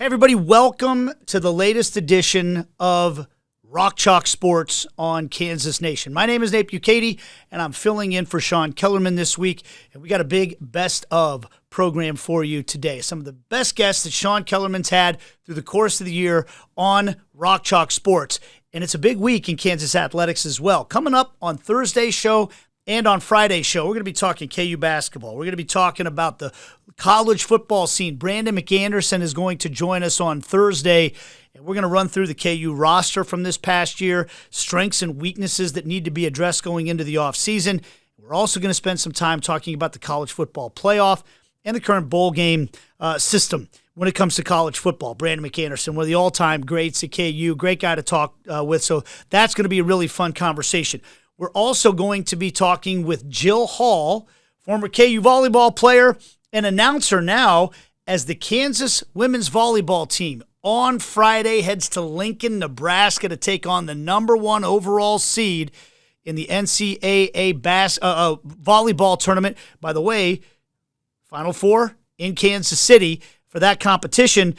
Hey, everybody, welcome to the latest edition of Rock Chalk Sports on Kansas Nation. My name is Nate Bukaty, and I'm filling in for Sean Kellerman this week. And we got a big best of program for you today. Some of the best guests that Sean Kellerman's had through the course of the year on Rock Chalk Sports. And it's a big week in Kansas athletics as well. Coming up on Thursday's show and on Friday's show, we're going to be talking KU basketball. We're going to be talking about the college football scene. Brandon McAnderson is going to join us on Thursday, and we're going to run through the KU roster from this past year, strengths and weaknesses that need to be addressed going into the offseason. We're also going to spend some time talking about the college football playoff and the current bowl game system when it comes to college football. Brandon McAnderson, one of the all-time greats at KU, great guy to talk with, so that's going to be a really fun conversation. We're also going to be talking with Jill Hall, former KU volleyball player and announcer now as the Kansas women's volleyball team on Friday heads to Lincoln, Nebraska to take on the number one overall seed in the NCAA volleyball tournament. By the way, Final Four in Kansas City for that competition.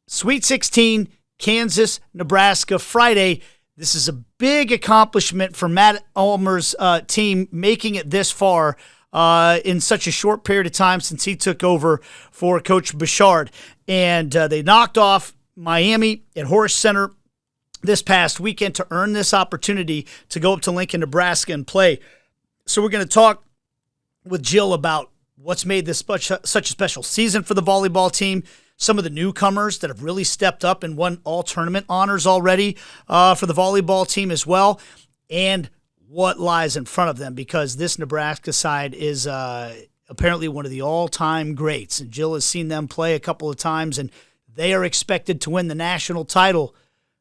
Sweet 16, Kansas, Nebraska, Friday. This is a big accomplishment for Matt Ulmer's team, making it this far in such a short period of time since he took over for Coach Bouchard. And they knocked off Miami at Horace Center this past weekend to earn this opportunity to go up to Lincoln, Nebraska and play. So we're going to talk with Jill about what's made this such a special season for the volleyball team, some of the newcomers that have really stepped up and won all tournament honors already for the volleyball team as well, and what lies in front of them, because this Nebraska side is apparently one of the all-time greats. And Jill has seen them play a couple of times, and they are expected to win the national title.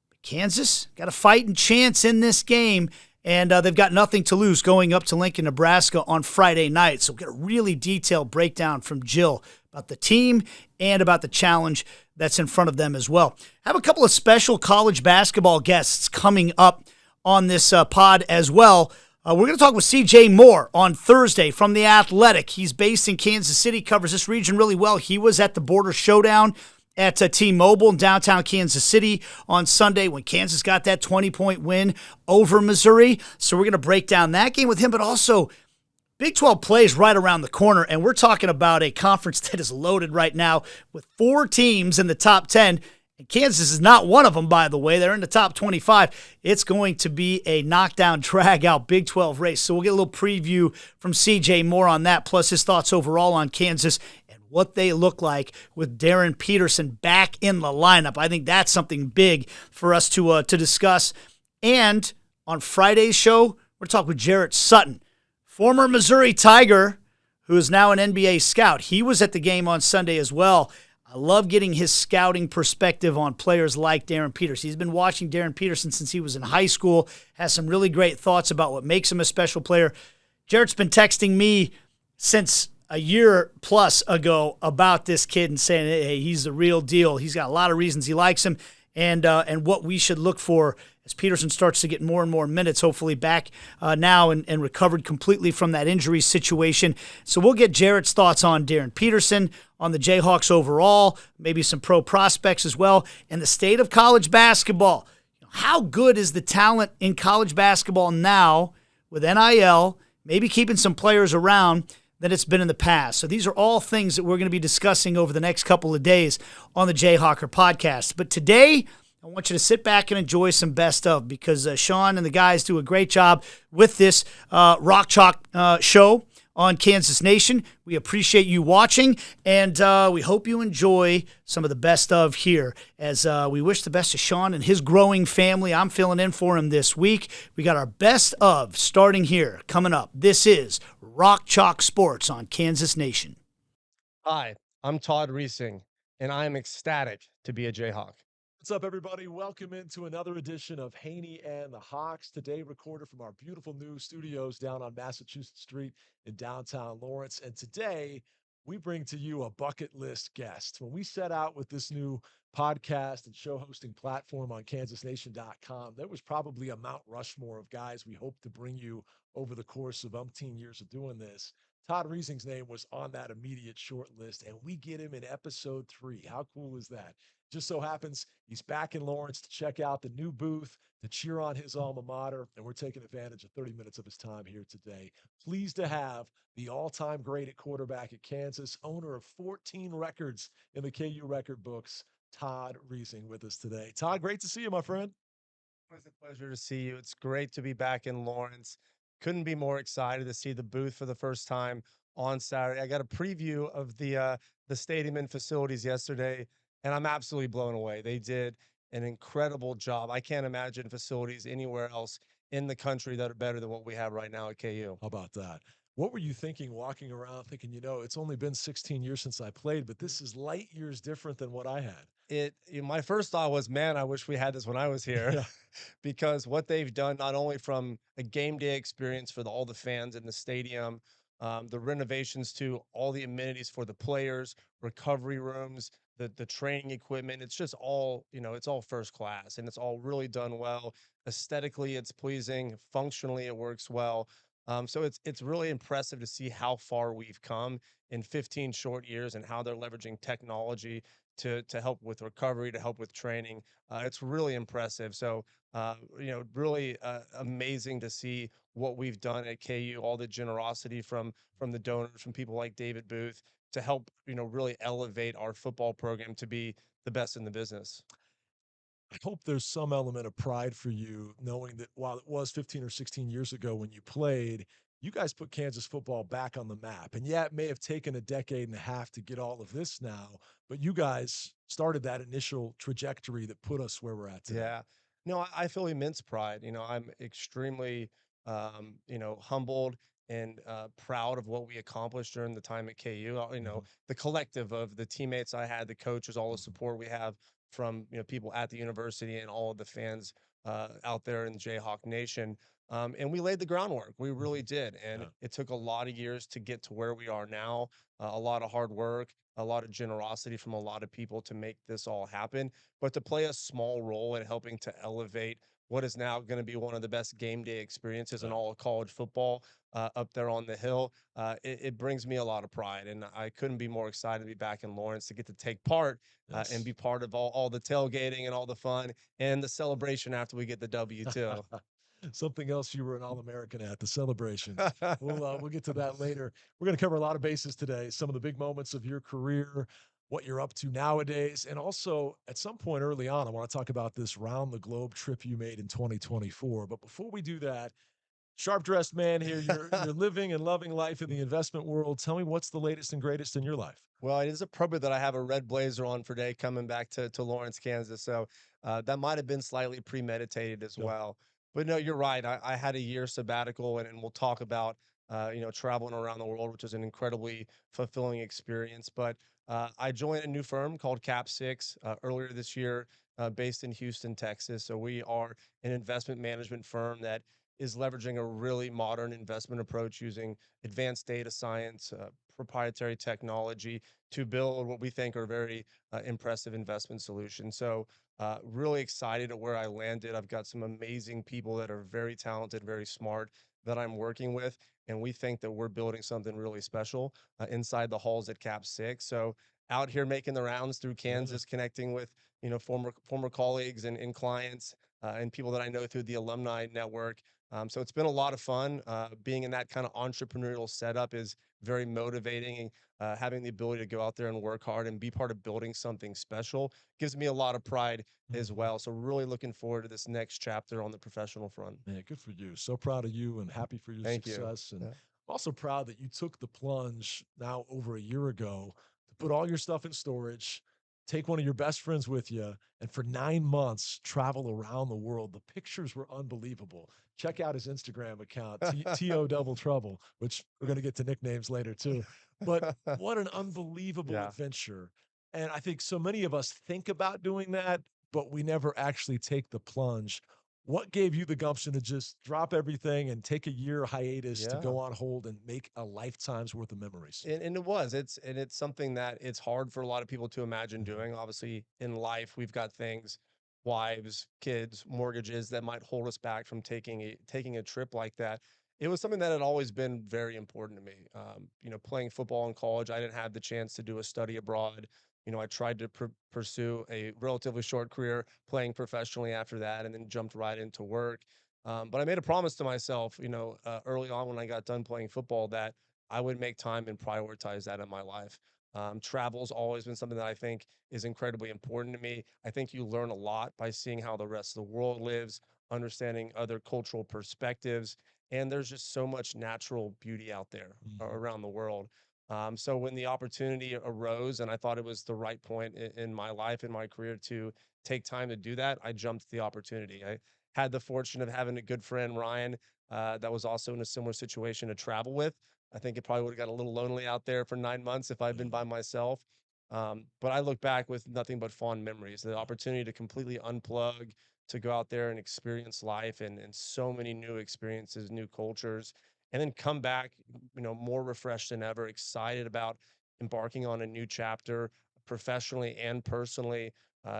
But Kansas got a fighting chance in this game, and they've got nothing to lose going up to Lincoln, Nebraska on Friday night. So we'll get a really detailed breakdown from Jill about the team and about the challenge that's in front of them as well. I have a couple of special college basketball guests coming up on this pod as well. We're going to talk with CJ Moore on Thursday from The Athletic. He's based in Kansas City, covers this region really well. He was at the Border Showdown at T-Mobile in downtown Kansas City on Sunday when Kansas got that 20-point win over Missouri. So we're going to break down that game with him, but also Big 12 plays right around the corner, and we're talking about a conference that is loaded right now with 4 teams in the top 10, and Kansas is not one of them, by the way. They're in the top 25. It's going to be a knockdown, drag-out Big 12 race. So we'll get a little preview from CJ Moore on that, plus his thoughts overall on Kansas and what they look like with Darren Peterson back in the lineup. I think that's something big for us to discuss. And on Friday's show, we're talking with Jarrett Sutton, former Missouri Tiger, who is now an NBA scout. He was at the game on Sunday as well. I love getting his scouting perspective on players like Darren Peterson. He's been watching Darren Peterson since he was in high school, has some really great thoughts about what makes him a special player. Jarrett's been texting me since a year plus ago about this kid and saying, hey, he's the real deal. He's got a lot of reasons he likes him, and what we should look for as Peterson starts to get more and more minutes, hopefully back now and recovered completely from that injury situation. So we'll get Jarrett's thoughts on Darren Peterson, on the Jayhawks overall, maybe some pro prospects as well, and the state of college basketball. How good is the talent in college basketball now with NIL, maybe keeping some players around, than it's been in the past? So these are all things that we're going to be discussing over the next couple of days on the Jayhawker podcast. But today, I want you to sit back and enjoy some best of, because Sean and the guys do a great job with this Rock Chalk show on Kansas Nation. We appreciate you watching, and we hope you enjoy some of the best of here as we wish the best to Sean and his growing family. I'm filling in for him this week. We got our best of starting here coming up. This is Rock Chalk Sports on Kansas Nation. Hi, I'm Todd Reesing, and I am ecstatic to be a Jayhawk. What's up, everybody? Welcome into another edition of Haney and the Hawks. Today, recorded from our beautiful new studios down on Massachusetts Street in downtown Lawrence. And today, we bring to you a bucket list guest. When we set out with this new podcast and show hosting platform on kansasnation.com, there was probably a Mount Rushmore of guys we hope to bring you over the course of umpteen years of doing this. Todd Reesing's name was on that immediate short list, and we get him in episode 3. How cool is that? Just so happens he's back in Lawrence to check out the new booth, to cheer on his alma mater, and we're taking advantage of 30 minutes of his time here today. Pleased to have the all-time great at quarterback at Kansas, owner of 14 records in the KU record books, Todd Reesing, with us today. Todd, great to see you, my friend. It's a pleasure to see you. It's great to be back in Lawrence. Couldn't be more excited to see the booth for the first time on Saturday. I got a preview of the stadium and facilities yesterday, and I'm absolutely blown away. They did an incredible job. I can't imagine facilities anywhere else in the country that are better than what we have right now at KU. How about that? What were you thinking walking around thinking, it's only been 16 years since I played, but this is light years different than what I had? My first thought was, man, I wish we had this when I was here. Yeah. Because what they've done, not only from a game day experience for all the fans in the stadium, the renovations to all the amenities for the players, recovery rooms, the training equipment, it's just all, it's all first class, and it's all really done well. Aesthetically, it's pleasing. Functionally, it works well. So it's really impressive to see how far we've come in 15 short years and how they're leveraging technology to help with recovery, to help with training. It's really impressive. So really amazing to see what we've done at KU, all the generosity from the donors, from people like David Booth to help, really elevate our football program to be the best in the business. I hope there's some element of pride for you knowing that while it was 15 or 16 years ago when you played, you guys put Kansas football back on the map. And yeah, it may have taken a decade and a half to get all of this now, but you guys started that initial trajectory that put us where we're at today. Yeah. No, I feel immense pride. I'm extremely, humbled and proud of what we accomplished during the time at KU. Mhm, The collective of the teammates I had, the coaches, all the mhm. support we have from people at the university and all of the fans out there in the Jayhawk Nation. And we laid the groundwork. We really Mhm. did, and Yeah. it took a lot of years to get to where we are now. A lot of hard work, a lot of generosity from a lot of people to make this all happen, but to play a small role in helping to elevate what is now going to be one of the best game day experiences in Yeah. all of college football up there on the hill. It brings me a lot of pride, and I couldn't be more excited to be back in Lawrence to get to take part and Yes. be part of all the tailgating and all the fun and the celebration after we get the W too. Something else you were an All-American at, the celebration. We'll get to that later. We're going to cover a lot of bases today, some of the big moments of your career, what you're up to nowadays, and also at some point early on, I want to talk about this round the globe trip you made in 2024. But before we do that, sharp dressed man here, you're living and loving life in the investment world. Tell me what's the latest and greatest in your life. Well, it is appropriate that I have a red blazer on for today coming back to Lawrence, Kansas. So that might have been slightly premeditated as Go. well. But no, you're right. I had a year sabbatical, and we'll talk about traveling around the world, which is an incredibly fulfilling experience. But I joined a new firm called Cap Six earlier this year, based in Houston, Texas. So we are an investment management firm that is leveraging a really modern investment approach using advanced data science, proprietary technology to build what we think are very impressive investment solutions. So, really excited at where I landed. I've got some amazing people that are very talented, very smart that I'm working with. And we think that we're building something really special inside the halls at Cap Six. So, out here making the rounds through Yeah. Kansas, connecting with former colleagues and clients and people that I know through the alumni network. So it's been a lot of fun. Being in that kind of entrepreneurial setup is very motivating. Having the ability to go out there and work hard and be part of building something special gives me a lot of pride as Mhm. well. So really looking forward to this next chapter on the professional front. Yeah, good for you. So proud of you and happy for your Thank you. success. And Yeah. I'm also proud that you took the plunge now over a year ago to put all your stuff in storage, take one of your best friends with you, and for 9 months travel around the world. The pictures were unbelievable. Check out his Instagram account, T.O. Double Trouble, which we're going to get to nicknames later too. But what an unbelievable Yeah. adventure. And I think so many of us think about doing that, but we never actually take the plunge. What gave you the gumption to just drop everything and take a year hiatus to Yeah. go on hold and make a lifetime's worth of memories? And it was. It's something that it's hard for a lot of people to imagine Mhm. doing. Obviously, in life, we've got things, wives, kids, mortgages that might hold us back from taking a trip like that. It was something that had always been very important to me. Playing football in college, I didn't have the chance to do a study abroad. I tried to pursue a relatively short career playing professionally after that, and then jumped right into work. But I made a promise to myself, early on when I got done playing football, that I would make time and prioritize that in my life. Travel's always been something that I think is incredibly important to me. I think you learn a lot by seeing how the rest of the world lives, understanding other cultural perspectives, and there's just so much natural beauty out there Mhm. around the world. So when the opportunity arose and I thought it was the right point in my life, in my career, to take time to do that, I jumped at the opportunity. I had the fortune of having a good friend, Ryan, that was also in a similar situation to travel with. I think it probably would have got a little lonely out there for 9 months if I'd been Yeah. by myself. But I look back with nothing but fond memories. The opportunity to completely unplug, to go out there and experience life and so many new experiences, new cultures, and then come back, more refreshed than ever, excited about embarking on a new chapter professionally and personally.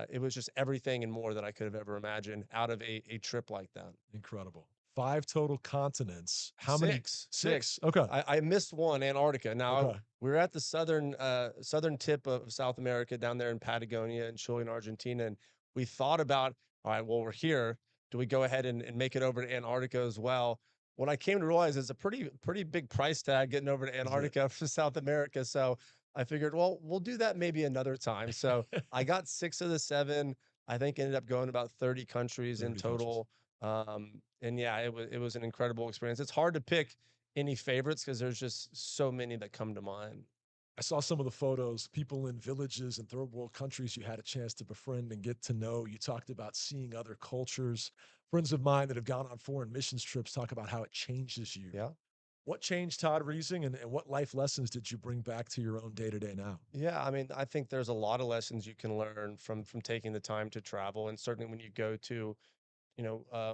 It was just everything and more that I could have ever imagined out of a trip like that. Incredible. 5 total continents. How many? Six, 6? six. Okay. I missed one, Antarctica. Now Okay. we are at the southern tip of South America, down there in Patagonia and Chile and Argentina, and we thought about, all right, well, we're here. Do we go ahead and make it over to Antarctica as well? What I came to realize is a pretty big price tag getting over to Is it? Antarctica from South America. So I figured, well, we'll do that maybe another time. So I got 6 of the 7. I think ended up going about 30 countries in 30 countries. total. And yeah, it was an incredible experience. It's hard to pick any favorites because there's just so many that come to mind. I saw some of the photos, people in villages and third world countries you had a chance to befriend and get to know. You talked about seeing other cultures. Friends of mine that have gone on foreign missions trips talk about how it changes you. Yeah. What changed Todd Reesing and what life lessons did you bring back to your own day to day now? Yeah, I mean, I think there's a lot of lessons you can learn from taking the time to travel, and certainly when you go to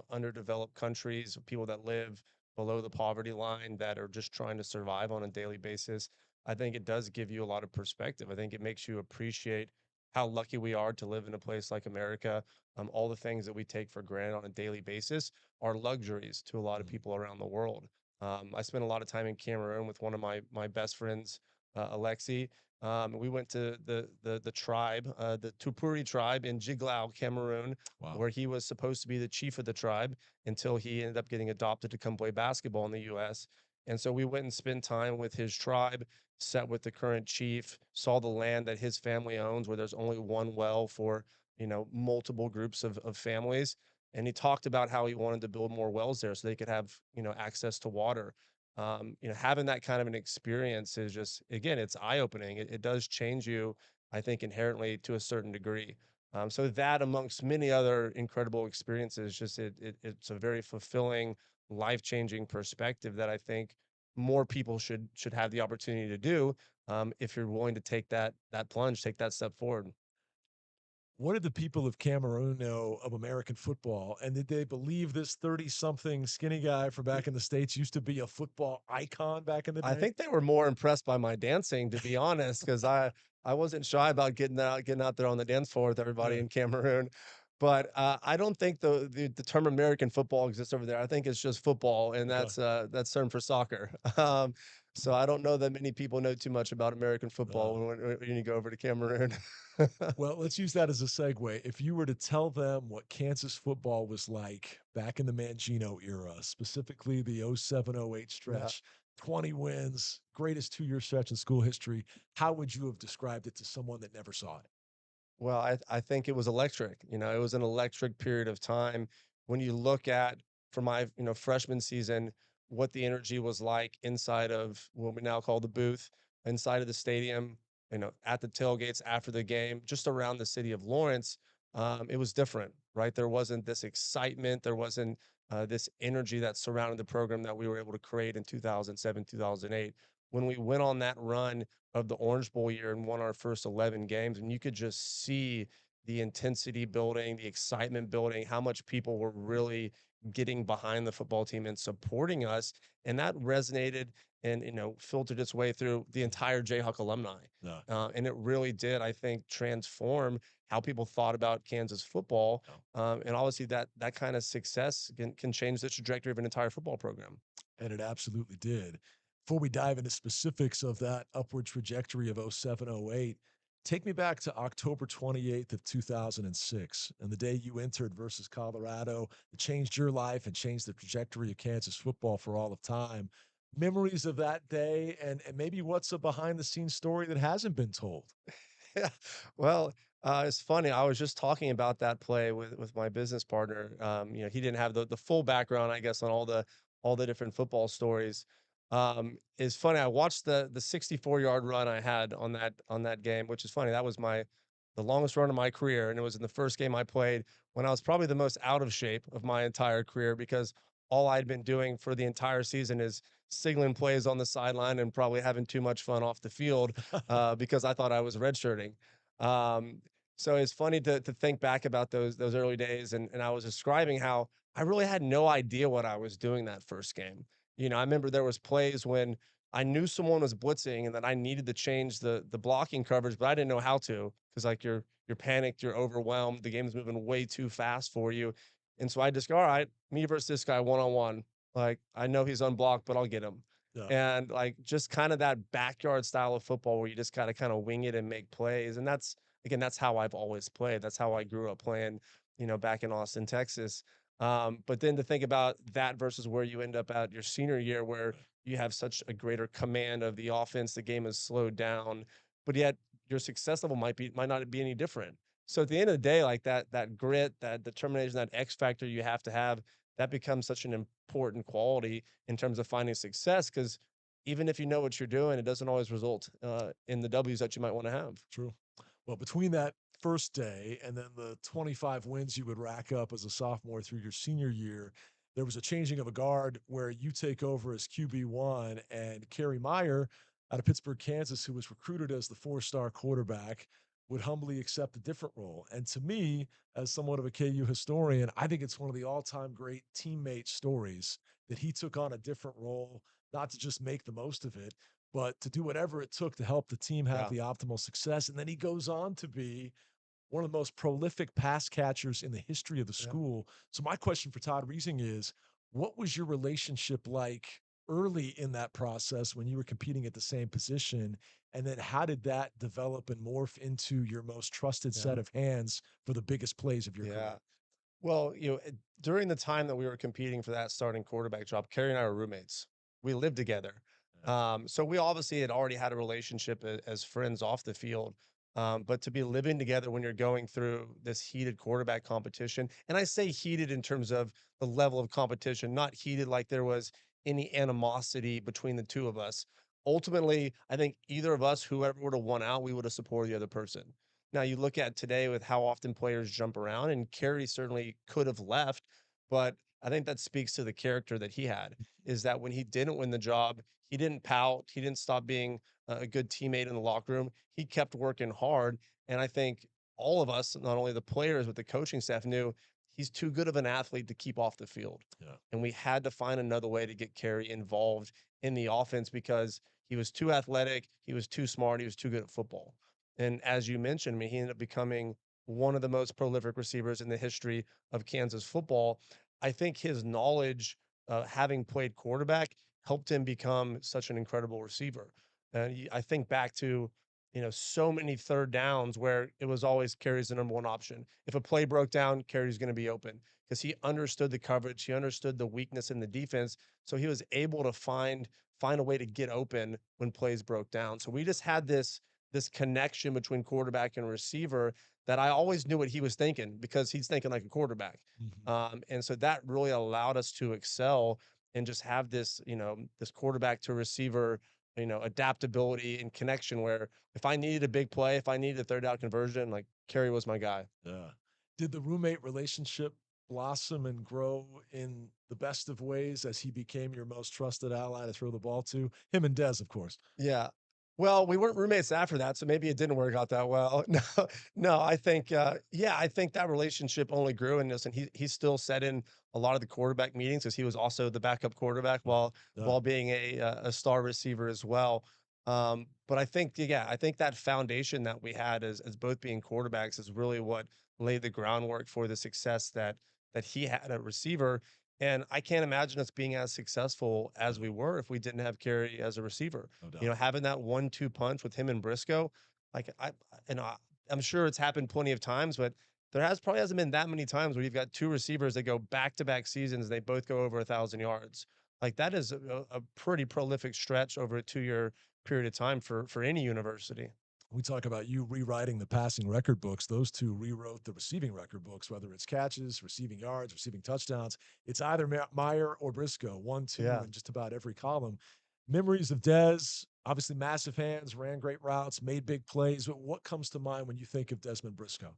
underdeveloped countries, people that live below the poverty line that are just trying to survive on a daily basis. I think it does give you a lot of perspective. I think it makes you appreciate how lucky we are to live in a place like America. All the things that we take for granted on a daily basis are luxuries to a lot of Mm. people around the world. I spent a lot of time in Cameroon with one of my best friends, Alexi. We went to the tribe, the Tupuri tribe in Jiglao, Cameroon, Wow. where he was supposed to be the chief of the tribe until he ended up getting adopted to come play basketball in the US. And so we went and spent time with his tribe, sat with the current chief, saw the land that his family owns, where there's only one well for, multiple groups of families. And he talked about how he wanted to build more wells there so they could have, access to water. Having that kind of an experience is just, again, it's eye opening. It does change you, I think, inherently to a certain degree. So that, amongst many other incredible experiences, just it's a very fulfilling, life-changing perspective that I think more people should have the opportunity to do, if you're willing to take that plunge, take that step forward. What did the people of Cameroon know of American football? And did they believe this 30 something skinny guy from back in the States used to be a football icon back in the I day? think they were more impressed by my dancing, to be honest, because I wasn't shy about getting out there on the dance floor with everybody Yeah. in Cameroon. But I don't think the term American football exists over there. I think it's just football, and Okay. that's term for soccer. So I don't know that many people know too much about American Uh, football when you go over to Cameroon. well, let's use that as a segue. If you were to tell them what Kansas football was like back in the Mangino era, specifically the 07-08 Yeah. stretch, 20 wins, greatest 2 year stretch in school history, how would you have described it to someone that never saw it? Well, I think it was electric. It was an electric period of time. When you look at, for my freshman season, what the energy was like inside of what we now call the booth, inside of the stadium, at the tailgates after the game, just around the city of Lawrence, it was different, right? There wasn't this excitement, there wasn't this energy that surrounded the program that we were able to create in 2007, 2008. When we went on that run of the Orange Bowl year and won our first 11 games, and you could just see the intensity building, the excitement building, how much people were really getting behind the football team and supporting us. And that resonated and, filtered its way through the Mm. entire Jayhawk alumni. No, And it really did, I think, transform how people thought about Kansas football. no. And obviously that kind of success can change the trajectory of an entire football program. And it absolutely did. Before we dive into specifics of that upward trajectory of 07-08, Take me back to October 28th of 2006 and the day you entered versus Colorado. It changed your life and changed the trajectory of Kansas football for all of time. Memories of that day and maybe what's a behind the scenes story that hasn't been told. Yeah. Well, it's funny. I was just talking about that play with my business partner. He didn't have the full background, I guess, on all the different football stories. It's funny. I watched the 64-yard run I had on that game, which is funny. That was the longest run of my career, and it was in the first game I played when I was probably the most out of shape of my entire career because all I'd been doing for the entire season is signaling plays on the sideline and probably having too much fun off the field because I thought I was redshirting. Um, so it's funny to think back about those early days, and I was describing how I really had no idea what I was doing that first game. I remember there was plays when I knew someone was blitzing and that I needed to change the blocking coverage, but I didn't know how to because like you're panicked, you're overwhelmed, the game's moving way too fast for you, and so I just go, all right, me versus this guy one on one. Like I know he's unblocked, but I'll get him. Yeah. And like just kind of that backyard style of football where you just gotta kind of wing it and make plays. And that's again, that's how I've always played. That's how I grew up playing, back in Austin, Texas. But then to think about that versus where you end up at your senior year, where you have such a greater command of the offense, the game is slowed down, but yet your success level might not be any different. So at the end of the day, like that grit, that determination, that X factor you have to have, that becomes such an important quality in terms of finding success. Because even if you know what you're doing, it doesn't always result in the W's that you might want to have. True. Well, between that first day and then the 25 wins you would rack up as a sophomore through your senior year, there was a changing of a guard where you take over as QB1 and Kerry Meyer out of Pittsburgh, Kansas, who was recruited as the four-star quarterback, would humbly accept a different role. And to me, as somewhat of a KU historian, I think it's one of the all-time great teammate stories that he took on a different role, not to just make the most of it, but to do whatever it took to help the team have Yeah, the optimal success. And then he goes on to be one of the most prolific pass catchers in the history of the yeah, school. So my question for Todd Reesing is, what was your relationship like early in that process when you were competing at the same position? And then how did that develop and morph into your most trusted yeah, set of hands for the biggest plays of your yeah. career? Well, during the time that we were competing for that starting quarterback job, Kerry and I were roommates. We lived together. Yeah. So we obviously had already had a relationship as friends off the field. But to be living together when you're going through this heated quarterback competition, and I say heated in terms of the level of competition, not heated like there was any animosity between the two of us. Ultimately, I think either of us, whoever would have won out, we would have supported the other person. Now you look at today with how often players jump around, and Kerry certainly could have left, but I think that speaks to the character that he had. Is that when he didn't win the job, he didn't pout, he didn't stop being a good teammate in the locker room. He kept working hard, and I think all of us, not only the players but the coaching staff, knew he's too good of an athlete to keep off the field, Yeah. and we had to find another way to get Kerry involved in the offense because he was too athletic, he was too smart, he was too good at football. And as you mentioned, I mean, he ended up becoming one of the most prolific receivers in the history of Kansas football. I think his knowledge, having played quarterback, helped him become such an incredible receiver. And I think back to, so many third downs where it was always Kerry's the number one option. If a play broke down, Kerry's going to be open because he understood the coverage, he understood the weakness in the defense, so he was able to find a way to get open when plays broke down. So we just had this connection between quarterback and receiver that I always knew what he was thinking because he's thinking like a quarterback. Mhm. And so that really allowed us to excel and just have this quarterback to receiver, adaptability and connection where if I needed a big play, if I needed a third down conversion, like Kerry was my guy. Yeah. Did the roommate relationship blossom and grow in the best of ways as he became your most trusted ally to throw the ball to? Him and Dez, of course. Yeah. Well, we weren't roommates after that, so maybe it didn't work out that well. No, no, I think, yeah, I think that relationship only grew. And listen, he still sat in a lot of the quarterback meetings because he was also the backup quarterback Yeah. while being a star receiver as well. But I think, yeah, I think that foundation that we had as both being quarterbacks is really what laid the groundwork for the success that he had at receiver. And I can't imagine us being as successful as Yeah. we were if we didn't have Kerry as a receiver. No doubt. Having that 1-2 punch with him and Briscoe, Like and I, I'm sure it's happened plenty of times, but there has probably hasn't been that many times where you've got two receivers that go back to back seasons. They both go over 1,000 yards. Like that is a pretty prolific stretch over a 2 year period of time for any university. We talk about you rewriting the passing record books. Those two rewrote the receiving record books, whether it's catches, receiving yards, receiving touchdowns. It's either Meyer or Briscoe, 1, 2 Yeah. in just about every column. Memories of Dez, obviously massive hands, ran great routes, made big plays. But what comes to mind when you think of Desmond Briscoe?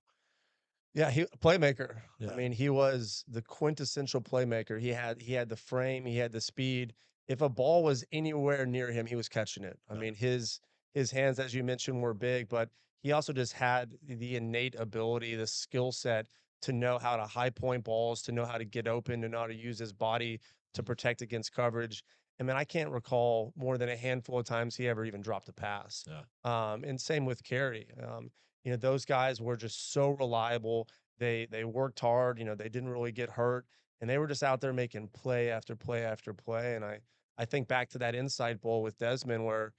Yeah, he playmaker. I Yeah. mean, he was the quintessential playmaker. He had the frame, he had the speed. If a ball was anywhere near him, he was catching it. I Yeah. mean, his hands, as you mentioned, were big, but he also just had the innate ability, the skill set to know how to high point balls, to know how to get open, to know how to use his body to Mhm. protect against coverage. I mean, I can't recall more than a handful of times he ever even dropped a pass. Yeah. And same with Carey. Those guys were just so reliable. They worked hard, they didn't really get hurt, and they were just out there making play after play after play. And I think back to that Insight Bowl with Desmond where,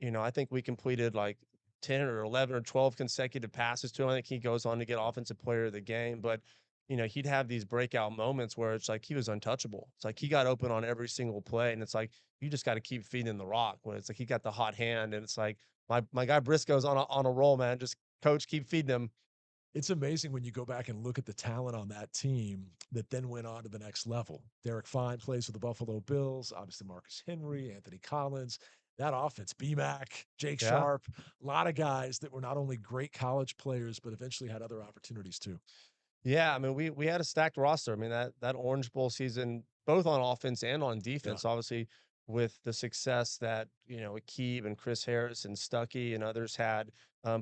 I think we completed like 10 or 11 or 12 consecutive passes to him. I think he goes on to get offensive player of the game, but he'd have these breakout moments where it's like he was untouchable. It's like he got open on every single play, and it's like you just got to keep feeding the rock. When it's like he got the hot hand, and it's like my guy Briscoe's on a roll, man. Just coach, keep feeding him. It's amazing when you go back and look at the talent on that team that then went on to the next level. Derek Fine plays for the Buffalo Bills, obviously Marcus Henry, Anthony Collins. That offense, BMAC, Jake Yeah. Sharp, a lot of guys that were not only great college players, but eventually had other opportunities too. Yeah, I mean, we had a stacked roster. I mean, that Orange Bowl season, both on offense and on Yeah. defense, obviously with the success that, Akeem and Chris Harris and Stuckey and others had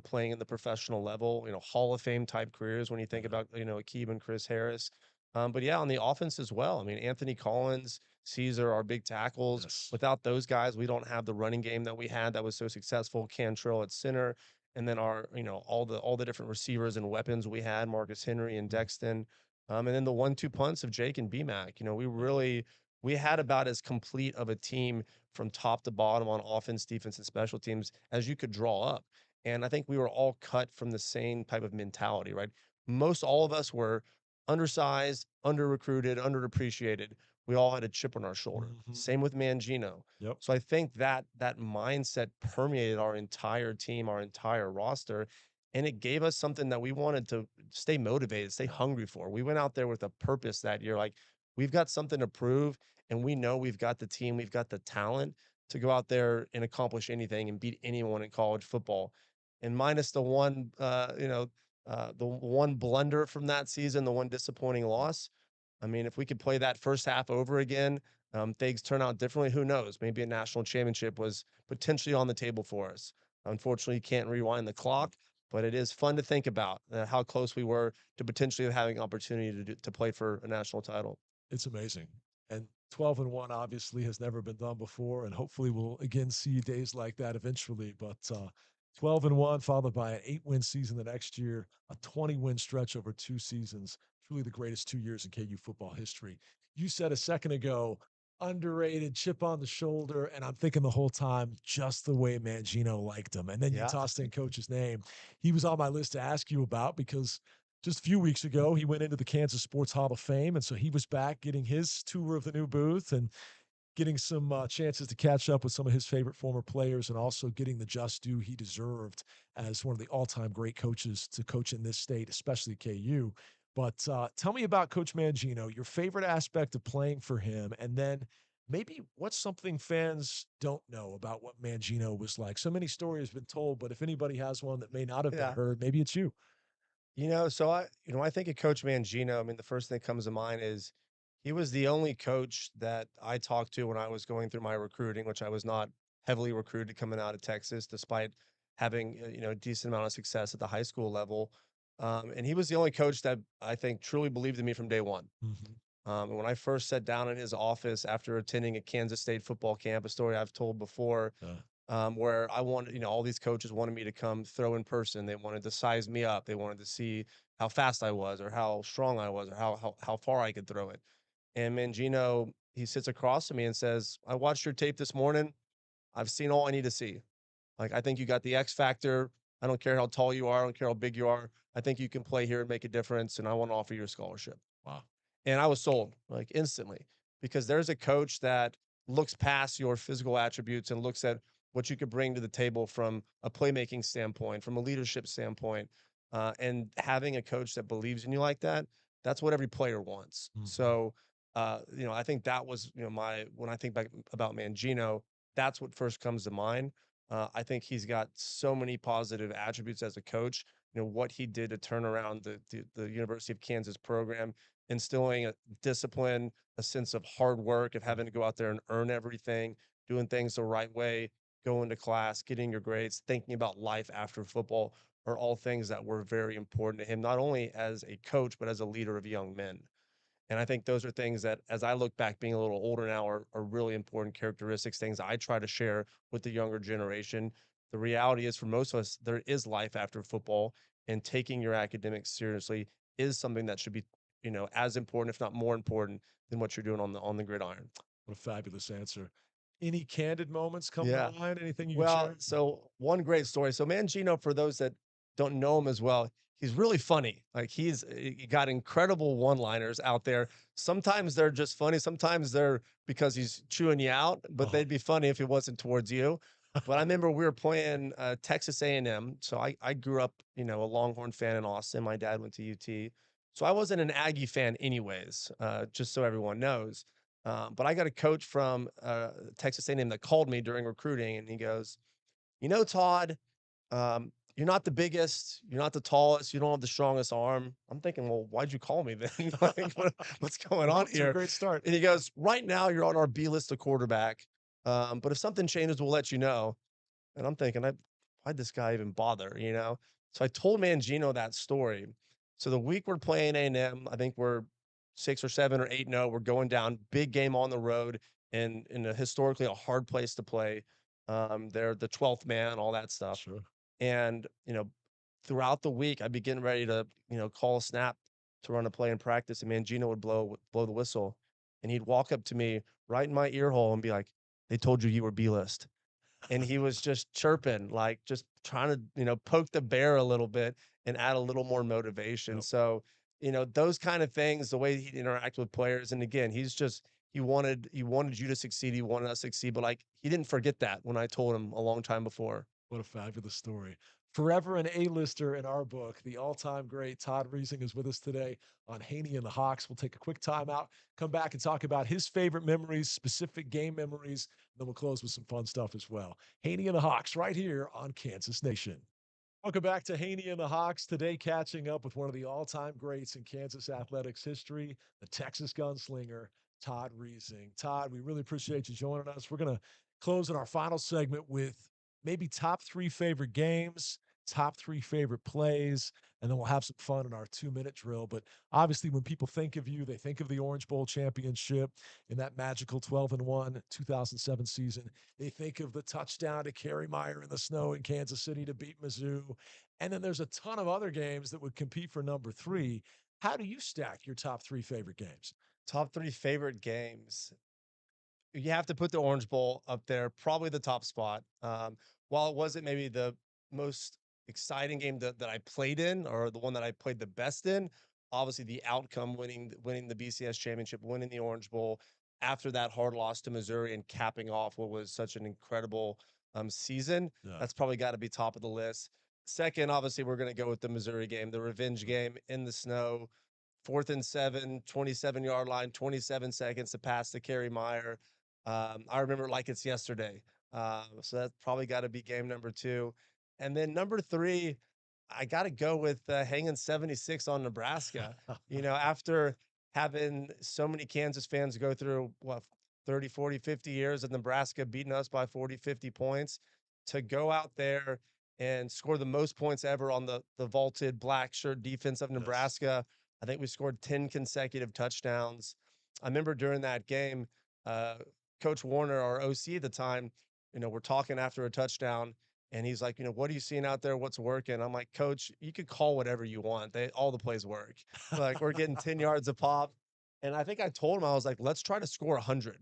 playing in the professional level, Hall of Fame type careers when you think Yeah. about, Akeem and Chris Harris. But yeah, on the offense as well. I mean, Anthony Collins, Caesar, our big tackles. Yes. Without those guys, we don't have the running game that we had that was so successful. Cantrell at center, and then our all the different receivers and weapons we had, Marcus Henry and Mhm. Dexton, and then the 1-2 punts of Jake and BMAC. We had about as complete of a team from top to bottom on offense, defense, and special teams as you could draw up. And I think we were all cut from the same type of mentality, right? Most all of us were undersized, under recruited, underappreciated. We all had a chip on our shoulder. Mhm. Same with Mangino. Yep. So I think that mindset permeated our entire team, our entire roster, and it gave us something that we wanted to stay motivated, stay Yeah. hungry for. We went out there with a purpose that year, like we've got something to prove, and we know we've got the team, we've got the talent to go out there and accomplish anything and beat anyone in college football. And minus the one blunder from that season, the one disappointing Yeah. loss. I mean, if we could play that first half over again, things turn out differently. Who knows? Maybe a national championship was potentially on the table for us. Unfortunately, you can't rewind the clock, but it is fun to think about how close we were to potentially having opportunity to play for a national title. It's amazing. And 12-1 obviously has never been done before. And hopefully we'll again see days like that eventually. But 12-1, followed by an 8-win season the next year, a 20-win stretch over 2 seasons. Truly the greatest 2 years in KU football history. You said a second ago, underrated, chip on the shoulder. And I'm thinking the whole time, just the way Mangino liked him. And then you Yeah. tossed in coach's name. He was on my list to ask you about because just a few weeks ago, he went into the Kansas Sports Hall of Fame. And so he was back getting his tour of the new booth and getting some chances to catch up with some of his favorite former players and also getting the just due he deserved as one of the all time great coaches to coach in this state, especially KU. But tell me about Coach Mangino, your favorite aspect of playing for him, and then maybe what's something fans don't know about what Mangino was like. So many stories have been told, but if anybody has one that may not have been Yeah. heard, maybe it's you. I think of Coach Mangino. I mean, the first thing that comes to mind is he was the only coach that I talked to when I was going through my recruiting, which I was not heavily recruited coming out of Texas, despite having a decent amount of success at the high school level. And he was the only coach that I think truly believed in me from day one. Mhm. And when I first sat down in his office after attending a Kansas State football camp, a story I've told before, Yeah. where I wanted, all these coaches wanted me to come throw in person. They wanted to size me up. They wanted to see how fast I was, or how strong I was, or how far I could throw it. And Mangino, he sits across from me and says, "I watched your tape this morning. I've seen all I need to see. Like I think you got the X factor. I don't care how tall you are. I don't care how big you are. I think you can play here and make a difference, and I want to offer you a scholarship." Wow. And I was sold like instantly because there's a coach that looks past your physical attributes and looks at what you could bring to the table from a playmaking standpoint, from a leadership standpoint. And having a coach that believes in you like that, that's what every player wants. Mhm. So, I think that was, when I think back about Mangino, that's what first comes to mind. I think he's got so many positive attributes as a coach. What he did to turn around the University of Kansas program, instilling a discipline, a sense of hard work, of having to go out there and earn everything, doing things the right way, going to class, getting your grades, thinking about life after football are all things that were very important to him, not only as a coach, but as a leader of young men. And I think those are things that, as I look back, being a little older now, are really important characteristics, things I try to share with the younger generation. The reality is, for most of us, there is life after football, and taking your academics seriously is something that should be, as important, if not more important, than what you're doing on the gridiron. What a fabulous answer. Any candid moments come to Yeah. mind? Anything you can Well, share? so one great story. So Mangino, for those that don't know him as well, he's really funny. Like he got incredible one-liners out there. Sometimes they're just funny. Sometimes they're because he's chewing you out, but Oh. they'd be funny if it wasn't towards you. But I remember we were playing Texas A&M. So I grew up, a Longhorn fan in Austin. My dad went to UT. So I wasn't an Aggie fan anyways, just so everyone knows. But I got a coach from Texas A&M that called me during recruiting, and he goes, Todd, you're not the biggest, you're not the tallest, you don't have the strongest arm. I'm thinking, well, why'd you call me then? Like, what's going on Off to a here? great start. And he goes, right now you're on our B list of quarterback, but if something changes, we'll let you know. And I'm thinking, why'd this guy even bother? So I told Mangino that story. So the week we're playing A&M, I think we're 6 or 7 or 8-0. We're going down, big game on the road, and in a historically a hard place to play. They're the 12th man, all that stuff. Sure. And throughout the week, I'd be getting ready to call a snap to run a play in practice, and Mangino would blow the whistle, and he'd walk up to me right in my ear hole and be like, "They told you were B list." And he was just chirping, like just trying to, poke the bear a little bit and add a little more motivation. Yep. So, those kind of things, the way he interacted with players. And again, he wanted you to succeed. He wanted us to succeed, but like he didn't forget that when I told him a long time before. What a fabulous story. Forever an A-lister in our book, the all-time great Todd Reesing is with us today on Haney and the Hawks. We'll take a quick time out, come back and talk about his favorite memories, specific game memories, and then we'll close with some fun stuff as well. Haney and the Hawks right here on Kansas Nation. Welcome back to Haney and the Hawks. Today, catching up with one of the all-time greats in Kansas athletics history, the Texas gunslinger, Todd Reesing. Todd, we really appreciate you joining us. We're going to close in our final segment with maybe top three favorite games, top three favorite plays, and then we'll have some fun in our 2-minute drill. But obviously, when people think of you, they think of the Orange Bowl championship in that magical 12-1 2007 season. They think of the touchdown to Kerry Meyer in the snow in Kansas City to beat Mizzou. And then there's a ton of other games that would compete for number three. How do you stack your top three favorite games? Top three favorite games. You have to put the Orange Bowl up there, probably the top spot. While it wasn't maybe the most exciting game that I played in, or the one that I played the best in, obviously the outcome, winning the BCS championship, winning the Orange Bowl after that hard loss to Missouri, and capping off what was such an incredible season. Yeah. That's probably got to be top of the list. Second, obviously, we're going to go with the Missouri game, the revenge game in the snow. 4th and 7, 27-yard line, 27 seconds to pass to Kerry Meyer. I remember it like it's yesterday. So that's probably got to be game number two. And then number three, I got to go with hanging 76 on Nebraska. After having so many Kansas fans go through, 30, 40, 50 years of Nebraska beating us by 40, 50 points, to go out there and score the most points ever on the vaulted black shirt defense of Yes. Nebraska. I think we scored 10 consecutive touchdowns. I remember during that game, uh, Coach Warner, our OC at the time, we're talking after a touchdown, and he's like, what are you seeing out there? What's working? I'm like, Coach, you could call whatever you want. All the plays work. Like, we're getting 10 yards a pop. And I think I told him, I was like, let's try to score 100.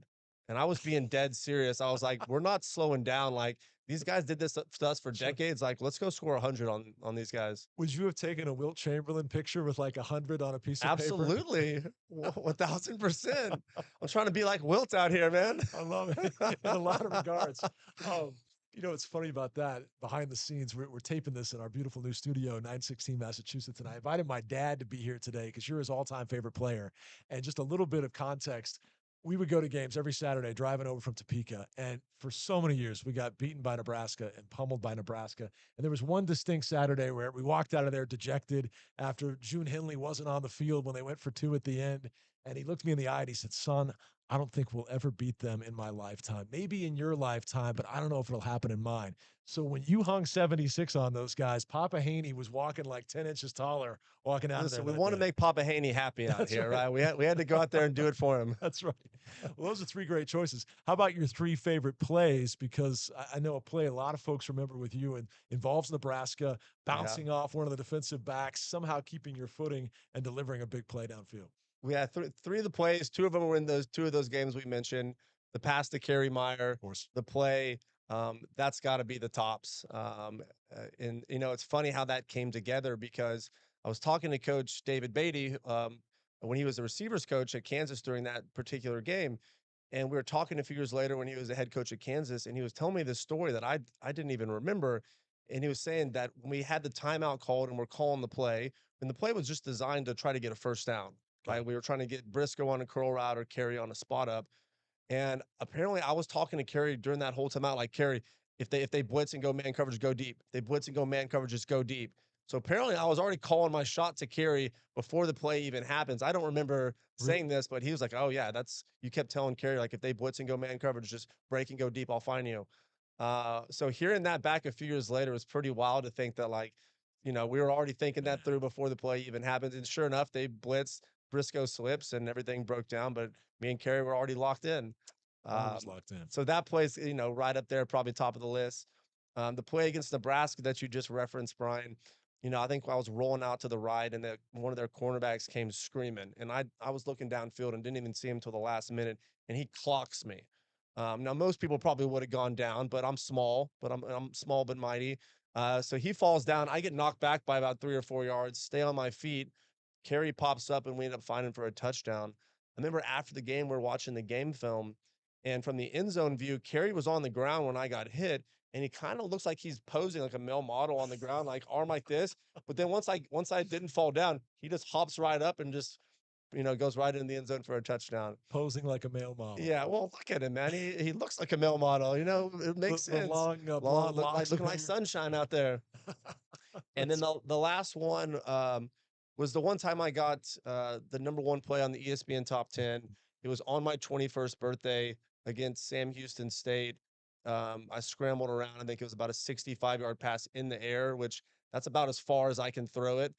And I was being dead serious. I was like, we're not slowing down. Like, these guys did this to us for Sure. decades. Like, let's go score 100 on these guys. Would you have taken a Wilt Chamberlain picture with like 100 on a piece of paper? Absolutely. 1000%. I'm trying to be like Wilt out here, man. I love it in a lot of regards. Um, it's funny about that behind the scenes. We're taping this in our beautiful new studio, 916 Massachusetts. And I invited my dad to be here today because you're his all time favorite player. And just a little bit of context. We would go to games every Saturday driving over from Topeka. And for so many years, we got beaten by Nebraska and pummeled by Nebraska. And there was one distinct Saturday where we walked out of there dejected after June Henley wasn't on the field when they went for 2 at the end. And he looked me in the eye and he said, son, I don't think we'll ever beat them in my lifetime. Maybe in your lifetime, but I don't know if it'll happen in mine. So when you hung 76 on those guys, Papa Haney was walking like 10 inches taller, walking out Listen, of we there. want to make Papa Haney happy out That's here, right. right? We had to go out there and do it for him. That's right. Well, those are 3 great choices. How about your 3 favorite plays? Because I know a play a lot of folks remember with you and involves Nebraska, bouncing off one of the defensive backs, somehow keeping your footing and delivering a big play downfield. We had three of the plays. 2 of them were in those 2 of those games we mentioned. The pass to Kerry Meyer, Of course. the play, that's got to be the tops. And it's funny how that came together because I was talking to Coach David Beatty when he was the receivers coach at Kansas during that particular game, and we were talking a few years later when he was the head coach at Kansas, and he was telling me this story that I didn't even remember. And he was saying that when we had the timeout called and we're calling the play, and the play was just designed to try to get a first down. Right, we were trying to get Briscoe on a curl route or Kerry on a spot up, and apparently I was talking to Kerry during that whole timeout, like Kerry, if they blitz and go man coverage, go deep. If they blitz and go man coverage, just go deep. So apparently I was already calling my shot to Kerry before the play even happens. I don't remember saying this, but he was like, "Oh yeah, you kept telling Kerry like if they blitz and go man coverage, just break and go deep. I'll find you." So hearing that back a few years later was pretty wild to think that we were already thinking that through before the play even happened. And sure enough, they blitzed. Briscoe slips and everything broke down, but me and Kerry were already locked in. Always locked in. So that plays, right up there, probably top of the list. The play against Nebraska that you just referenced, Brian, I think I was rolling out to the right and one of their cornerbacks came screaming. And I was looking downfield and didn't even see him till the last minute, and he clocks me. Now, most people probably would have gone down, but I'm small, I'm small but mighty. So he falls down. I get knocked back by about 3 or 4 yards, stay on my feet. Kerry pops up and we end up finding for a touchdown. I remember after the game, we're watching the game film, and from the end zone view, Kerry was on the ground when I got hit, and he kind of looks like he's posing like a male model on the ground, like arm like this. But then once I didn't fall down, he just hops right up and just goes right in the end zone for a touchdown. Posing like a male model. Yeah, well, look at him, man. He looks like a male model. It makes The sense. long, blonde locks looking like sunshine out there. And then the last one was the one time I got the number 1 play on the ESPN Top 10. It was on my 21st birthday against Sam Houston State. I scrambled around. I think it was about a 65-yard pass in the air, which that's about as far as I can throw it.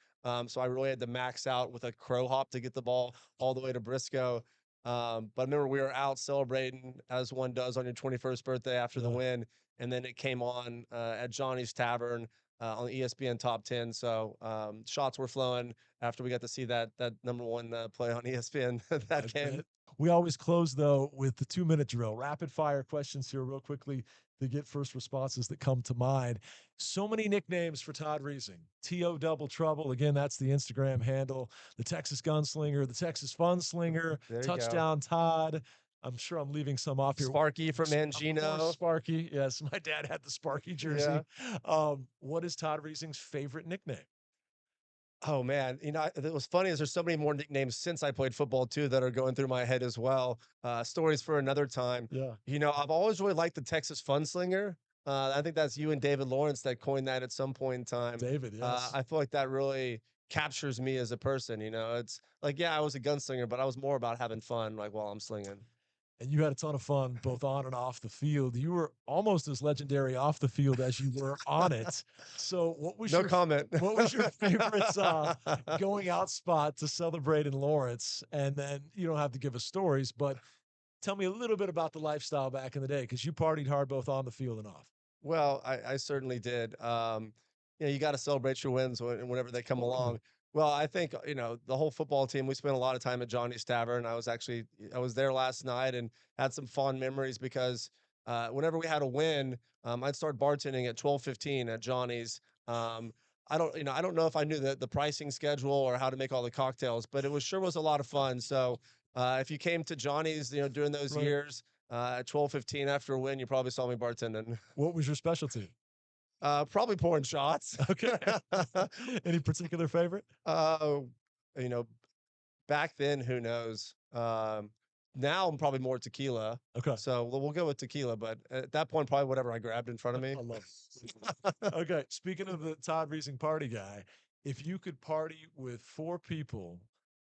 So I really had to max out with a crow hop to get the ball all the way to Briscoe. But I remember we were out celebrating as one does on your 21st birthday after the win. And then it came on at Johnny's Tavern on the ESPN Top 10. So shots were flowing after we got to see that number 1 play on ESPN that game. We always close, though, with the 2-minute drill. Rapid fire questions here real quickly to get first responses that come to mind. So many nicknames for Todd Reesing. T.O. Double Trouble. Again, that's the Instagram handle. The Texas Gunslinger, the Texas Fun Slinger, Touchdown Todd. I'm sure I'm leaving some off here. Sparky from Mangino. Sparky. Yes, my dad had the Sparky jersey. Yeah. What is Todd Reesing's favorite nickname? Oh man, it was funny is there's so many more nicknames since I played football too that are going through my head as well. Stories for another time. Yeah. I've always really liked the Texas Fun Slinger. I think that's you and David Lawrence that coined that at some point in time. David, yes. I feel like that really captures me as a person. It's like, yeah, I was a gunslinger, but I was more about having fun, like while I'm slinging. And you had a ton of fun both on and off the field. You were almost as legendary off the field as you were on it. So what was comment. What was your favorite going out spot to celebrate in Lawrence? And then you don't have to give us stories, but tell me a little bit about the lifestyle back in the day, because you partied hard both on the field and off. Well, I certainly did. You got to celebrate your wins whenever they come along. Well, I think, the whole football team, we spent a lot of time at Johnny's Tavern. I was there last night and had some fond memories because whenever we had a win, I'd start bartending at 12:15 at Johnny's. Um, I don't know if I knew the pricing schedule or how to make all the cocktails, but it was a lot of fun. So if you came to Johnny's, during those Right. years at 12:15 after a win, you probably saw me bartending. What was your specialty? Probably pouring shots. Okay. Any particular favorite? Uh, you know, Back then, who knows? Now I'm probably more tequila. Okay. So we'll go with tequila, but at that point, probably whatever I grabbed in front of me. I love it. Okay. Speaking of the Todd Reesing party guy, if you could party with four people,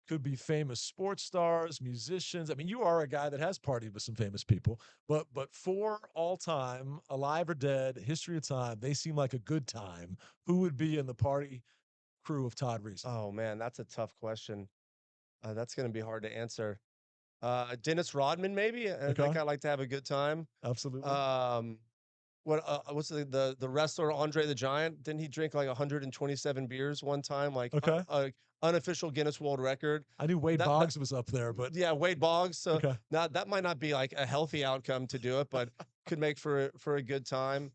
could be famous sports stars, musicians. I mean, you are a guy that has partied with some famous people, but four all time, alive or dead, history of time, they seem like a good time. Who would be in the party crew of Todd Reesing? Oh man, that's a tough question. That's going to be hard to answer. Dennis Rodman, maybe. I Okay. think I like to have a good time. Absolutely. Um, what's the wrestler Andre the Giant? Didn't he drink like 127 beers one time? Like Okay. unofficial Guinness World Record. I knew Wade That Boggs was up there, but Yeah, Wade Boggs. So okay. now that might not be like a healthy outcome to do it, but could make for a good time.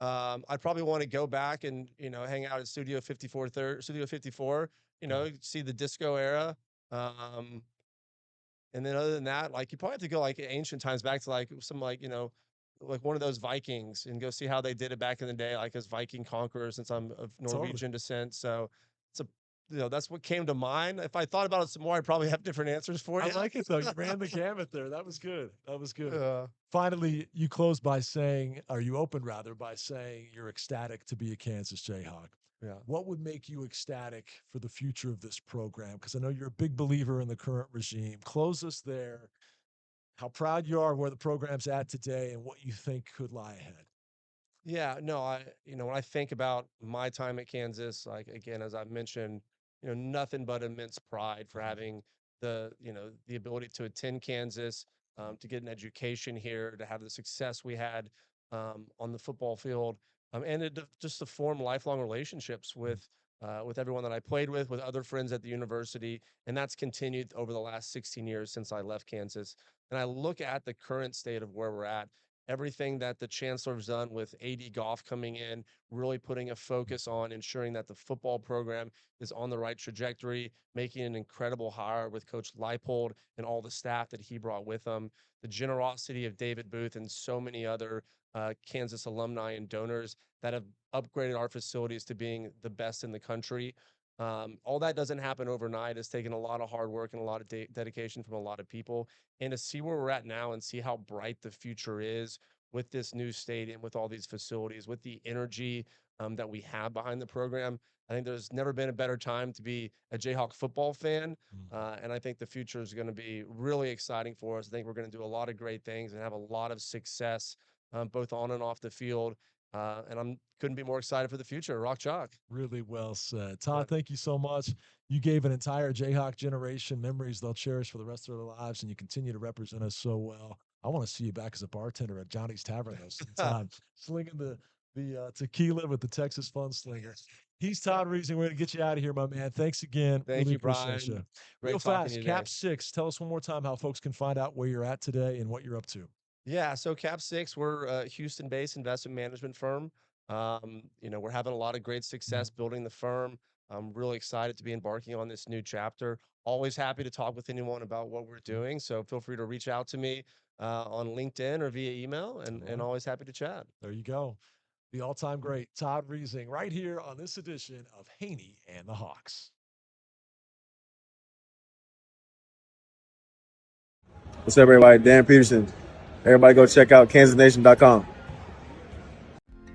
I'd probably want to go back and hang out at Studio 54. See the disco era. Um, and then other than that, like you probably have to go like ancient times back to like some like one of those Vikings and go see how they did it back in the day, like as Viking conquerors, since I'm of Totally. Norwegian descent. So it's a that's what came to mind. If I thought about it some more, I'd probably have different answers for I you. like it though. You ran the gamut there. That was good. That was good. Yeah. Finally, you closed by saying, or you opened rather by saying you're ecstatic to be a Kansas Jayhawk. Yeah. What would make you ecstatic for the future of this program? Because I know you're a big believer in the current regime. Close us there. How proud you are where the program's at today and what you think could lie ahead. Yeah, no, when I think about my time at Kansas, like again, as I've mentioned, nothing but immense pride for having the ability to attend Kansas, to get an education here, to have the success we had on the football field, and just to form lifelong relationships with everyone that I played with other friends at the university, and that's continued over the last 16 years since I left Kansas. And I look at the current state of where we're at. Everything that the chancellor's done with AD Goff coming in, really putting a focus on ensuring that the football program is on the right trajectory, making an incredible hire with Coach Leipold and all the staff that he brought with him, the generosity of David Booth and so many other Kansas alumni and donors that have upgraded our facilities to being the best in the country. All that doesn't happen overnight. It's taken a lot of hard work and a lot of dedication from a lot of people. And to see where we're at now and see how bright the future is with this new stadium, with all these facilities, with the energy that we have behind the program, I think there's never been a better time to be a Jayhawk football fan. And I think the future is going to be really exciting for us. I think we're going to do a lot of great things and have a lot of success, both on and off the field. And I couldn't be more excited for the future. Rock Chalk. Really well said. Todd, thank you so much. You gave an entire Jayhawk generation memories they'll cherish for the rest of their lives, and you continue to represent us so well. I want to see you back as a bartender at Johnny's Tavern though sometime, slinging the tequila with the Texas Fun Slinger. He's Todd Reesing. We're going to get you out of here, my man. Thanks again. Thank really you, Brian. appreciate you. Great Real talking to fast, you Cap today. 6. Tell us one more time how folks can find out where you're at today and what you're up to. Yeah, so Cap 6, we're a Houston-based investment management firm. We're having a lot of great success building the firm. I'm really excited to be embarking on this new chapter. Always happy to talk with anyone about what we're doing. So feel free to reach out to me on LinkedIn or via email, and always happy to chat. There you go. The all-time great Todd Reesing right here on this edition of Haney and the Hawks. What's up, everybody? Dan Peterson. Everybody go check out kansasnation.com.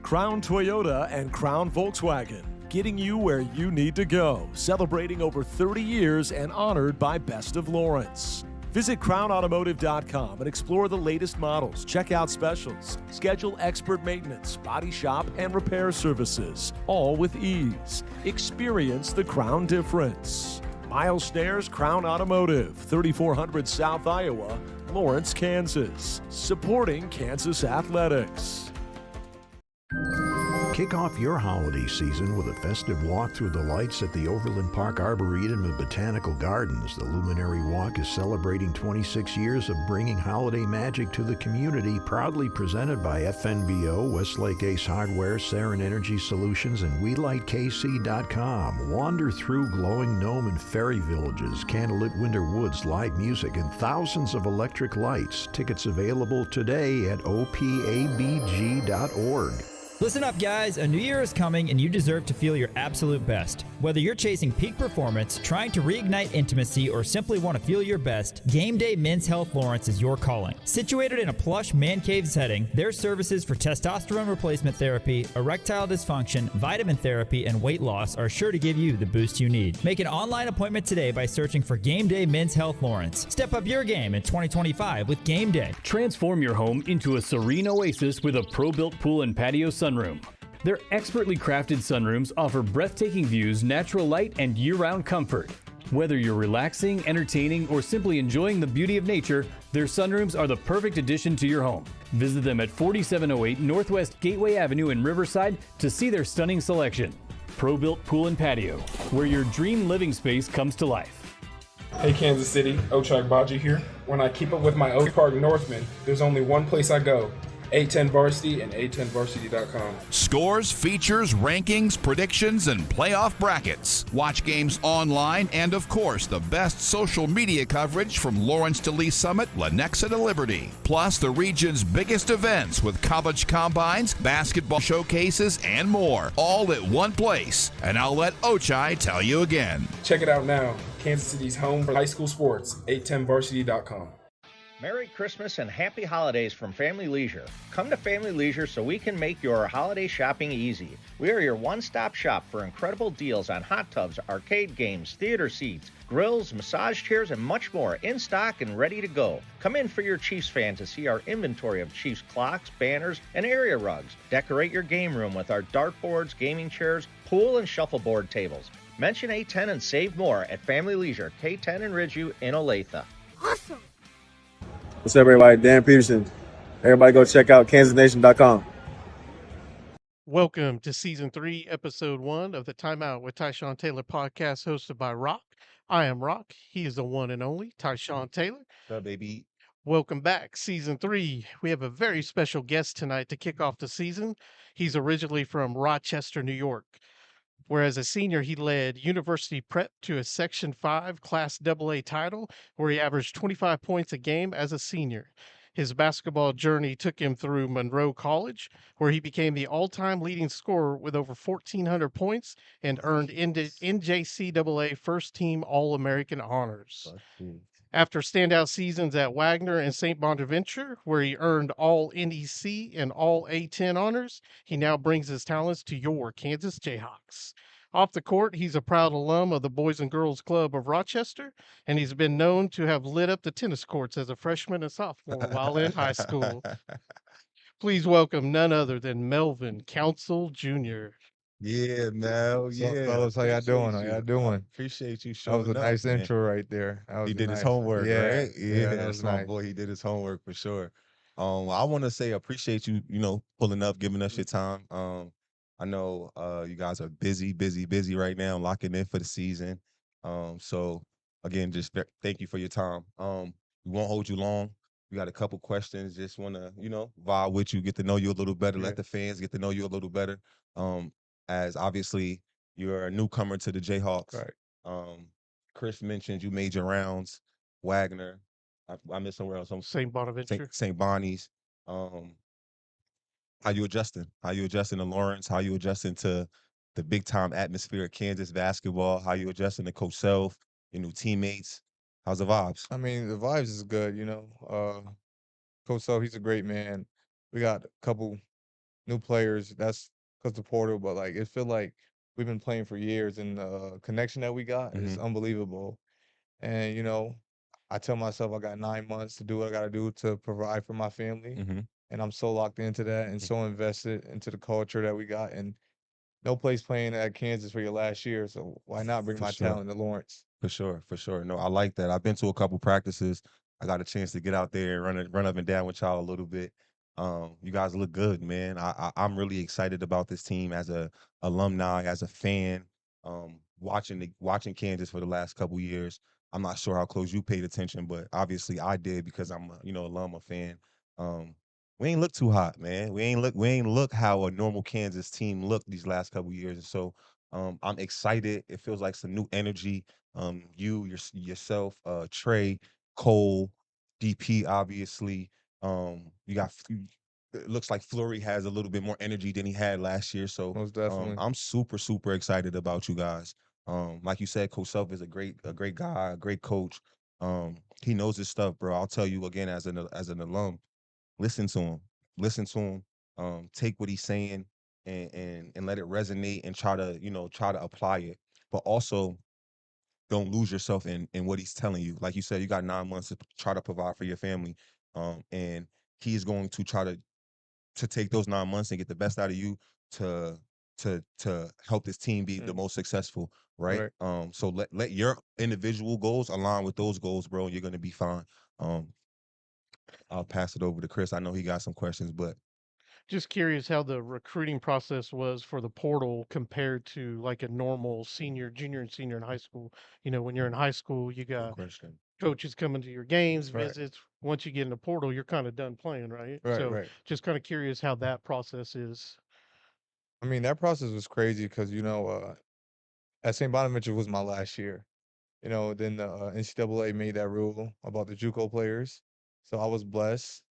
Crown Toyota and Crown Volkswagen, getting you where you need to go. Celebrating over 30 years and honored by Best of Lawrence. Visit crownautomotive.com and explore the latest models, check out specials, schedule expert maintenance, body shop, and repair services, all with ease. Experience the Crown difference. Miles Snares Crown Automotive, 3400 South Iowa, Lawrence, Kansas. Supporting Kansas athletics. Kick off your holiday season with a festive walk through the lights at the Overland Park Arboretum and Botanical Gardens. The Luminary Walk is celebrating 26 years of bringing holiday magic to the community, proudly presented by FNBO, Westlake Ace Hardware, Sarin Energy Solutions, and WeLightKC.com. Wander through glowing gnome and fairy villages, candlelit winter woods, live music, and thousands of electric lights. Tickets available today at opabg.org. Listen up, guys. A new year is coming, and you deserve to feel your absolute best. Whether you're chasing peak performance, trying to reignite intimacy, or simply want to feel your best, Game Day Men's Health Lawrence is your calling. Situated in a plush man cave setting, their services for testosterone replacement therapy, erectile dysfunction, vitamin therapy, and weight loss are sure to give you the boost you need. Make an online appointment today by searching for Game Day Men's Health Lawrence. Step up your game in 2025 with Game Day. Transform your home into a serene oasis with a pro-built pool and patio sunroom. Their expertly crafted sunrooms offer breathtaking views, natural light, and year-round comfort. Whether you're relaxing, entertaining, or simply enjoying the beauty of nature, their sunrooms are the perfect addition to your home. Visit them at 4708 Northwest Gateway Avenue in Riverside to see their stunning selection. Pro-built pool and patio, where your dream living space comes to life. Hey Kansas City, Ochai Baji here. When I keep up with my Oak Park Northmen, there's only one place I go. 810 Varsity and 810varsity.com. Scores, features, rankings, predictions, and playoff brackets. Watch games online and, of course, the best social media coverage from Lawrence to Lee Summit, Lenexa to Liberty. Plus, the region's biggest events with college combines, basketball showcases, and more. All at one place. And I'll let Ochai tell you again. Check it out now. Kansas City's home for high school sports. 810varsity.com. Merry Christmas and Happy Holidays from Family Leisure. Come to Family Leisure so we can make your holiday shopping easy. We are your one-stop shop for incredible deals on hot tubs, arcade games, theater seats, grills, massage chairs, and much more in stock and ready to go. Come in for your Chiefs fan to see our inventory of Chiefs clocks, banners, and area rugs. Decorate your game room with our dartboards, gaming chairs, pool, and shuffleboard tables. Mention A10 and save more at Family Leisure, K10 and Ridgeview in Olathe. Awesome! What's up, everybody? Dan Peterson. Everybody go check out kansasnation.com. Welcome to Season 3, Episode 1 of the Timeout with Tyshawn Taylor podcast hosted by Rock. I am Rock. He is the one and only Tyshawn Taylor. What's up, baby? Welcome back. Season 3. We have a very special guest tonight to kick off the season. He's originally from Rochester, New York. Whereas a senior, he led University Prep to a Section 5 Class AA title, where he averaged 25 points a game as a senior. His basketball journey took him through Monroe College, where he became the all-time leading scorer with over 1,400 points and earned NJCAA first-team All-American honors. After standout seasons at Wagner and St. Bonaventure, where he earned all NEC and all A10 honors, he now brings his talents to your Kansas Jayhawks. Off the court, he's a proud alum of the Boys and Girls Club of Rochester, and he's been known to have lit up the tennis courts as a freshman and sophomore while in high school. Please welcome none other than Melvin Council Jr. Yeah, Mel. What's up, Yeah, fellas? How y'all doing? How appreciate y'all you. doing? Appreciate you That was showing a up, nice man. intro right there. That was He did nice. his homework, Yeah, right? yeah, that that's was my nice. boy. He did his homework for sure. I want to say appreciate you, pulling up, giving us your time. I know you guys are busy right now, locking in for the season. So again, just thank you for your time. We won't hold you long. We got a couple questions. Just want to, vibe with you, get to know you a little better, Yeah. let the fans get to know you a little better. As obviously you're a newcomer to the Jayhawks. Right. Chris mentioned you made your rounds, Wagner. I missed somewhere else. St. Bonaventure. St. Bonnie's. How you adjusting? How you adjusting to Lawrence? How you adjusting to the big time atmosphere of Kansas basketball? How you adjusting to Coach Self, your new teammates? How's the vibes? I mean, the vibes is good, Coach So, he's a great man. We got a couple new players. That's because the portal, but like it feel like we've been playing for years, and the connection that we got is unbelievable. And I tell myself I got 9 months to do what I got to do to provide for my family, and I'm so locked into that and so invested into the culture that we got. And no place playing at Kansas for your last year, so why not bring For my sure. talent to Lawrence? For sure. No, I like that. I've been to a couple practices. I got a chance to get out there and run up and down with y'all a little bit. You guys look good, man. I'm really excited about this team as a alumni, as a fan. Watching Kansas for the last couple years. I'm not sure how close you paid attention, but obviously I did because I'm a, alum, a fan. Um, we ain't look too hot, man. We ain't look how a normal Kansas team looked these last couple years. And so I'm excited. It feels like some new energy. Yourself, Trey, Cole, DP, obviously. You got it looks like Fleury has a little bit more energy than he had last year. So Most definitely. I'm super, super excited about you guys. Like you said, Coach Self is a great guy, a great coach. He knows his stuff, bro. I'll tell you again, as an alum, listen to him. Listen to him. Take what he's saying and let it resonate and try to apply it. But also don't lose yourself in what he's telling you. Like you said, you got 9 months to try to provide for your family. And he is going to try to take those 9 months and get the best out of you to to help this team be the most successful, right? Right. So let your individual goals align with those goals, bro, and you're gonna be fine. Um, I'll pass it over to Chris. I know he got some questions, but Just curious how the recruiting process was for the portal compared to like a normal senior, junior, and senior in high school. When you're in high school, you good got question. coaches coming to your games, Right. visits. Once you get in the portal, you're kind of done playing, right? Right. So Right. just kind of curious how that process is. I mean, that process was crazy because at St. Bonaventure was my last year. Then the NCAA made that rule about the JUCO players, so I was blessed.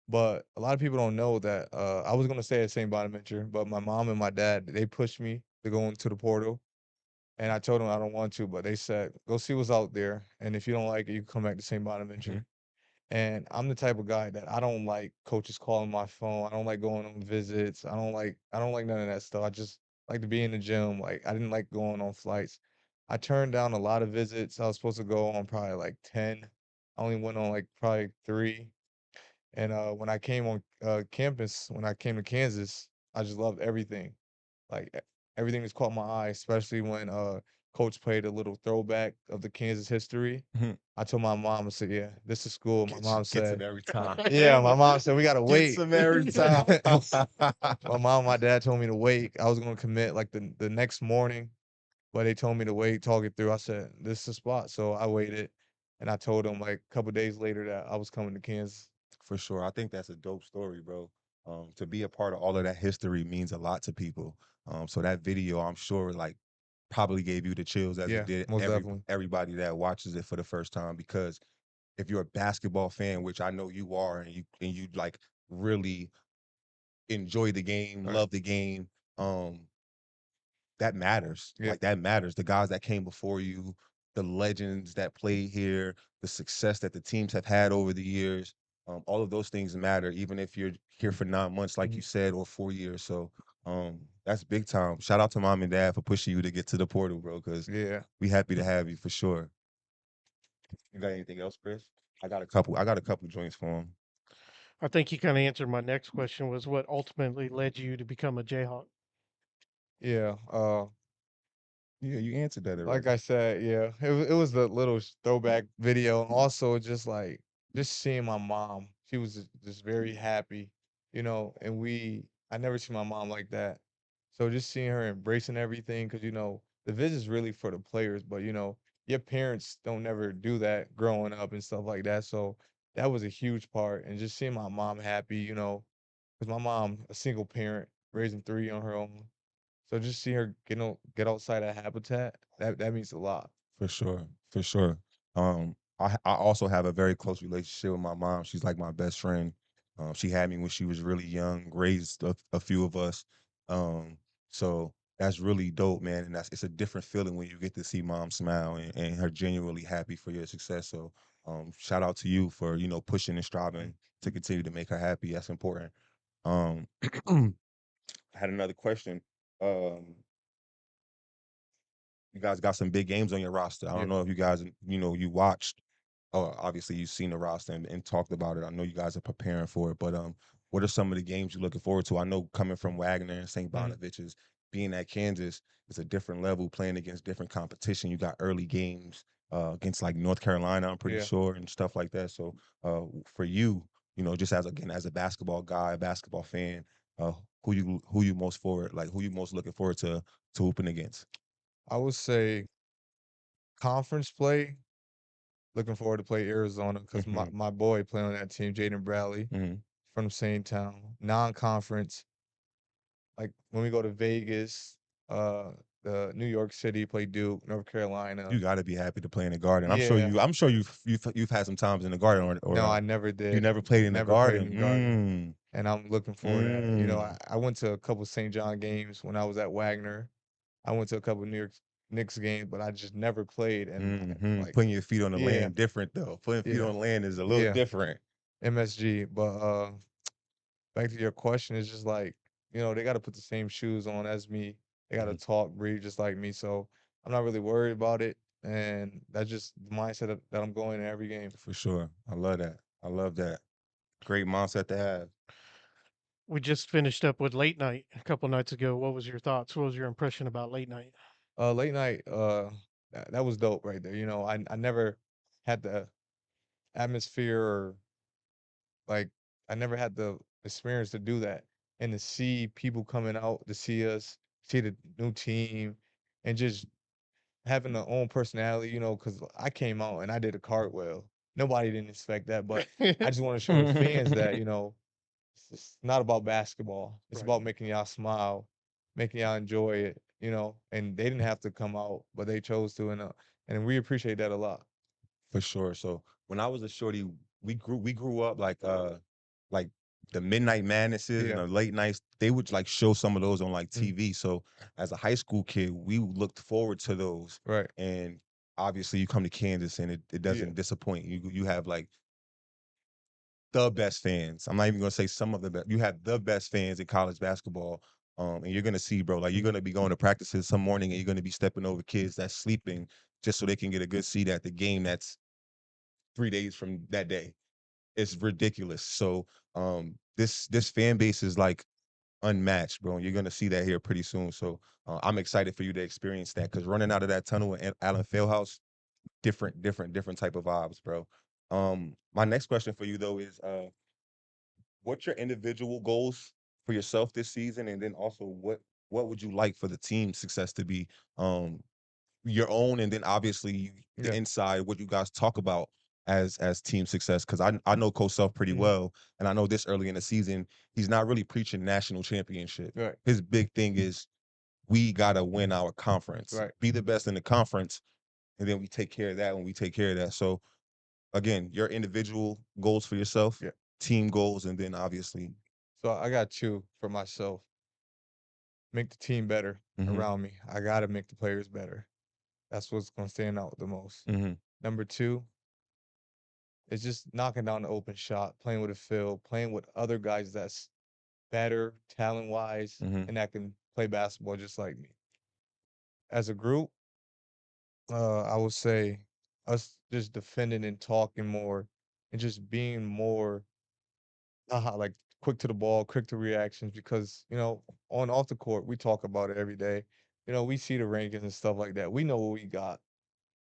But a lot of people don't know that I was gonna stay at St. Bonaventure, but my mom and my dad they pushed me to go into the portal, and I told them I don't want to, but they said go see what's out there, and if you don't like it, you can come back to St. Bonaventure. And I'm the type of guy that I don't like coaches calling my phone. I don't like going on visits. I don't like none of that stuff. I just like to be in the gym. Like I didn't like going on flights. I turned down a lot of visits. I was supposed to go on probably like 10. I only went on like probably 3. And when I came on campus, when I came to Kansas, I just loved everything. Like everything just caught my eye, especially when coach played a little throwback of the Kansas history. Mhm. I told my mom, I said, "Yeah, this is school." My mom Gets it said, every time. "Yeah." My mom said, "We gotta Gets wait." him every time. My mom, and my dad told me to wait. I was gonna commit like the next morning, but they told me to wait, talk it through. I said, "This is the spot," so I waited, and I told them like a couple days later that I was coming to Kansas. For sure. I think that's a dope story, bro. To be a part of all of that history means a lot to people. So that video, I'm sure, like probably gave you the chills as it Yeah, did most definitely. everybody that watches it for the first time. Because if you're a basketball fan, which I know you are, and you like really enjoy the game, Right. love the game, um, that matters. Yeah. Like that matters. The guys that came before you, the legends that played here, the success that the teams have had over the years, all of those things matter, even if you're here for 9 months, like you Mhm. said, or 4 years. So that's big time. Shout out to mom and dad for pushing you to get to the portal, bro, because Yeah. we happy to have you for sure. You got anything else, Chris? I got a couple joints for him. I think you kind of answered my next question was what ultimately led you to become a Jayhawk. Yeah. Yeah, you answered that Like already. I said, yeah, it was the little throwback video, and also just seeing my mom. She was just very happy, and I never seen my mom like that. So just seeing her embracing everything, because the visit's really for the players, but your parents don't never do that growing up and stuff like that. So that was a huge part, and just seeing my mom happy, because my mom a single parent raising 3 on her own. So just see her get outside that habitat, that means a lot. For sure, for sure. I also have a very close relationship with my mom. She's like my best friend. She had me when she was really young, raised a few of us. Um, so that's really dope, man. And it's a different feeling when you get to see mom smile and her genuinely happy for your success. So shout out to you for pushing and striving to continue to make her happy. That's important. Um, I had another question. Um, you guys got some big games on your roster. I Yeah. don't know if you guys, you watched. Oh, obviously you've seen the roster and talked about it. I know you guys are preparing for it, but what are some of the games you're looking forward to? I know coming from Wagner and St. Mhm. Bonaventure's, being at Kansas, it's a different level, playing against different competition. You got early games against like North Carolina, I'm pretty Yeah. sure, and stuff like that. So for you, just as a basketball guy, a basketball fan, who you most forward, like who you most looking forward to hooping against? I would say conference play. Looking forward to play Arizona because my boy play on that team, Jaden Bradley from the same town. Non-conference, like when we go to Vegas, the New York City, play Duke, North Carolina. You got to be happy to play in the Garden. Yeah. I'm sure you've had some times in the Garden, or No, I never you did. never played in the Never played in the Garden. Garden. And I'm looking forward to that. I went to a couple St. John games when I was at Wagner. I went to a couple New York Knicks games, but I just never played. And like, Putting your feet on the yeah, land different though. Putting feet on land is a little yeah, different. MSG. But back to your question, it's just like, they got to put the same shoes on as me. They got to talk, breathe just like me. So I'm not really worried about it. And that's just the mindset that I'm going in every game. For sure. I love that. I love that. Great mindset to have. We just finished up with late night a couple nights ago. What was your thoughts? What was your impression about late night? Late night, that was dope right there. I never had the atmosphere or like I never had the experience to do that and to see people coming out to see us, see the new team, and just having their own personality. Because I came out and I did a cartwheel. Nobody didn't expect that, but I just want to show the fans that it's not about basketball. It's about making y'all smile, making y'all enjoy it. And they didn't have to come out, but they chose to, and we appreciate that a lot. For sure. So when I was a shorty, we grew up like the Midnight Madnesses and Yeah. the late nights. They would like show some of those on like TV. So as a high school kid, we looked forward to those. Right. And obviously, you come to Kansas and it doesn't disappoint. You have like the best fans. I'm not even gonna say some of the best. You have the best fans in college basketball. And you're gonna see, bro, like you're gonna be going to practices some morning and you're gonna be stepping over kids that's sleeping just so they can get a good seat at the game that's 3 days from that day. It's ridiculous. So this fan base is like unmatched, bro. And you're gonna see that here pretty soon. So I'm excited for you to experience that because running out of that tunnel in Allen Fieldhouse, different type of vibes, bro. My next question for you though is what's your individual goals for yourself this season, and then also what would you like for the team success to be? Your own, and then obviously the inside what you guys talk about as team success, because I know Coach Self pretty well, and I know this early in the season he's not really preaching national championship. Right. His big thing is we gotta win our conference, Right. be the best in the conference, and then we take care of that when we take care of that. So again, your individual goals for yourself, team goals, and then obviously So I got two for myself. Make the team better around me. I got to make the players better. That's what's going to stand out the most. Number two is just knocking down the open shot, playing with a field, playing with other guys that's better talent-wise and that can play basketball just like me. As a group, I would say us just defending and talking more and just being more like quick to the ball, quick to reactions because, on off the court, we talk about it every day. We see the rankings and stuff like that. We know what we got.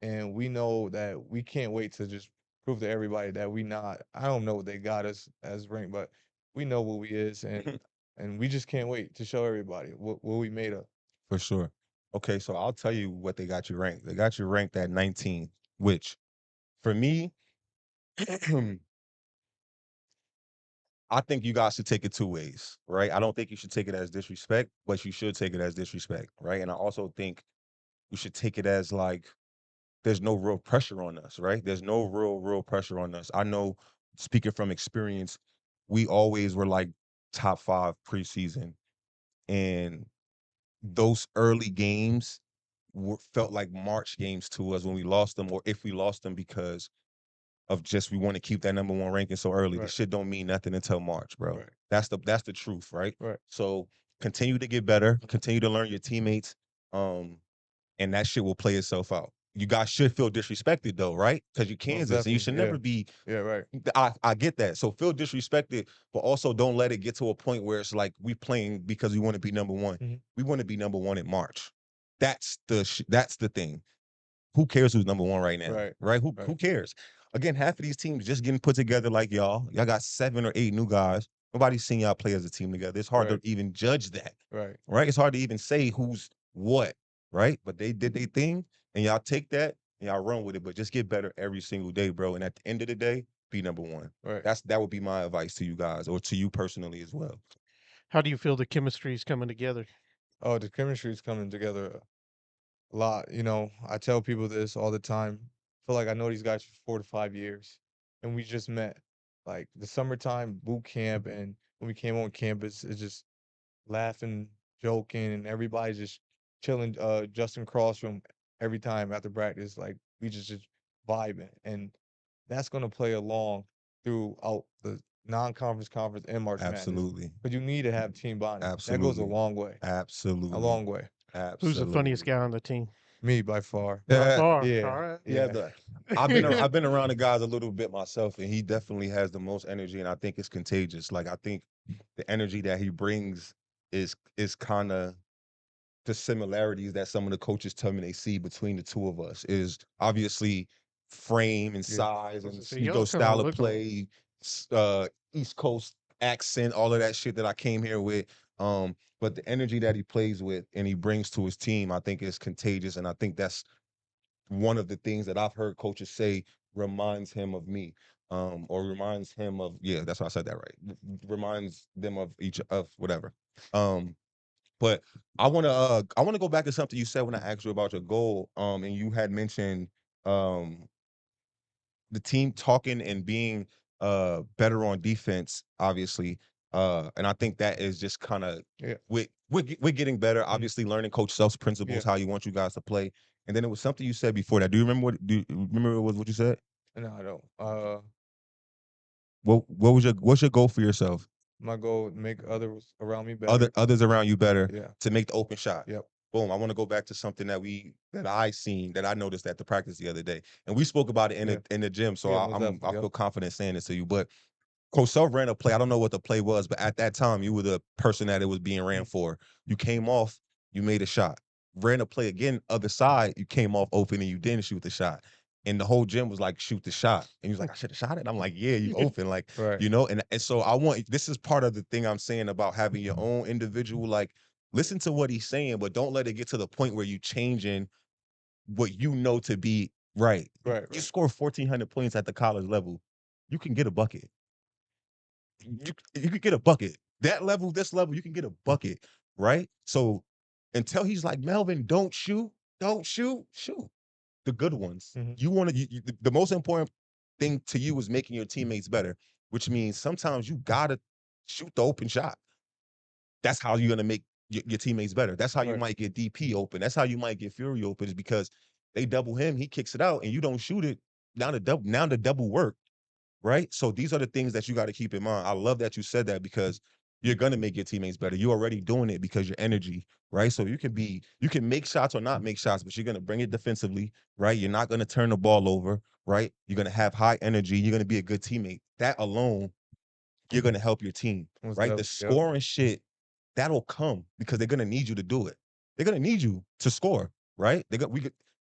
And we know that we can't wait to just prove to everybody that we not. I don't know what they got us as ranked, but we know what we is, and we just can't wait to show everybody what we made of. for sure. Okay, so I'll tell you what they got you ranked. They got you ranked at 19, which for me, I think you guys should take it two ways, right? I don't think you should take it as disrespect, but you should take it as disrespect, right? And I also think you should take it as like there's no real pressure on us, right? There's no real pressure on us. I know, speaking from experience, we always were like top 5 preseason, and those early games felt like March games to us when we lost them, or if we lost them because of just we want to keep that number 1 ranking so early. The Right. shit don't mean nothing until March, bro. Right. That's the truth, right? Right. So continue to get better, continue to learn your teammates, and that shit will play itself out. You guys should feel disrespected though, right? Because you Kansas, and you should never be. Yeah, right. I get that. So feel disrespected, but also don't let it get to a point where it's like we playing because we want to be number 1. We want to be number 1 in March. That's the thing. who cares who's number one right now? Right. Right? Who Right. cares? Again, half of these teams just getting put together like y'all. Y'all got 7 or 8 new guys. Nobody's seen y'all play as a team together. It's hard to Right. even judge that. Right. Right? It's hard to even say who's what. Right? But they did their thing, and y'all take that and y'all run with it. But just get better every single day, bro. And at the end of the day, be number one. Right. That would be my advice to you guys, or to you personally as well. How do you feel the chemistry is coming together? Oh, the chemistry is coming together a lot. You know, I tell people this all the time. I feel like I know these guys for 4 to 5 years, and we just met. Like the summertime boot camp, and when we came on campus, it's just laughing, joking, and everybody's just chilling. Justin Cross from every time after practice, like we just vibing, and that's gonna play along throughout the non-conference, conference, and March Madness. Absolutely. But you need to have team bonding. That goes a Absolutely. long way. Absolutely. A long way. Who's the funniest Absolutely. guy on the team? Me by far. By Yeah. far. Yeah. All right. Yeah, I've been around the guys a little bit myself, and he definitely has the most energy, and I think it's contagious. Like I think the energy that he brings is kind of the similarities that some of the coaches tell me they see between the two of us. Is obviously frame and Yeah. size and So you y'all know kinda style of look play, East Coast accent, all of that shit that I came here with. But the energy that he plays with and he brings to his team, I think is contagious, and I think that's one of the things that I've heard coaches say reminds him of me, or reminds him of that's why I said that right. Reminds them of each of whatever. But I wanna go back to something you said when I asked you about your goal. And you had mentioned um the team talking and being better on defense, obviously. And I think that is just kind of Yeah. we're getting better, obviously learning Coach Self's principles, Yeah. how you want you guys to play. And then it was something you said before that. Do you remember what you said? No, I don't. What's your goal for yourself? My goal to make others around me better. Others around you better Yeah. to make the open shot. Yep. Boom. I want to go back to something that I noticed at the practice the other day. And we spoke about it in the gym. So Yeah, most definitely. I feel confident saying this to you. But Coach Self ran a play. I don't know what the play was, but at that time, you were the person that it was being ran for. You came off, you made a shot. Ran a play again, other side, you came off open and you didn't shoot the shot. And the whole gym was like, shoot the shot. And he was like, I should have shot it. I'm like, yeah, you open. Like, Right. and so this is part of the thing I'm saying about having your own individual, like, listen to what he's saying, but don't let it get to the point where you changing what you know to be right. Right. You score 1,400 points at the college level, you can get a bucket. You could get a bucket. That level, this level, you can get a bucket, right? So until he's like, Melvin, don't shoot. Shoot. The good ones. Mhm. You want to. The most important thing to you is making your teammates better, which means sometimes you gotta shoot the open shot. That's how you're gonna make your teammates better. That's how you Right. might get DP open. That's how you might get Fury open, is because they double him, he kicks it out, and you don't shoot it. Now the double work, right? So these are the things that you got to keep in mind. I love that you said that, because you're gonna make your teammates better. You're already doing it because your energy, right? So you can make shots or not make shots, but you're gonna bring it defensively, right? You're not gonna turn the ball over, right? You're gonna have high energy. You're gonna be a good teammate. That alone, you're gonna help your team, Most right? The definitely. Yep. scoring shit, that'll come because they're gonna need you to do it. They're gonna need you to score, right?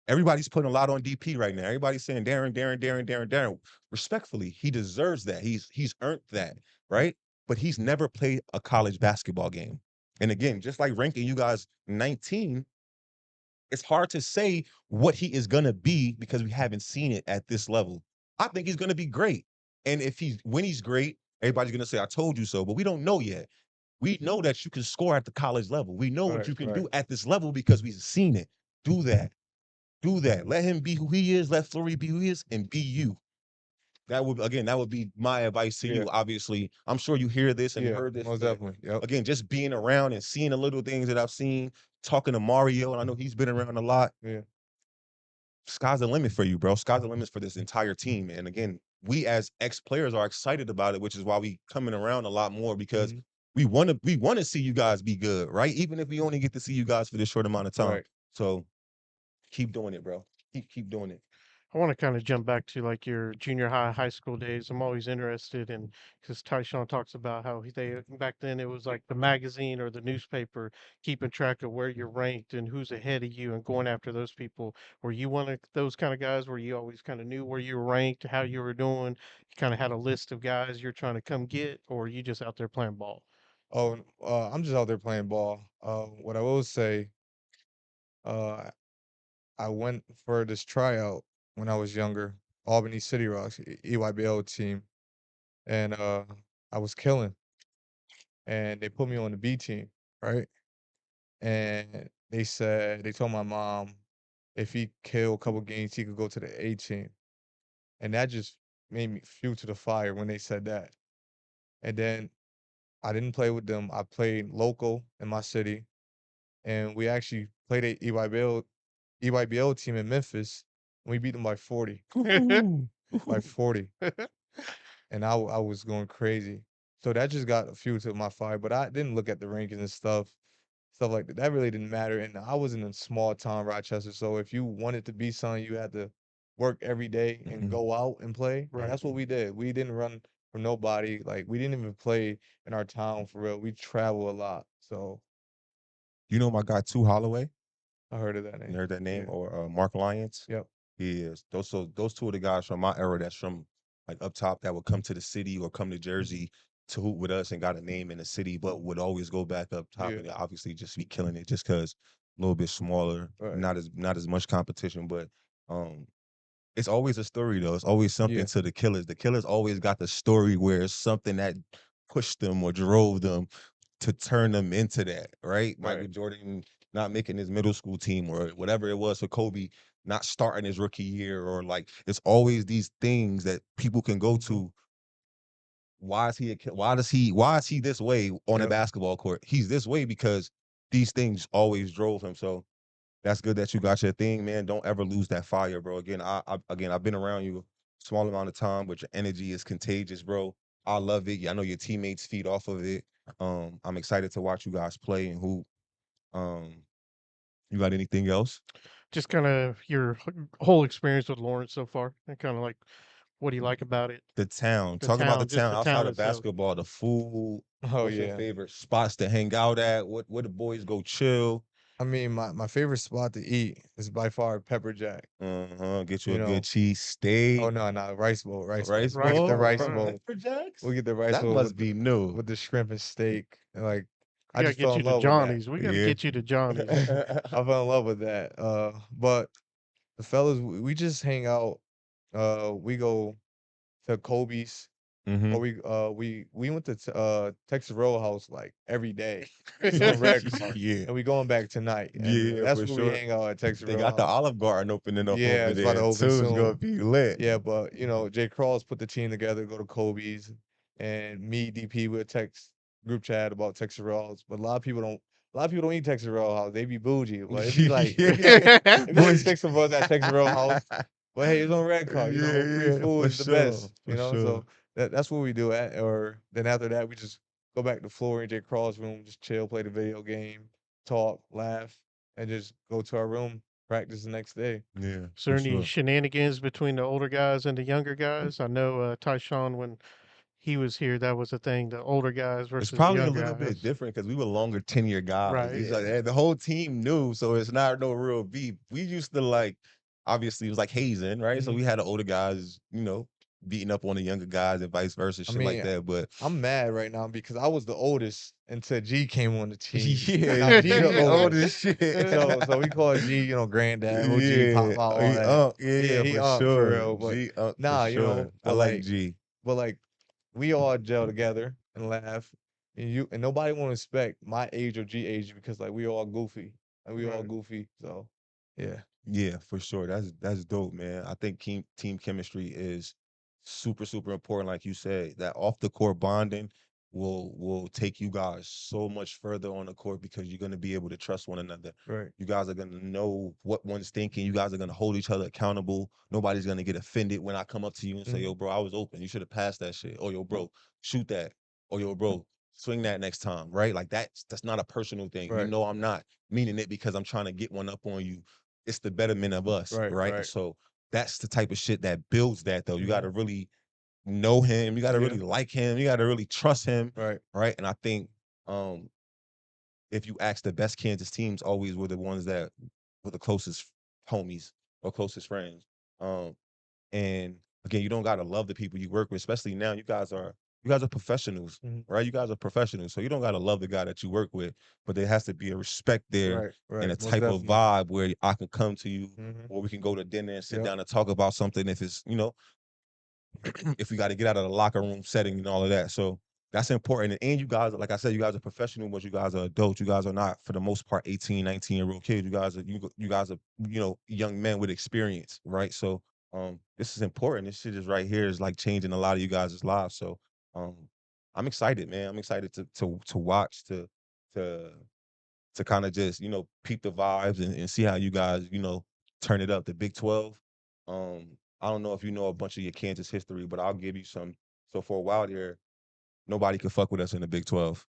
Everybody's putting a lot on DP right now. Everybody's saying Darren. Respectfully, he deserves that. He's earned that, right? But he's never played a college basketball game. And again, just like ranking you guys 19, it's hard to say what he is gonna be because we haven't seen it at this level. I think he's gonna be great. And when he's great, everybody's gonna say, I told you so, but we don't know yet. We know that you can score at the college level. We know what Right, you can right. do at this level because we've seen it. Do that. Let him be who he is. Let Fleury be who he is, and be you. That would be my advice to Yeah. you. Obviously, I'm sure you hear this and Yeah, heard this. most but definitely. Yep. Again, just being around and seeing the little things that I've seen, talking to Mario, and I know he's been around a lot. Yeah. Sky's the limit for you, bro. Sky's the limit for this entire team. And again, we as ex-players are excited about it, which is why we coming around a lot more, because Mhm. we want to see you guys be good, right? Even if we only get to see you guys for this short amount of time. Right. So keep doing it, bro. Keep doing it. I want to kind of jump back to like your junior high, high school days. I'm always interested in because Tyshawn talks about how they back then it was like the magazine or the newspaper keeping track of where you're ranked and who's ahead of you and going after those people. Were you one of those kind of guys where you always kind of knew where you were ranked, how you were doing? You kind of had a list of guys you're trying to come get, or were you just out there playing ball? Oh, I'm just out there playing ball. What I will say, uh, I went for this tryout when I was younger, Albany City Rocks, EYBL team, and I was killing, and they put me on the B team, right? And they told my mom if he killed a couple games, he could go to the A team, and that just made me fuel to the fire when they said that. And then I didn't play with them. I played local in my city, and we actually played a EYBL team in Memphis, and we beat them by 40. By 40. And I was going crazy. So that just got a fuel to my fire, but I didn't look at the rankings and stuff like that. That really didn't matter. And I was in a small town, Rochester. So if you wanted to be something, you had to work every day and go out and play. And Right. that's what we did. We didn't run from nobody. Like we didn't even play in our town for real. We travel a lot. So You know my guy, Two Holloway? I heard of that You name. heard that name? Yeah. Or Mark Lyons? Yep. He is. Those two of the guys from my era that's from like up top that would come to the city or come to Jersey to hoop with us and got a name in the city, but would always go back up top Yeah. and obviously just be killing it just because a little bit smaller, Right. not as much competition. But um it's always a story though. It's always something Yeah. to the killers. The killers always got the story where it's something that pushed them or drove them to turn them into that, right? Michael Right. Jordan not making his middle school team or whatever it was for Kobe not starting his rookie year or like it's always these things that people can go to. Why is he why is he this way on a Yep. basketball court? He's this way because these things always drove him. So that's good that you got your thing, man. Don't ever lose that fire, bro. Again, I've been around you a small amount of time, but your energy is contagious, bro. I love it. I know your teammates feed off of it. I'm excited to watch you guys play and hoop. Um, you got anything else? Just kind of your whole experience with Lawrence so far, and kind of like what do you like about it? The town. The Talk about the town, just town the outside town of itself. basketball, the food. Oh What's your yeah. favorite spots to hang out at? Where the boys go chill? I mean, my favorite spot to eat is by far Pepper Jack. Uh-huh. Get you You a good know. cheese steak. Oh no, rice bowl, rice bowl. Rice We get the bowl? rice Alright. bowl. Pepper Jacks? We get the rice That bowl must be new. with the shrimp and steak. And like We I gotta just fell get you in to love with that. Johnny's. We gotta Yeah. get you to Johnny's. I fell in love with that. But the fellas, we just hang out. We go to Kobe's, or Mhm. we went to Texas Roadhouse like every day. It's on Red Car, Yeah. and we going back tonight. And Yeah, that's for where we sure. hang out at Texas They got the Roadhouse. Olive Garden opening up Yeah, over it's about to there open too. It's gonna soon. be lit. Yeah, but you know, Jay Crawls put the team together, go to Kobe's, and me, DP, we'll text group chat about Texas Roadhouse. But a lot of people don't eat Texas Roadhouse. They be bougie. But it be like 6 of us at Texas Roadhouse. But hey, it's on Red Car, you know, free Yeah, food for is the sure, best, for you know. sure. So that's what we do at. Or then after that, we just go back to Flory and Jay Crawls' room, just chill, play the video game, talk, laugh, and just go to our room, practice the next day. Yeah, Is there for any sure. shenanigans between the older guys and the younger guys? I know Tyshawn, when he was here, that was a thing. The older guys It's versus the probably a young little bit guys. different because we were longer tenure guys. Right. It's like, the whole team knew, so it's not no real beef. We used to like, obviously, it was like hazing, right? So Mhm. we had the older guys, beating up on the younger guys and vice versa, I shit like mean, that. But I'm mad right now because I was the oldest until G came on the team. yeah, Now G G the old oldest. as shit. So we call G, granddad, OG, Yeah, Papa, all he that. yeah, Yeah, yeah, he for for sure. real. But G for nah, sure. I but like G. like we all gel together and laugh. And nobody won't expect my age or G age because like we all goofy. And we all Right. goofy. So yeah. Yeah, for sure. That's dope, man. I think team chemistry is super, super important. Like you said, that off the court bonding will take you guys so much further on the court because you're gonna be able to trust one another. Right. You guys are gonna know what one's thinking. You guys are gonna hold each other accountable. Nobody's gonna get offended when I come up to you and say, Mhm. "Yo, bro, I was open. You should have passed that shit." Or "Yo, bro, shoot that." Or "Yo, bro, swing that next time." Right? Like that's not a personal thing. You Right. know, I'm not meaning it because I'm trying to get one up on you. It's the betterment of us, right? Right. So that's the type of shit that builds that, though. You got to really know him. You got to really like him. You got to really trust him. Right. And I think if you ask, the best Kansas teams always were the ones that were the closest homies or closest friends. And again, you don't gotta love the people you work with, especially now. You guys are professionals, right? You guys are professionals, so you don't gotta love the guy that you work with, but there has to be a respect there and a Most type of definitely. vibe where I can come to you, or we can go to dinner and sit down and talk about something. If it's if we got to get out of the locker room setting and all of that. So that's important. And you guys, like I said, you guys are professional, but you guys are adults. You guys are not, for the most part, 18, 19-year-old kids. You guys are, young men with experience, right? So this is important. This shit is right here is like changing a lot of you guys' lives. So um I'm excited, man. I'm excited to watch, to kind of just, peep the vibes and see how you guys, turn it up. The Big 12. I don't know if you know a bunch of your Kansas history, but I'll give you some. So for a while there, nobody could fuck with us in the Big 12.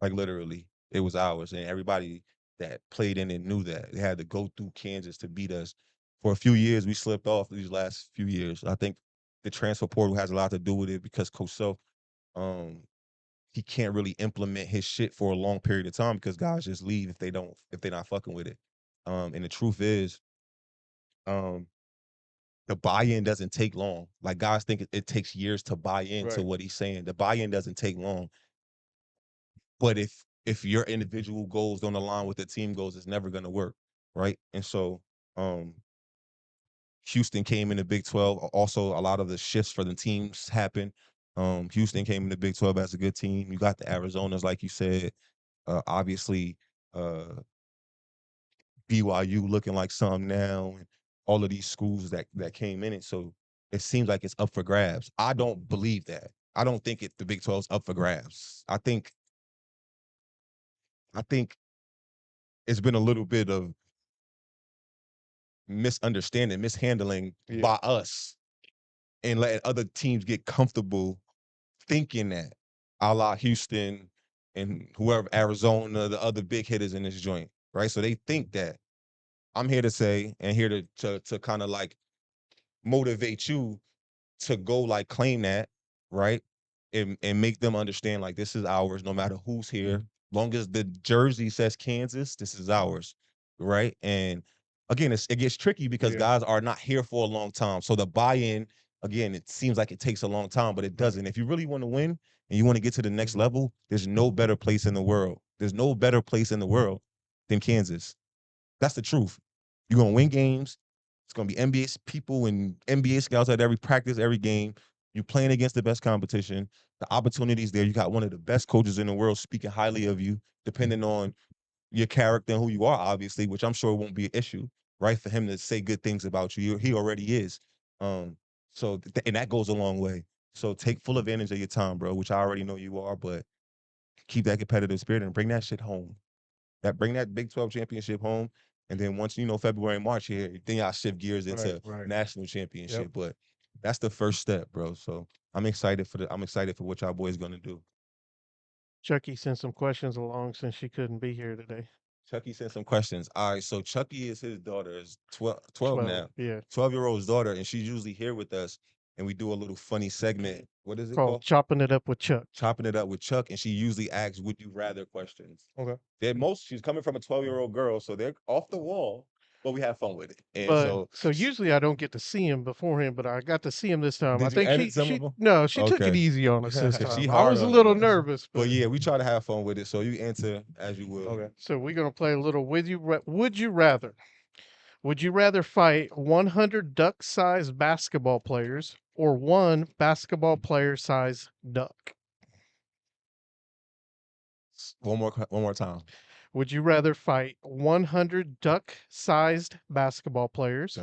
Like literally, it was ours. And everybody that played in it knew that. They had to go through Kansas to beat us. For a few years, we slipped off these last few years. I think the transfer portal has a lot to do with it because Coach Self, um, he can't really implement his shit for a long period of time because guys just leave if they're not fucking with it. And the truth is, um, the buy-in doesn't take long. Like guys think it takes years to buy into what he's saying. The buy-in doesn't take long. But if your individual goals don't align with the team goals, it's never gonna work. Right. And so Houston came in the Big 12. Also, a lot of the shifts for the teams happened. Houston came in the Big 12 as a good team. You got the Arizonas, like you said. Obviously, BYU looking like some now, and all of these schools that came in it. So it seems like it's up for grabs. I don't believe that. I don't think the Big 12's up for grabs. I think it's been a little bit of misunderstanding, mishandling by us, and letting other teams get comfortable thinking that, a la Houston and whoever, Arizona, the other big hitters in this joint, right? So they think that. I'm here to say, and here to kind of like motivate you to go like claim that, right? And make them understand like this is ours, no matter who's here. Long as the jersey says Kansas, this is ours, right? And again, it gets tricky because guys are not here for a long time. So the buy-in, again, it seems like it takes a long time, but it doesn't. If you really want to win and you want to get to the next level, there's no better place in the world. There's no better place in the world than Kansas. That's the truth. You're gonna win games. It's gonna be NBA people and NBA scouts at every practice, every game. You're playing against the best competition. The opportunities there. You got one of the best coaches in the world speaking highly of you, depending on your character and who you are, obviously, which I'm sure won't be an issue, right? For him to say good things about you. He already is. And that goes a long way. So take full advantage of your time, bro, which I already know you are, but keep that competitive spirit and bring that shit home. Bring that Big 12 championship home. And then once February and March here, then y'all shift gears into national championship. But that's the first step, bro. So I'm excited for what y'all boys gonna do. Chucky sent some questions along since she couldn't be here today. Chucky sent some questions. All right, so Chucky is his daughter, is 12 now. Yeah. 12-year-old's daughter, and she's usually here with us, and we do a little funny segment. What is it called? Chopping It Up with Chuck. Chopping It Up with Chuck, and she usually asks, would you rather questions. Okay. She's coming from a 12-year-old girl, so they're off the wall, but we have fun with it. And But so usually I don't get to see him beforehand, but I got to see him this time. Did I you think edit some of them? no, she took it Okay. easy on us this time. She I hard was a on little us. nervous, But yeah, we try to have fun with it. So you answer as you will. Okay. So we're gonna play a little would you rather? Would you rather fight 100 duck-sized basketball players or one basketball player-sized duck? One more time. Would you rather fight 100 duck-sized basketball players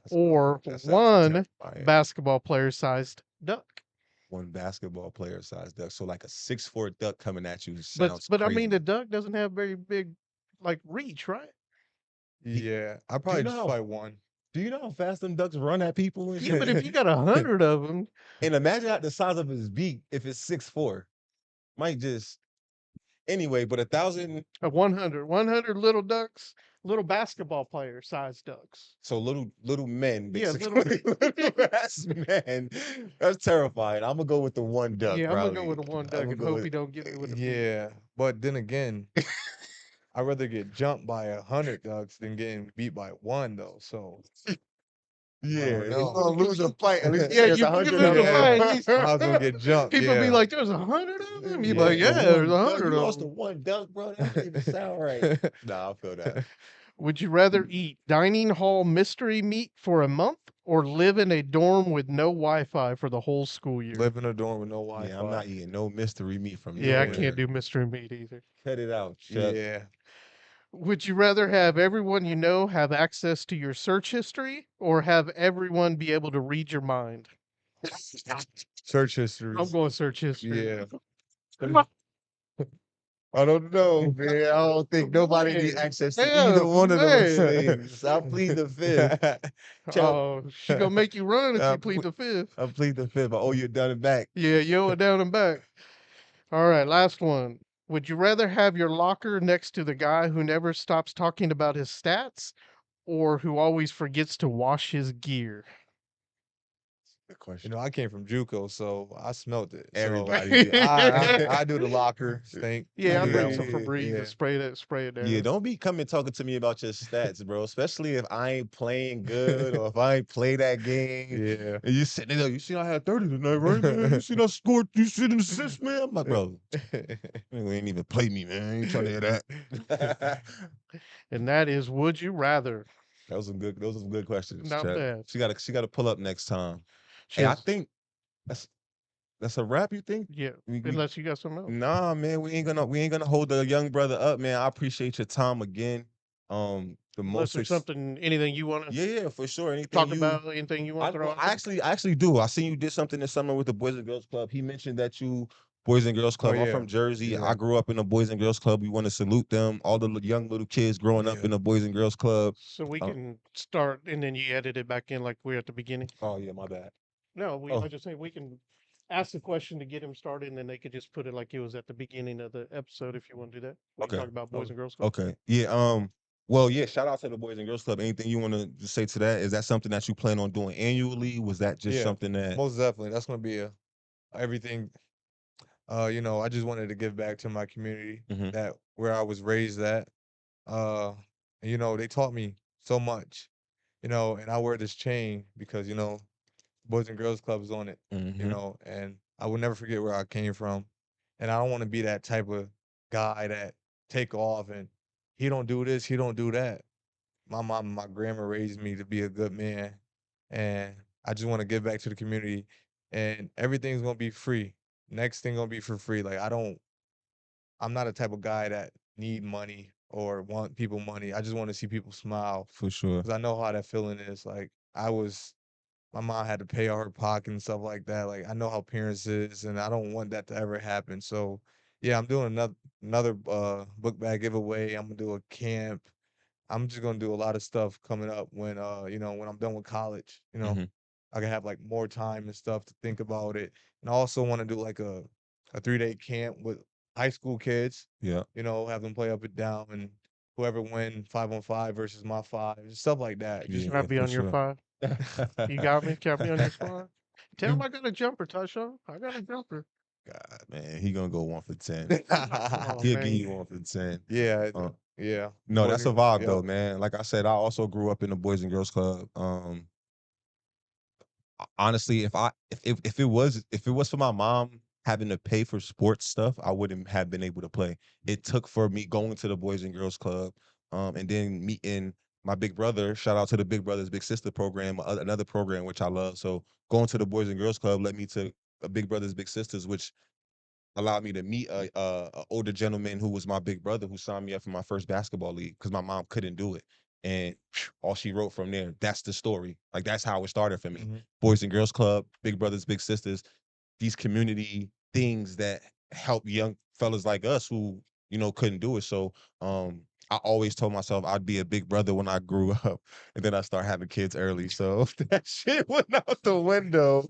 or one basketball player-sized duck? One basketball player sized duck. So like a 6'4" duck coming at you sounds But I crazy. mean the duck doesn't have very big like reach, right? Yeah, I probably just fight one. Do you know how fast them ducks run at people? And Yeah, but if you got 100 of them, and imagine at the size of his beak if it's 6'4", might just anyway. But 1,000, 100 little ducks, little basketball player size ducks. So little men, Yeah, basically. Little ass men. That's terrifying. I'm gonna go with the one duck, Yeah, I'm gonna go probably. with the one I'm duck gonna and go hope with he don't get me with a beat. Yeah, but then again, I'd rather get jumped by 100 ducks than getting beat by one though. So yeah. don't He's know. gonna lose a fight. At least Yeah, there's you 100 lose of the them. fight. Might as well get jumped. People be Yeah. like, "There's 100 of them." You be Yeah, like, "Yeah, the there's one duck. 100 You of lost to them." one duck, bro. That don't even sound right. Nah, I feel that. Would you rather eat dining hall mystery meat for a month or live in a dorm with no Wi-Fi for the whole school year? Live in a dorm with no Wi-Fi. Yeah, I'm not eating no mystery meat from Yeah, I nowhere. can't do mystery meat either. Cut it out, Chuck. Yeah. Would you rather have everyone you know have access to your search history or have everyone be able to read your mind? Search history. I'm going search history. Yeah. I don't know, man. I don't think nobody needs access to Yeah, either one of those man. things. I plead the fifth. Oh, she gonna make you run if I you plead the fifth. I plead the fifth. I owe you down and back. Yeah, yo it down and back. All right, last one. Would you rather have your locker next to the guy who never stops talking about his stats or who always forgets to wash his gear? Good question. I came from JUCO, so I smelt it. So Everybody. I do the locker stink. Yeah, I do bring that some one. Febreze Yeah. to spray it down. Yeah, don't be coming talking to me about your stats, bro. Especially if I ain't playing good or if I ain't play that game. Yeah. And you sitting there, you see I had 30 tonight, right, man? You see I scored, you see the assists, man? I'm like, bro, you ain't even play me, man. I ain't trying to hear that. And that is Would You Rather. Those are some good questions, Not Chuck. bad. She gotta pull up next time. She Hey, I has- think that's a wrap, you think? yeah, we- unless you got something else. Nah, man, we ain't gonna hold the young brother up, man. I appreciate your time again. The Unless most there's something, anything you want to yeah, for sure. Anything talk you about, anything you want to throw out I there? actually do. I seen you did something this summer with the Boys and Girls Club. He mentioned that you Boys and Girls Club. I'm yeah. from Jersey. Yeah. I grew up in the Boys and Girls Club. We want to salute them, all the young little kids growing up Yeah. in the Boys and Girls Club. So we Oh. can start and then you edit it back in like we're at the beginning. Oh yeah, my bad. No, Oh. I just say we can ask the question to get him started and then they could just put it like it was at the beginning of the episode if you want to do that. We can Okay. talk about Boys and Girls Club. Okay. Yeah. Well, yeah. Shout out to the Boys and Girls Club. Anything you want to say to that? Is that something that you plan on doing annually? Was that just Yeah, something that? Most definitely. That's gonna be everything. I just wanted to give back to my community Mhm. that where I was raised at. They taught me so much. And I wear this chain because, Boys and Girls Club is on it, Mhm. and I will never forget where I came from. And I don't want to be that type of guy that take off and he don't do this, he don't do that. My mom and my grandma raised me to be a good man, and I just want to give back to the community, and everything's gonna be free. Next thing gonna be for free. Like I'm not a type of guy that need money or want people money. I just want to see people smile For sure. because I know how that feeling is. Like my mom had to pay out her pocket and stuff like that. Like I know how parents is, and I don't want that to ever happen. So yeah, I'm doing another book bag giveaway. I'm gonna do a camp. I'm just gonna do a lot of stuff coming up when when I'm done with college. Mhm. I can have like more time and stuff to think about it. And I also want to do like a 3-day camp with high school kids. Yeah. Have them play up and down and whoever win 5-on-5 versus my five, stuff like that. Just Can I be for on your sure. 5? You got me? Can I be on your 5? Tell him I got a jumper, Tasha. I got a jumper. God, man, he gonna go 1 for 10. Oh, He'll man. give you 1 for 10. Yeah, Uh, yeah. No, that's a vibe Yep. though, man. Like I said, I also grew up in the Boys and Girls Club. Honestly, if it was for my mom having to pay for sports stuff, I wouldn't have been able to play. It took for me going to the Boys and Girls Club, and then meeting my big brother. Shout out to the Big Brothers Big Sister program, another program which I love. So going to the Boys and Girls Club led me to a Big Brothers Big Sisters, which allowed me to meet a older gentleman who was my big brother who signed me up for my first basketball league because my mom couldn't do it. And all she wrote from there, that's the story. Like that's how it started for me. Mhm. Boys and Girls Club, Big Brothers, Big Sisters, these community things that help young fellas like us who, couldn't do it. So I always told myself I'd be a big brother when I grew up. And then I started having kids early. So that shit went out the window.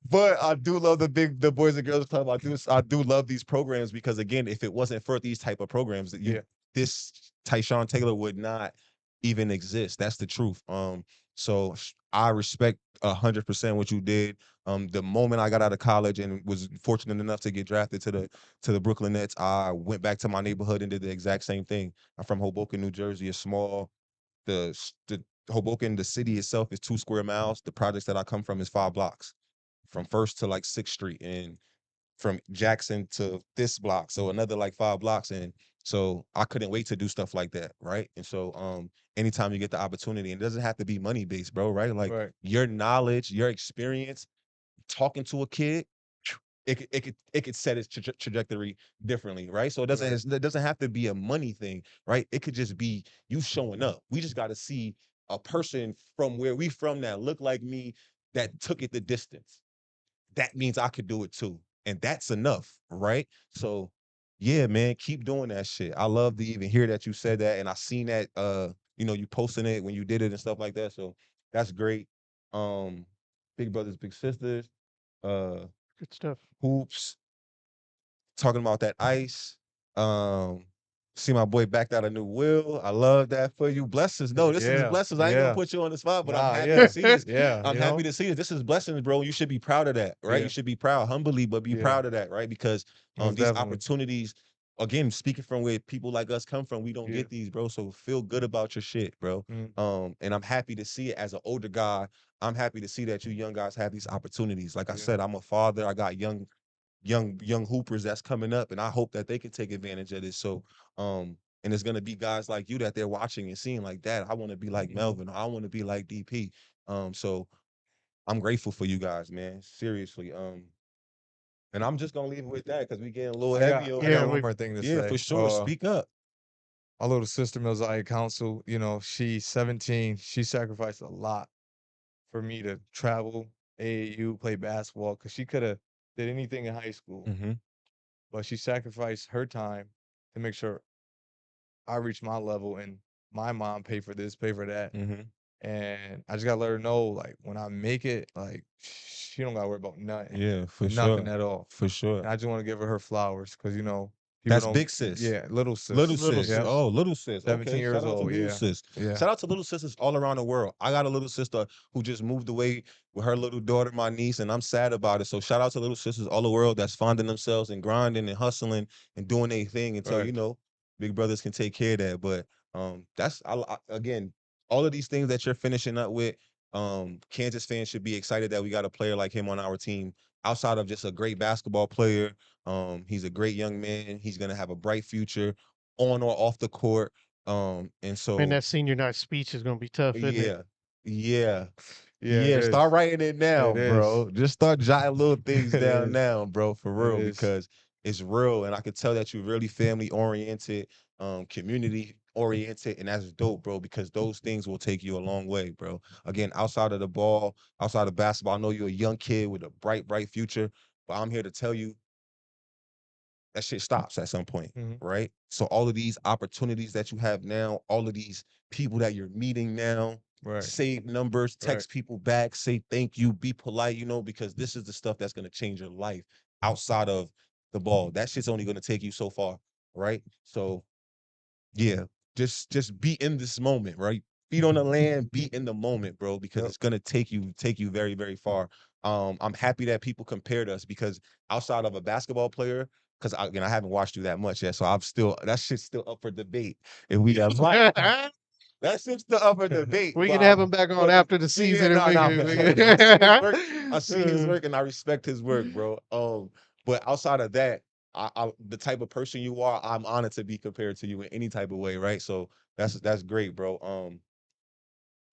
But I do love the Boys and Girls Club. I do love these programs because again, if it wasn't for these type of programs, Yeah. this Tyshawn Taylor would not even exist. That's the truth. So I respect 100% what you did. The moment I got out of college and was fortunate enough to get drafted to the Brooklyn Nets, I went back to my neighborhood and did the exact same thing. I'm from Hoboken, New Jersey, a small the Hoboken, the city itself is 2 square miles. The projects that I come from is 5 blocks, from First to like 6th Street, and from Jackson to this block, so another like 5 blocks. And so I couldn't wait to do stuff like that, right? And so anytime you get the opportunity, and it doesn't have to be money based, bro, right? Like Right. your knowledge, your experience, talking to a kid, it could set its trajectory differently, right? So it doesn't have to be a money thing, right? It could just be you showing up. We just got to see a person from where we from that look like me, that took it the distance. That means I could do it too, and that's enough, right? So yeah, man, keep doing that shit. I love to even hear that you said that, and I seen that you posting it when you did it and stuff like that. So that's great. Big brothers, big sisters, uh Good stuff. hoops, talking about that ice. Um, See my boy backed out a new will. I love that for you. Blessings. No, this is Yeah. blessings. I ain't gonna Yeah. put you on the spot, but I'm Nah, happy yeah. to see this. Yeah. I'm You happy know? to see this. This is blessings, bro. You should be proud of that, right? Yeah. You should be proud, humbly, but be Yeah. proud of that, right? Because Most these definitely. opportunities, again, speaking from where people like us come from, we don't Yeah. get these, bro. So feel good about your shit, bro. And I'm happy to see it as an older guy. I'm happy to see that you young guys have these opportunities. Like I Yeah. said, I'm a father. I got young hoopers that's coming up, and I hope that they can take advantage of this. So and it's gonna be guys like you that they're watching and seeing like that. I want to be like Melvin, or I want to be like DP. So I'm grateful for you guys, man. Seriously. And I'm just gonna leave it with that because we getting a little heavy over I got here. one more thing to Yeah, say. for sure. Speak up. My little sister, Mosiah Council, she's 17. She sacrificed a lot for me to travel, AAU, play basketball, because she could have did anything in high school. Mm-hmm. But she sacrificed her time to make sure I reach my level, and my mom pay for this, pay for that. Mm-hmm. And I just gotta let her know, like, when I make it, like, she don't gotta worry about nothing. Yeah, for Nothing sure. at all. For sure. And I just want to give her flowers because, people That's don't. big sis. Yeah, little sis. Little sis. Yep. Oh, little sis. 17 Okay. years Shout out to old. little Yeah. sis. Yeah. Shout out to little sisters all around the world. I got a little sister who just moved away with her little daughter, my niece, and I'm sad about it. So shout out to little sisters all the world that's finding themselves and grinding and hustling and doing their thing until Right. big brothers can take care of that. But that's again, all of these things that you're finishing up with. Kansas fans should be excited that we got a player like him on our team. Outside of just a great basketball player, he's a great young man. He's gonna have a bright future on or off the court. And so Man, that senior night speech is going to be tough, isn't it? yeah. Yeah, it Start is. writing it down, It bro. Just start jotting little things It down is. now, bro, for It real, is. because it's real. And I can tell that you're really family oriented, community oriented, and that's dope, bro, because those things will take you a long way, bro. Again, outside of the ball, outside of basketball, I know you're a young kid with a bright future, but I'm here to tell you that shit stops at some point, Mhm. right? So all of these opportunities that you have now, all of these people that you're meeting now, Right. save numbers, Right. text people back, say thank you, be polite, because this is the stuff that's gonna change your life outside of the ball. That shit's only gonna take you so far, right? So yeah, just be in this moment, right? Feet on the land, be in the moment, bro, because Yep. it's gonna take you very, very far. I'm happy that people compared us because outside of a basketball player, because again, I haven't watched you that much yet, so that shit's still up for debate. If we have that shit's still up for debate. We but can have him back on after the season. no, I see his work and I respect his work, bro. But outside of that, the type of person you are, I'm honored to be compared to you in any type of way, right? So that's great, bro.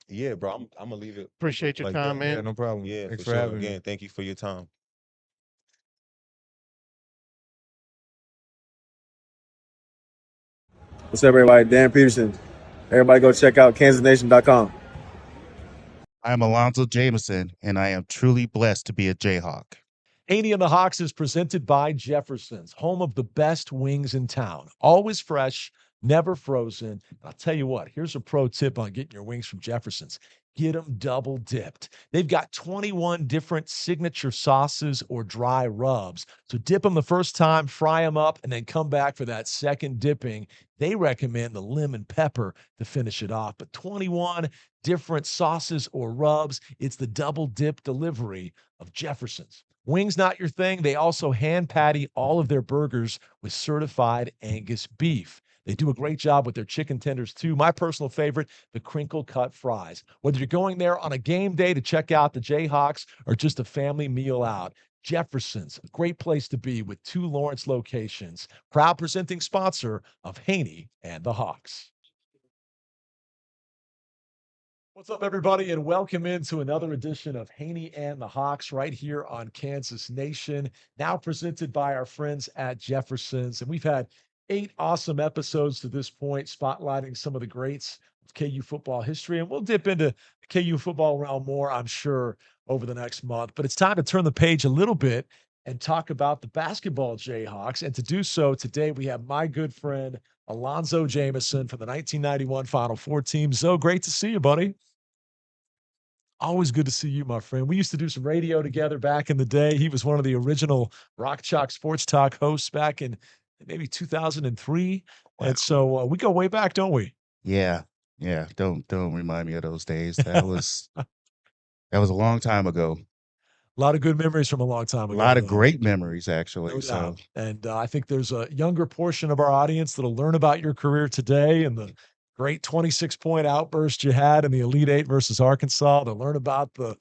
Yeah, bro, I'm gonna leave it Appreciate your like time, that. Yeah, man. no problem. Yeah, Thanks for for sure. having me. Again, thank you for your time. What's up, everybody? Dan Peterson. Everybody go check out kansasnation.com. I am Alonzo Jameson, and I am truly blessed to be a Jayhawk. Haney and the Hawks is presented by Jefferson's, home of the best wings in town. Always fresh, never frozen. And I'll tell you what, here's a pro tip on getting your wings from Jefferson's. Get them double dipped. They've got 21 different signature sauces or dry rubs. So dip them the first time, fry them up, and then come back for that second dipping. They recommend the lemon pepper to finish it off. But 21 different sauces or rubs. It's the double dip delivery of Jefferson's. Wings not your thing. They also hand patty all of their burgers with certified Angus beef. They do a great job with their chicken tenders too. My personal favorite, the crinkle cut fries. Whether you're going there on a game day to check out the Jayhawks or just a family meal out, Jefferson's, a great place to be with 2 Lawrence locations. Proud presenting sponsor of Haney and the Hawks. What's up, everybody, and welcome into another edition of Haney and the Hawks right here on Kansas Nation, now presented by our friends at Jefferson's. And we've had 8 awesome episodes to this point, spotlighting some of the greats of KU football history. And we'll dip into the KU football realm more, I'm sure, over the next month. But it's time to turn the page a little bit and talk about the basketball Jayhawks. And to do so, today we have my good friend, Alonzo Jameson from the 1991 Final Four team. So great to see you, buddy. Always good to see you, my friend. We used to do some radio together back in the day. He was one of the original Rock Chalk Sports Talk hosts back in maybe 2003. Wow. And so we go way back, don't we? Yeah. Yeah. Don't remind me of those days. That was a long time ago. A lot of good memories from a long time A ago. lot of great memories, actually. No So doubt. And I think there's a younger portion of our audience that'll learn about your career today and the great 26-point outburst you had in the Elite Eight versus Arkansas. They'll learn about the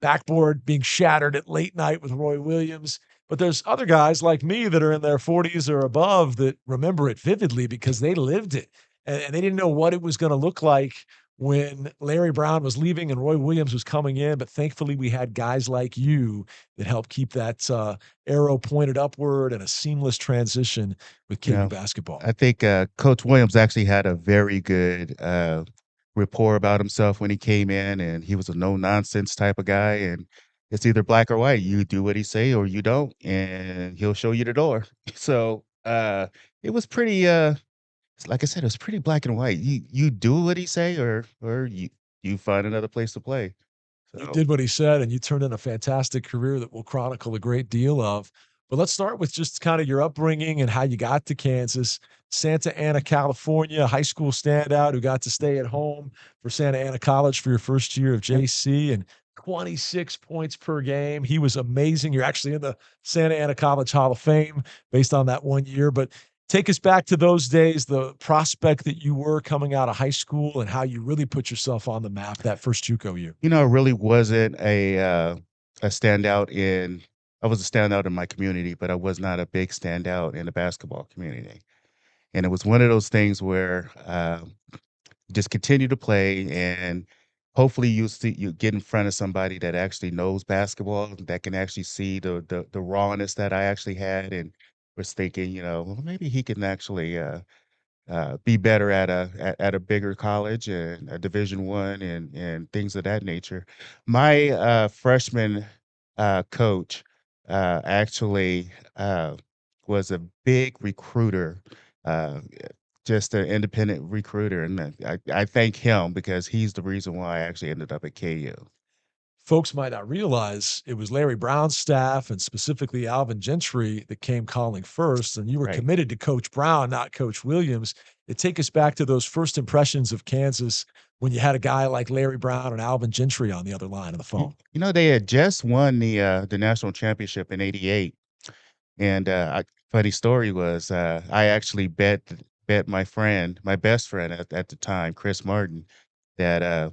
backboard being shattered at late night with Roy Williams. But there's other guys like me that are in their 40s or above that remember it vividly because they lived it. And they didn't know what it was going to look like when Larry Brown was leaving and Roy Williams was coming in. But thankfully, we had guys like you that helped keep that arrow pointed upward and a seamless transition with KU basketball. I think Coach Williams actually had a very good rapport about himself when he came in, and he was a no-nonsense type of guy. And it's either black or white. You do what he say or you don't, and he'll show you the door. So it was pretty like I said, it was pretty black and white. You do what he say or you find another place to play. You So did what he said, and you turned in a fantastic career that we'll chronicle a great deal of. But let's start with just kind of your upbringing and how you got to Kansas. Santa Ana, California, high school standout who got to stay at home for Santa Ana College for your first year of JC, and 26 points per game. He was amazing. You're actually in the Santa Ana College Hall of Fame based on that 1 year. But take us back to those days, the prospect that you were coming out of high school and how you really put yourself on the map that first JUCO year. I really wasn't a standout in. I was a standout in my community, but I was not a big standout in the basketball community. And it was one of those things where just continue to play, and hopefully you get in front of somebody that actually knows basketball, that can actually see the rawness that I actually had, and was thinking, well, maybe he can actually be better at a bigger college and a Division I and things of that nature. My freshman coach actually was a big recruiter, just an independent recruiter, and I thank him because he's the reason why I actually ended up at KU. Folks might not realize it was Larry Brown's staff and specifically Alvin Gentry that came calling first, and you were committed to Coach Brown, not Coach Williams. Take us back to those first impressions of Kansas when you had a guy like Larry Brown and Alvin Gentry on the other line of the phone. They had just won the national championship in '88, and funny story was I actually bet my best friend at the time, Chris Martin, that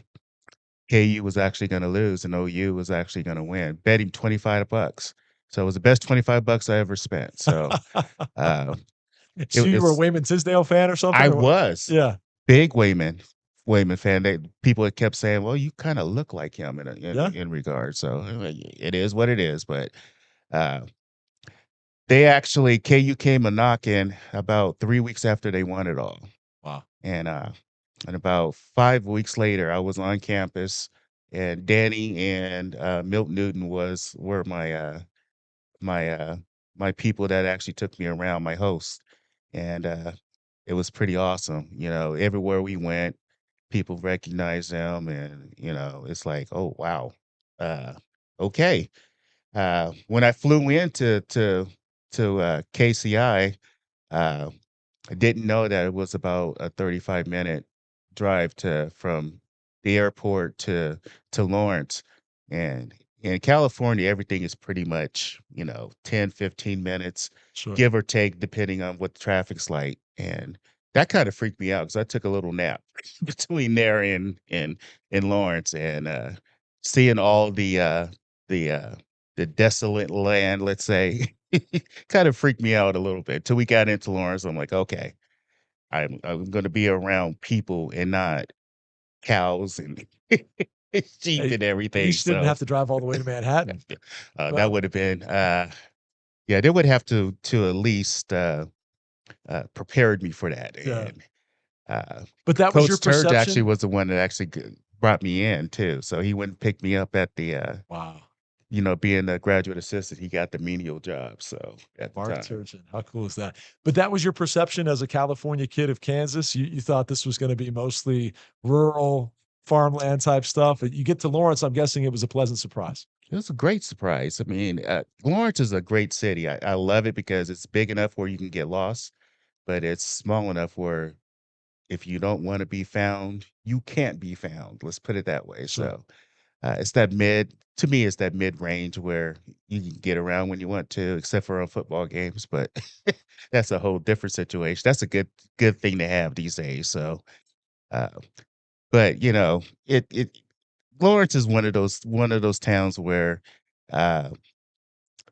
KU was actually going to lose and OU was actually going to win. Bet him $25. So it was the best $25 I ever spent. So, so you were a Wayman Tisdale fan or something? I was. Yeah. Big Wayman fan. People had kept saying, "Well, you kind of look like him in regard." So it is what it is. But KU came a knocking about 3 weeks after they won it all. Wow. And about 5 weeks later, I was on campus, and Danny and Milt Newton were my people that actually took me around, my hosts. And it was pretty awesome. Everywhere we went, people recognized them, and it's like, oh wow, uh, okay. When I flew into to KCI, uh, I didn't know that it was about a 35-minute drive to from the airport to Lawrence. And in California, everything is pretty much, 10, 15 minutes, Sure. give or take, depending on what the traffic's like. And that kind of freaked me out because I took a little nap between there and Lawrence, and seeing all the the desolate land, let's say, kind of freaked me out a little bit. Till we got into Lawrence, I'm like, okay, I'm going to be around people and not cows and sheep Hey, and at everything. least you didn't So have to drive all the way to Manhattan. that Well, would have been, yeah, they would have to at least prepared me for that. yeah. And uh, But that was your Coach Turge actually perception? was the one that actually brought me in too. So he went and picked me up at the, Wow. being a graduate assistant, he got the menial job. So at the Mark time. Turgeon. How cool is that? But that was your perception as a California kid of Kansas? You thought this was going to be mostly rural farmland type stuff? You get to Lawrence, I'm guessing it was a pleasant surprise. It was a great surprise. I mean, Lawrence is a great city. I love it because it's big enough where you can get lost, but it's small enough where if you don't want to be found, you can't be found. Let's put it that way. Sure. So it's that to me, it's that mid range where you can get around when you want to, except for on football games. But that's a whole different situation. That's a good thing to have these days. So, uh, but it Lawrence is one of those towns where, uh,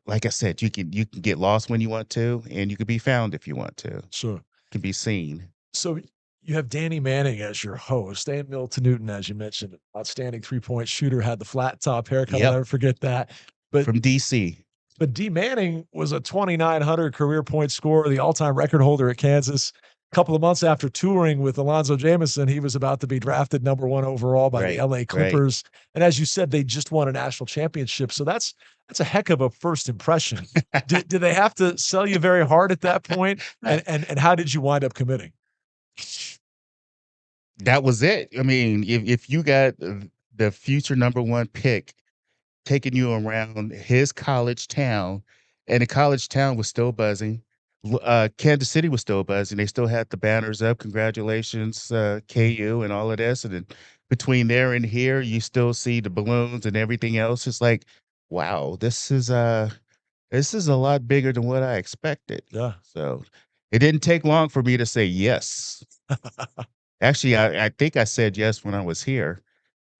like I said, you can get lost when you want to, and you can be found if you want to. Sure. Can be seen. So you have Danny Manning as your host, and Milton Newton, as you mentioned, outstanding 3-point shooter, had the flat top haircut. I'll Yep. never forget that. But From DC. But D. Manning was a 2,900 career point scorer, the all-time record holder at Kansas. A couple of months after touring with Alonzo Jameson, he was about to be drafted number 1 overall by the Right, LA right. Clippers. And as you said, they just won a national championship. So that's a heck of a first impression. Did they have to sell you very hard at that point? And how did you wind up committing? That was it. I mean, if you got the future number 1 pick taking you around his college town, and the college town was still buzzing. Kansas City was still buzzing. They still had the banners up. Congratulations, KU, and all of this. And then between there and here, you still see the balloons and everything else. It's like, wow, this is a lot bigger than what I expected. Yeah. So it didn't take long for me to say yes. Actually, I think I said yes when I was here.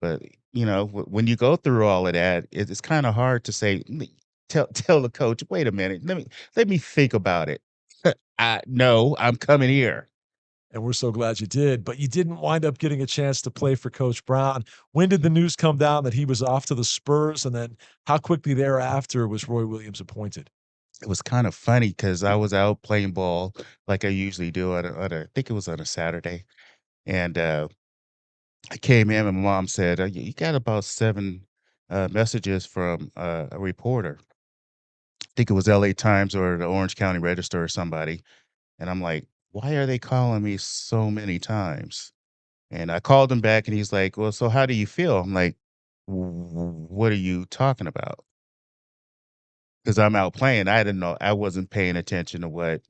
But, when you go through all of that, it's kinda hard to say, tell the coach, "Wait a minute, let me think about it. No, I'm coming here." And we're so glad you did. But you didn't wind up getting a chance to play for Coach Brown. When did the news come down that he was off to the Spurs? And then how quickly thereafter was Roy Williams appointed? It was kind of funny because I was out playing ball like I usually do I think it was on a Saturday, and, I came in and my mom said, You got about 7, messages from, a reporter." I think it was LA Times or the Orange County Register or somebody. And I'm like, why are they calling me so many times? And I called him back and he's like, well, so how do you feel? I'm like, What are you talking about? Because I'm out playing. I didn't know. I wasn't paying attention to what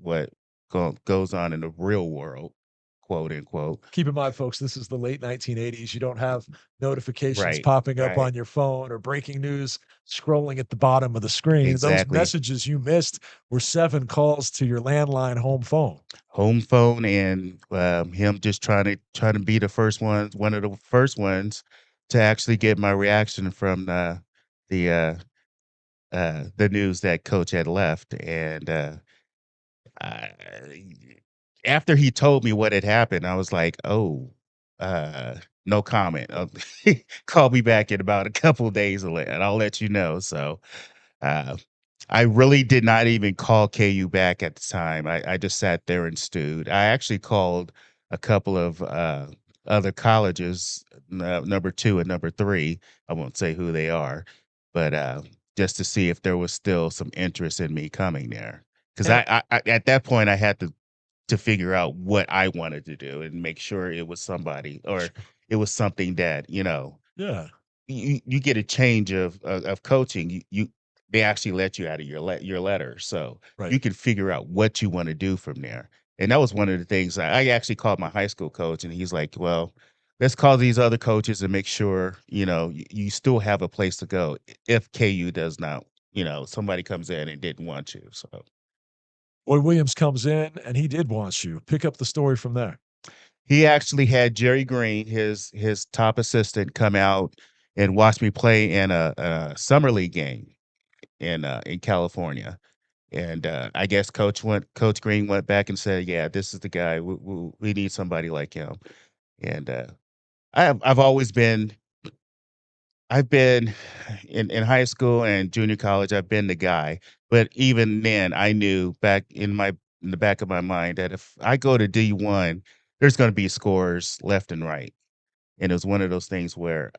goes on in the real world, quote unquote. Keep in mind, folks, this is the late 1980s. You don't have notifications Right, popping up right. on your phone or breaking news scrolling at the bottom of the screen. Those Exactly. messages you missed were 7 calls to your landline home phone. Home phone, and him just trying to be one of the first ones to actually get my reaction from the the news that coach had left. And I, after he told me what had happened, I was like, oh, no comment. Call me back in about a couple of days and I'll let you know. So uh, I really did not even call KU back at the time. I just sat there and stewed. I actually called a couple of other colleges, number 2 and number 3. I won't say who they are, but just to see if there was still some interest in me coming there. Because And I at that point I had to to figure out what I wanted to do and make sure it was somebody or it was something that, Yeah. you get a change of coaching. They actually let you out of your letter, so Right. you can figure out what you want to do from there. And that was one of the things I actually called my high school coach, and he's like, "Well, let's call these other coaches and make sure you still have a place to go if KU does not, somebody comes in and didn't want you." So Roy Williams comes in, and he did want you. Pick up the story from there. he actually had Jerry Green, his top assistant, come out and watch me play in a summer league game in California. And I guess Coach Green went back and said, "Yeah, this is the guy. We need somebody like him." And I've been in high school and junior college. I've been the guy, but even then, I knew in the back of my mind that if I go to D1, there's going to be scores left and right. And it was one of those things where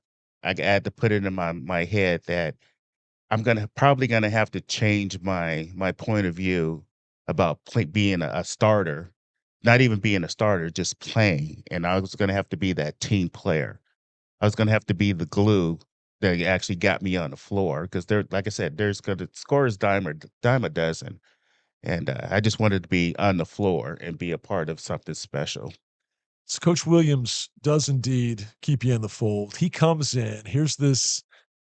I had to put it in my head that I'm probably gonna have to change my point of view about being a starter, not even being a starter, just playing. And I was gonna have to be that team player. I was gonna have to be the glue that actually got me on the floor because like I said, there's gonna score is dime a dozen, and I just wanted to be on the floor and be a part of something special. So Coach Williams does indeed keep you in the fold. He comes in. Here's this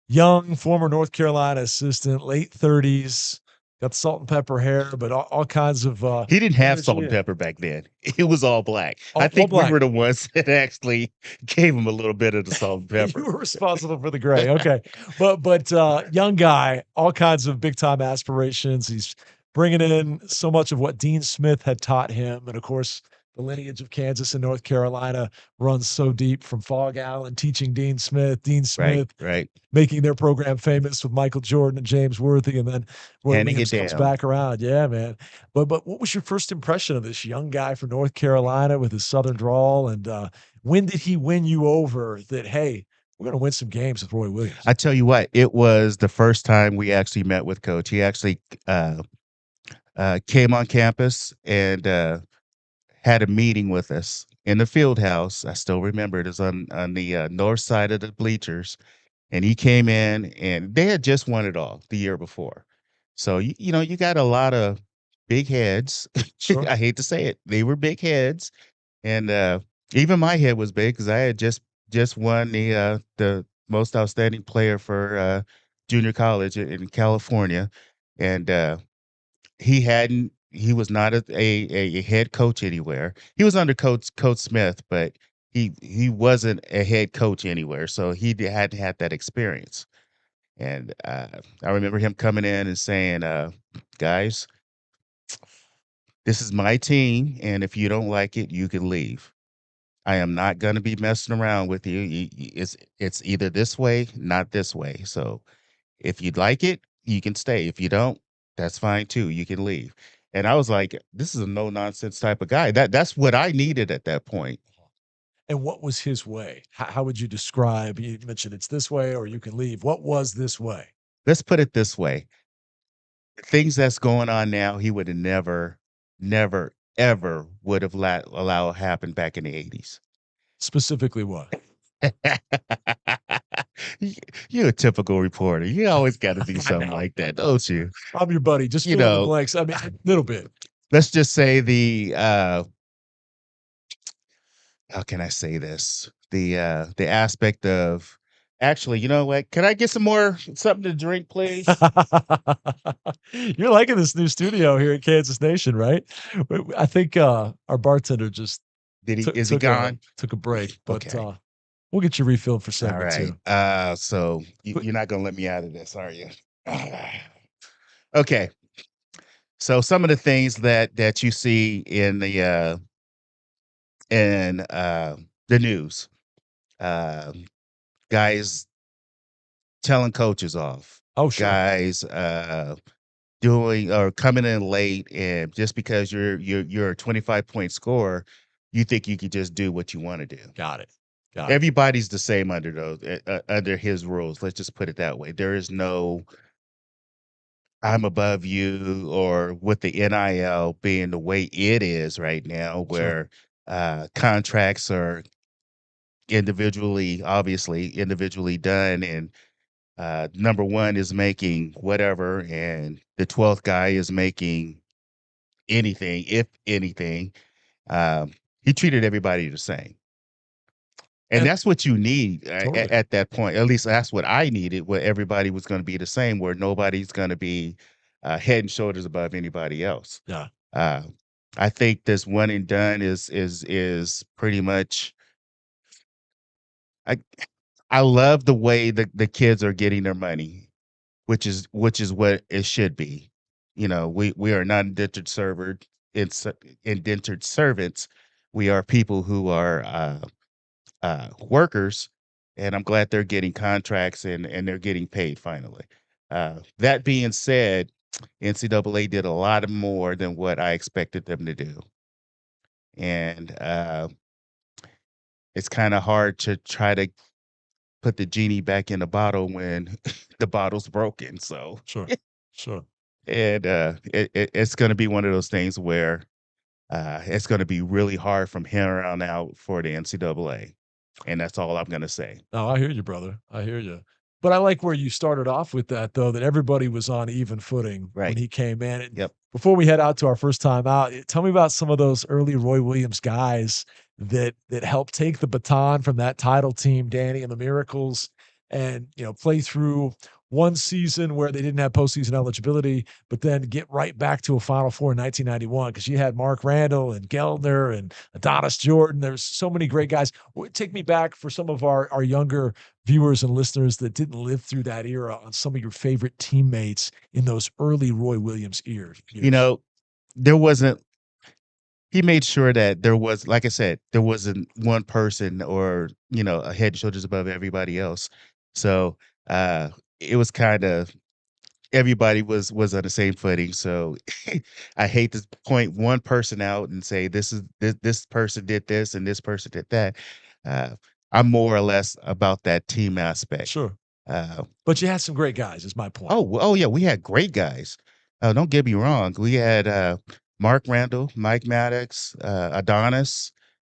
young former North Carolina assistant, late 30s, got salt and pepper hair, but all kinds of He didn't have salt energy. and pepper back then. It was all black. I All think we black. were the ones that actually gave him a little bit of the salt and You pepper. were responsible for the gray. Okay. But young guy, all kinds of big time aspirations. He's bringing in so much of what Dean Smith had taught him. And of course, the lineage of Kansas and North Carolina runs so deep from Fog Allen teaching Dean Smith, Right, right. making their program famous with Michael Jordan and James Worthy, and then Roy Handing Williams it comes down. back around. Yeah, man. But what was your first impression of this young guy from North Carolina with his Southern drawl? And when did he win you over that, hey, we're going to win some games with Roy Williams? I tell you what, it was the first time we actually met with Coach. He actually came on campus and had a meeting with us in the field house. I still remember it was on the north side of the bleachers. And he came in and they had just won it all the year before. So you got a lot of big heads. Sure. I hate to say it. They were big heads. And even my head was big because I had just won the most outstanding player for junior college in California. And he was not a head coach anywhere. He was under Coach Smith, but he wasn't a head coach anywhere, so hadn't had that experience. And I remember him coming in and saying, "Guys, this is my team, and if you don't like it, you can leave. I am not going to be messing around with you. It's either this way, not this way. So if you'd like it, you can stay. If you don't, that's fine too. You can leave." And I was like, this is a no nonsense type of guy. That's what I needed at that point. And what was his way? How would you describe? You mentioned it's this way, or you can leave. What was this way? Let's put it this way. The things that's going on now, he would have never, ever would have allowed happen back in the 80s. Specifically what? You're a typical reporter. You always got to do something like that, don't you? I'm your buddy. Just fill in the blanks. I mean, a little bit. Let's just say how can I say this? The aspect of actually, you know what? Can I get something to drink, please? You're liking this new studio here at Kansas Nation, right? I think our bartender just Is he gone? Took a break, but Okay. we'll get you refilled for All segment two. right. So you're not gonna let me out of this, are you? Okay. So some of the things that you see in the news, guys telling coaches off. Oh, sure. Guys doing or coming in late, and just because you're a 25-point scorer, you think you could just do what you want to do. Got it. Everybody's the same under those under his rules. Let's just put it that way. There is no I'm above you, or with the NIL being the way it is right now, where contracts are obviously individually done, and number one is making whatever, and the 12th guy is making anything, if anything. Um, he treated everybody the same. And that's what you need Totally. at that point. At least that's what I needed, where everybody was going to be the same, where nobody's going to be head and shoulders above anybody else. Yeah. Uh, I think this one and done is pretty much. I love the way the kids are getting their money, which is what it should be. We are not indentured servants. We are people who are workers, and I'm glad they're getting contracts and they're getting paid finally. That being said, NCAA did a lot more than what I expected them to do, and it's kind of hard to try to put the genie back in the bottle when the bottle's broken. So Sure. and it's going to be one of those things where it's going to be really hard from here on out for the NCAA. And that's all I'm going to say. Oh, I hear you, brother. I hear you. But I like where you started off with that, though, that everybody was on even footing when Right. he came in. And Yep. before we head out to our first time out, tell me about some of those early Roy Williams guys that helped take the baton from that title team, Danny and the Miracles, and play through one season where they didn't have postseason eligibility, but then get right back to a Final Four in 1991 because you had Mark Randall and Geldner and Adonis Jordan. There's so many great guys. Take me back for some of our younger viewers and listeners that didn't live through that era on some of your favorite teammates in those early Roy Williams years. There wasn't. He made sure that there was, like I said, there wasn't one person or a head and shoulders above everybody else. So it was kind of everybody was on the same footing. So I hate to point one person out and say this person did this and this person did that. I'm more or less about that team aspect. Sure. Uh, But you had some great guys, is my point. oh yeah, we had great guys. Don't get me wrong. We had Mark Randall, Mike Maddox, Adonis,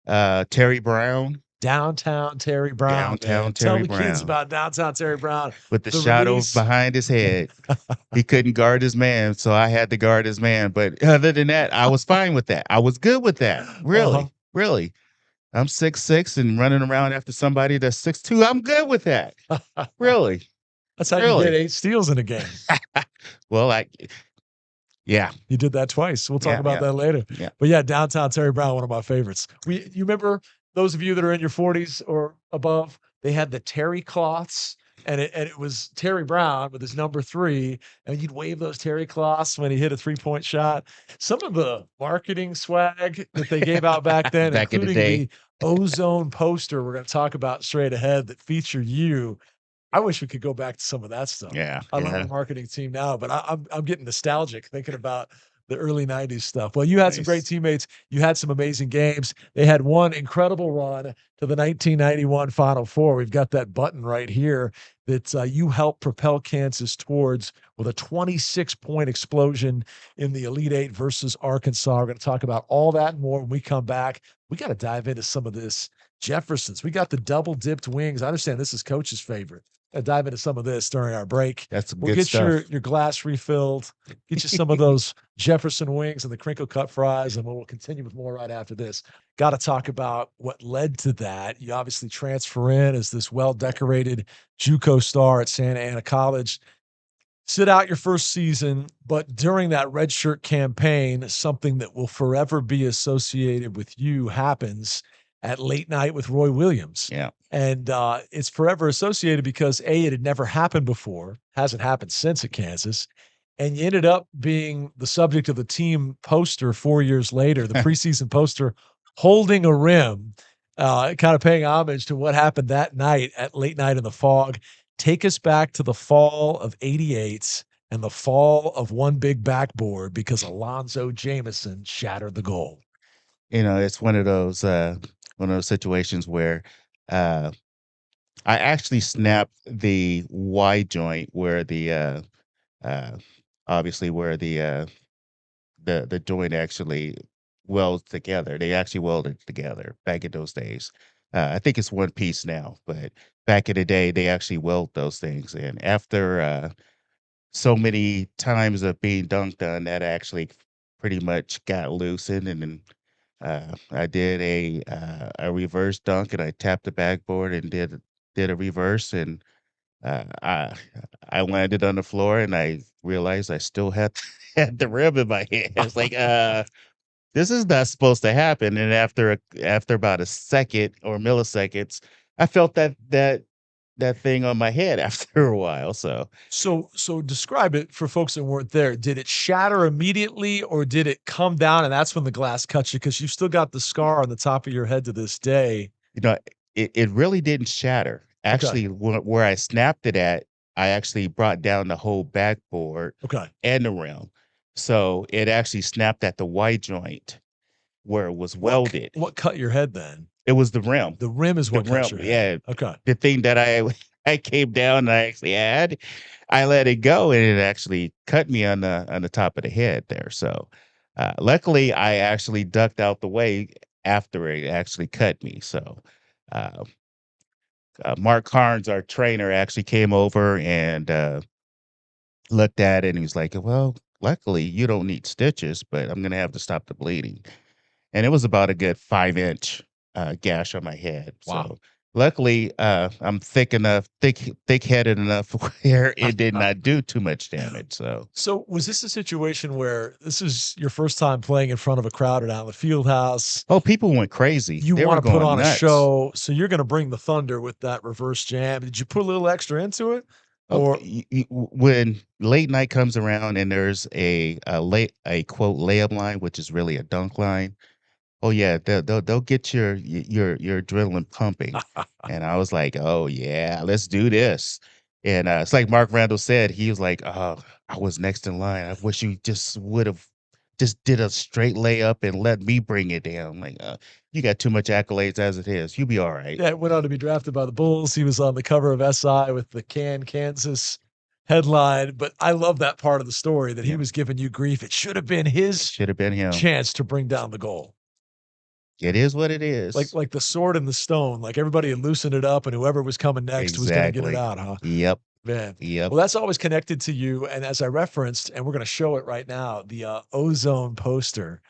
Terry Brown. Downtown Terry Brown, Downtown man. Terry Tell the kids Brown. about Downtown Terry Brown. With the shadow release. behind his head. He couldn't guard his man, so I had to guard his man. But other than that, I was fine with that. I was good with that. Really, really. I'm 6'6" and running around after somebody that's 6'2". I'm good with that. Really. That's how you get 8 steals in a game. Well, yeah. You did that twice. We'll talk about that later. Yeah. But yeah, Downtown Terry Brown, one of my favorites. You remember those of you that are in your 40s or above, they had the Terry cloths, and it was Terry Brown with his number 3, and you'd wave those Terry cloths when he hit a 3-point shot. Some of the marketing swag that they gave out back then, Back in the including day. the Ozone poster we're going to talk about straight ahead that featured you. I wish we could go back to some of that stuff. Yeah. I love the marketing team now, but I'm getting nostalgic thinking about the early 90s stuff. Well, you had some great teammates. You had some amazing games. They had one incredible run to the 1991 Final Four. We've got that button right here that you helped propel Kansas towards with a 26-point explosion in the Elite Eight versus Arkansas. We're going to talk about all that and more when we come back. We got to dive into some of this. Jefferson's. We got the double-dipped wings. I understand this is Coach's favorite. Dive into some of this during our break. That's We'll good get stuff. your glass refilled, get you some of those Jefferson wings and the crinkle cut fries, and we'll continue with more right after this. Got to talk about what led to that. You obviously transfer in as this well-decorated JUCO star at Santa Ana College. Sit out your first season, but during that redshirt campaign, something that will forever be associated with you happens at Late Night with Roy Williams. Yeah. And it's forever associated because, A, it had never happened before, hasn't happened since at Kansas, and you ended up being the subject of the team poster 4 years later, the preseason poster, holding a rim, kind of paying homage to what happened that night at Late Night in the Fog. Take us back to the fall of '88 and the fall of one big backboard because Alonzo Jameson shattered the goal. It's one of those situations where I actually snapped the Y joint where the obviously where the joint actually welds together. They actually welded together back in those days. I think it's one piece now, but back in the day, they actually weld those things. And after so many times of being dunked on, that actually pretty much got loosened. And then I did a reverse dunk, and I tapped the backboard and did a reverse, and uh, I I landed on the floor, and I realized I still had had the rim in my hand. I was like, this is not supposed to happen. And after about a second or milliseconds, I felt that thing on my head after a while. So So describe it for folks that weren't there. Did it shatter immediately, or did it come down and that's when the glass cut you? Because you've still got the scar on the top of your head to this day. you know, it really didn't shatter. Okay. Actually, where I snapped it at, I actually brought down the whole backboard Okay. and the rim. So it actually snapped at the Y joint where it was What welded. what cut your head then? It was the rim. The rim is The what cut rim, your yeah. head. Okay. The thing that I came down and I actually had, I let it go and it actually cut me on the top of the head there. So luckily I actually ducked out the way after it actually cut me. So uh, Mark Carnes, our trainer, actually came over and looked at it and he was like, "Well, luckily you don't need stitches, but I'm gonna have to stop the bleeding." And it was about a good 5-inch gash on my head. Wow. So luckily, I'm thick-headed enough where it did not do too much damage. So So was this a situation where this is your first time playing in front of a crowd at Allen Fieldhouse? oh, people went crazy. You They were want to put going on a nuts. show, so you're going to bring the thunder with that reverse jam. Did you put a little extra into it? Oh, Or when late night comes around and there's a quote layup line, which is really a dunk line. Oh yeah, they'll get your adrenaline pumping, and I was like, oh yeah, let's do this. And it's like Mark Randall said, he was like, oh, I was next in line. I wish you just would have just did a straight layup and let me bring it down. Like, you got too much accolades as it is. You'll be all right. yeah, went on to be drafted by the Bulls. He was on the cover of SI with the Kansas headline. But I love that part of the story that he was giving you grief. It should have been his Should have been him. chance to bring down the goal. It is what it is. Like the sword and the stone. Like everybody had loosened it up, and whoever was coming next was going to get it Exactly. out, huh? Yep. Man. Yep. Well, that's always connected to you. And as I referenced, and we're going to show it right now, the ozone poster.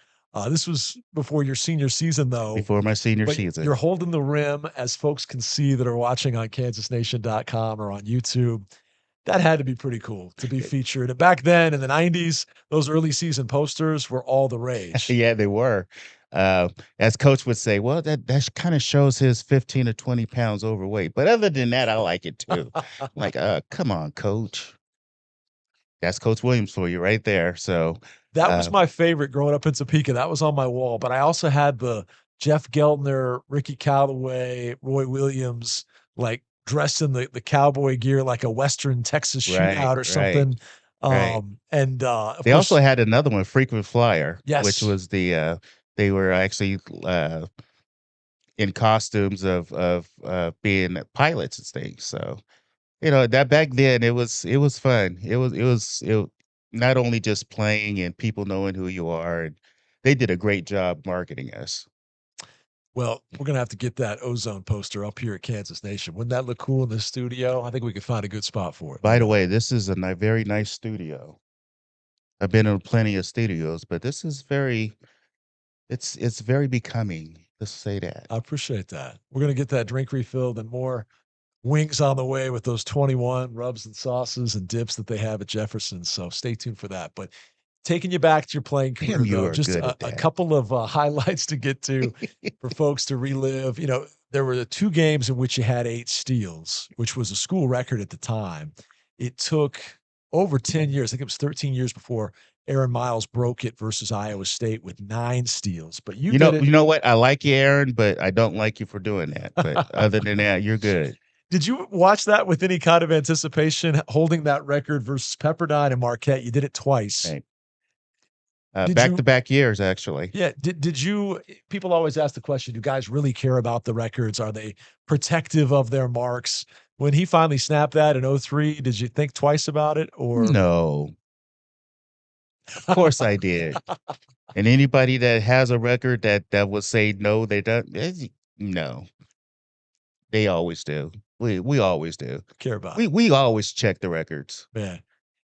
This was before your senior season, though. Before my senior But season. you're holding the rim, as folks can see that are watching on kansasnation.com or on YouTube. That had to be pretty cool to be featured. And back then in the 90s, those early season posters were all the rage. Yeah, they were. As coach would say, well, that kind of shows his 15 to 20 pounds overweight. But other than that, I like it too. I'm like, come on, coach. That's Coach Williams for you right there. So That was my favorite growing up in Topeka. That was on my wall. But I also had the Jeff Geltner, Ricky Callaway, Roy Williams, like dressed in the cowboy gear, like a Western Texas shootout or something. right. And of They course, also had another one, Frequent Flyer, which Yes. was they were actually in costumes of being pilots and things. So that back then it was fun. It not only just playing and people knowing who you are, and they did a great job marketing us. well, we're gonna have to get that ozone poster up here at Kansas Nation. Wouldn't that look cool in the studio? I think we could find a good spot for it. By the way, this is a very nice studio. I've been in plenty of studios, but this is it's very becoming. Let's say that. I appreciate that. We're gonna get that drink refilled and more wings on the way with those 21 rubs and sauces and dips that they have at Jefferson. So stay tuned for that. But taking you back to your playing career, Damn, you though, are just good a, at that. couple of highlights to get to for folks to relive. There were the 2 games in which you had 8 steals, which was a school record at the time. It took over 10 years. I think it was 13 years before Aaron Miles broke it versus Iowa State with 9 steals. But you did it. You know what? I like you, Aaron, but I don't like you for doing that. But other than that, you're good. Did you watch that with any kind of anticipation, holding that record versus Pepperdine and Marquette? You did it twice. Right. Did Back you- to back years, actually. Yeah. Did you, people always ask the question, do guys really care about the records? Are they protective of their marks? When he finally snapped that in 03, did you think twice about it? Or No. Of course I did. And anybody that has a record that would say no, they don't. No, they always do. We always do. Care about We always check the records. Man,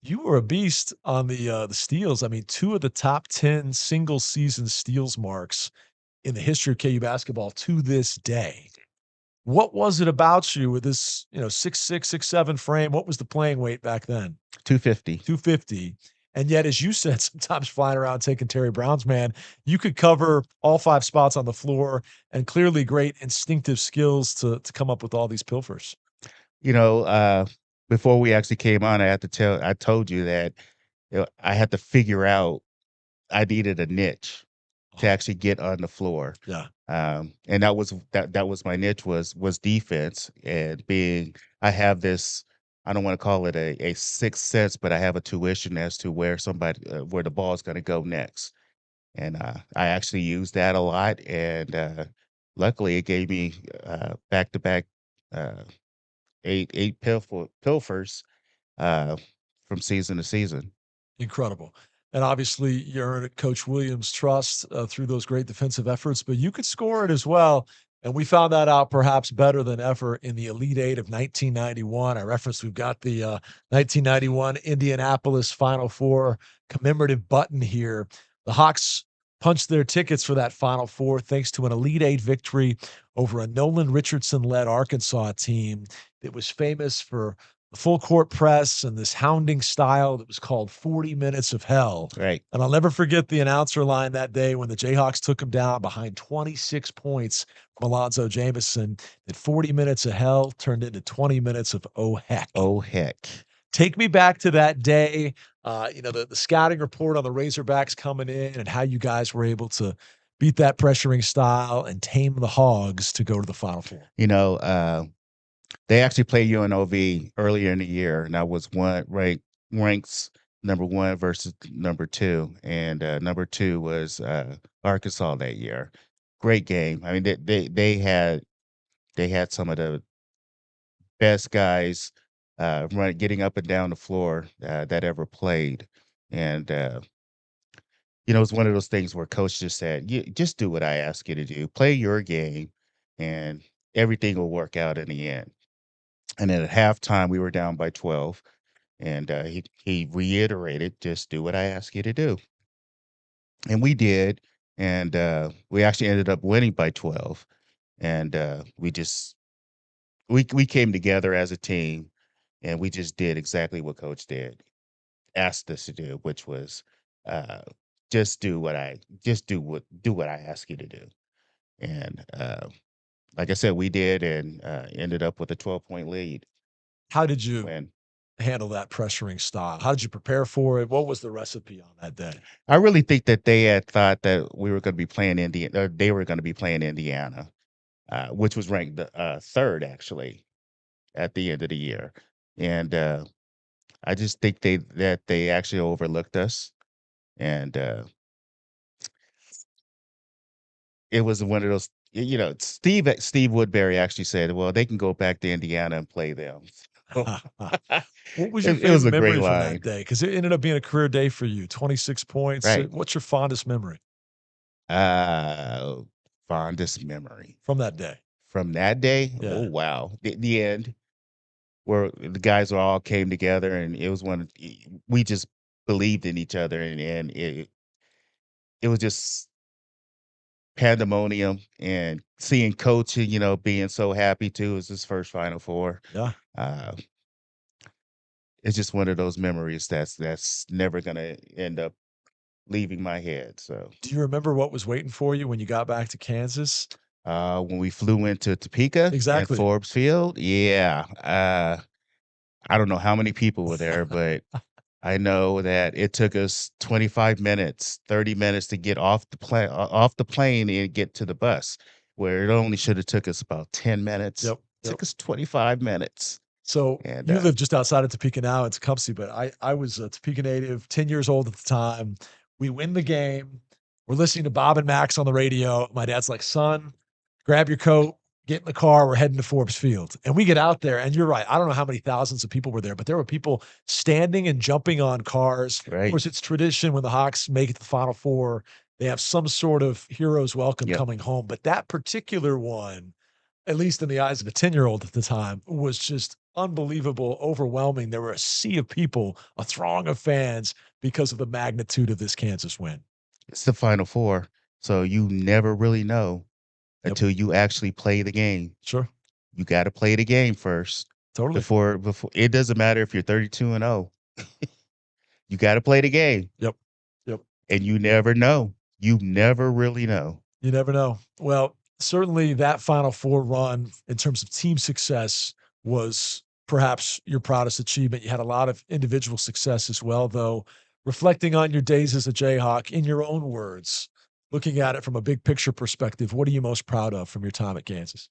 you were a beast on the steals. I mean, 2 of the top 10 single season steals marks in the history of KU basketball to this day. What was it about you with this, 6'6", 6'7" frame? What was the playing weight back then? 250. 250. And yet, as you said, sometimes flying around taking Terry Brown's man, you could cover all 5 spots on the floor and clearly great instinctive skills to come up with all these pilfers. Before we actually came on, I told you that I had to figure out I needed a niche to actually get on the floor. Yeah. And that was my niche was defense and I have this, I don't want to call it a sixth sense, but I have a tuition as to where where the ball is going to go next. And I actually used that a lot. And luckily it gave me back-to-back uh, eight pilfers from season to season. Incredible. And obviously, you earned Coach Williams' trust through those great defensive efforts, but you could score it as well. And we found that out perhaps better than ever in the Elite Eight of 1991. I referenced we've got the 1991 Indianapolis Final Four commemorative button here. The Hawks punched their tickets for that Final Four thanks to an Elite Eight victory over a Nolan Richardson-led Arkansas team that was famous for the full court press and this hounding style that was called 40 Minutes of Hell. Right. And I'll never forget the announcer line that day when the Jayhawks took him down behind 26 points from Alonzo Jameson. That 40 Minutes of Hell turned into 20 minutes of oh heck. Oh heck. Take me back to that day, the scouting report on the Razorbacks coming in and how you guys were able to beat that pressuring style and tame the Hogs to go to the Final Four. They actually played UNLV earlier in the year, and I was ranks number 1 versus number 2, and number 2 was Arkansas that year. Great game. I mean, they had some of the best guys getting up and down the floor that ever played, and it's one of those things where coach just said, "You just do what I ask you to do. Play your game, and everything will work out in the end." And then at halftime, we were down by 12, and he reiterated, "Just do what I ask you to do." And we did, and we actually ended up winning by 12. And we came together as a team, and we just did exactly what Coach asked us to do, which was just do what I ask you to do. And like I said, we did, and ended up with a 12-point lead. How did you Win. handle that pressuring style? How did you prepare for it? What was the recipe on that day? I really think that they had thought that we were going to be playing Indiana. They were going to be playing Indiana, which was ranked third actually at the end of the year, and I just think that they actually overlooked us, and it was one of those. Steve Woodbury actually said, "Well, they can go back to Indiana and play them." What was your It was favorite a memory great from line. that day? Because it ended up being a career day for you. 26 points. Right. What's your fondest memory Fondest memory from that day? from that day? Yeah. Oh wow, the end where the guys all came together, and it was we just believed in each other, and it was just pandemonium, and seeing coach, being so happy too. It was his first Final Four. Yeah. It's just one of those memories that's never gonna end up leaving my head. So Do you remember what was waiting for you when you got back to Kansas? when we flew into Topeka and Exactly. Forbes Field, yeah, I don't know how many people were there, but I know that it took us 25 minutes, 30 minutes to get off the plane and get to the bus, where it only should have took us about 10 minutes. Yep. Took us 25 minutes. So And you live just outside of Topeka now in Tecumseh, but I was a Topeka native, 10 years old at the time. We win the game. We're listening to Bob and Max on the radio. My dad's like, son, grab your coat. get in the car, we're heading to Forbes Field. And we get out there, and you're right. I don't know how many thousands of people were there, but there were people standing and jumping on cars. Of Right. course, it's tradition when the Hawks make it to the Final Four, they have some sort of hero's welcome Yep. coming home. But that particular one, at least in the eyes of a 10-year-old at the time, was just unbelievable, overwhelming. There were a sea of people, a throng of fans because of the magnitude of this Kansas win. It's the Final Four, so you never really know Yep. until you actually play the game. Sure. You got to play the game first. Totally. Before it doesn't matter if you're 32-0. You got to play the game. Yep. Yep. And you never know. You never really know. You never know. Well, certainly that Final Four run in terms of team success was perhaps your proudest achievement. You had a lot of individual success as well, though. Reflecting on your days as a Jayhawk, in your own words, looking at it from a big picture perspective, what are you most proud of from your time at Kansas?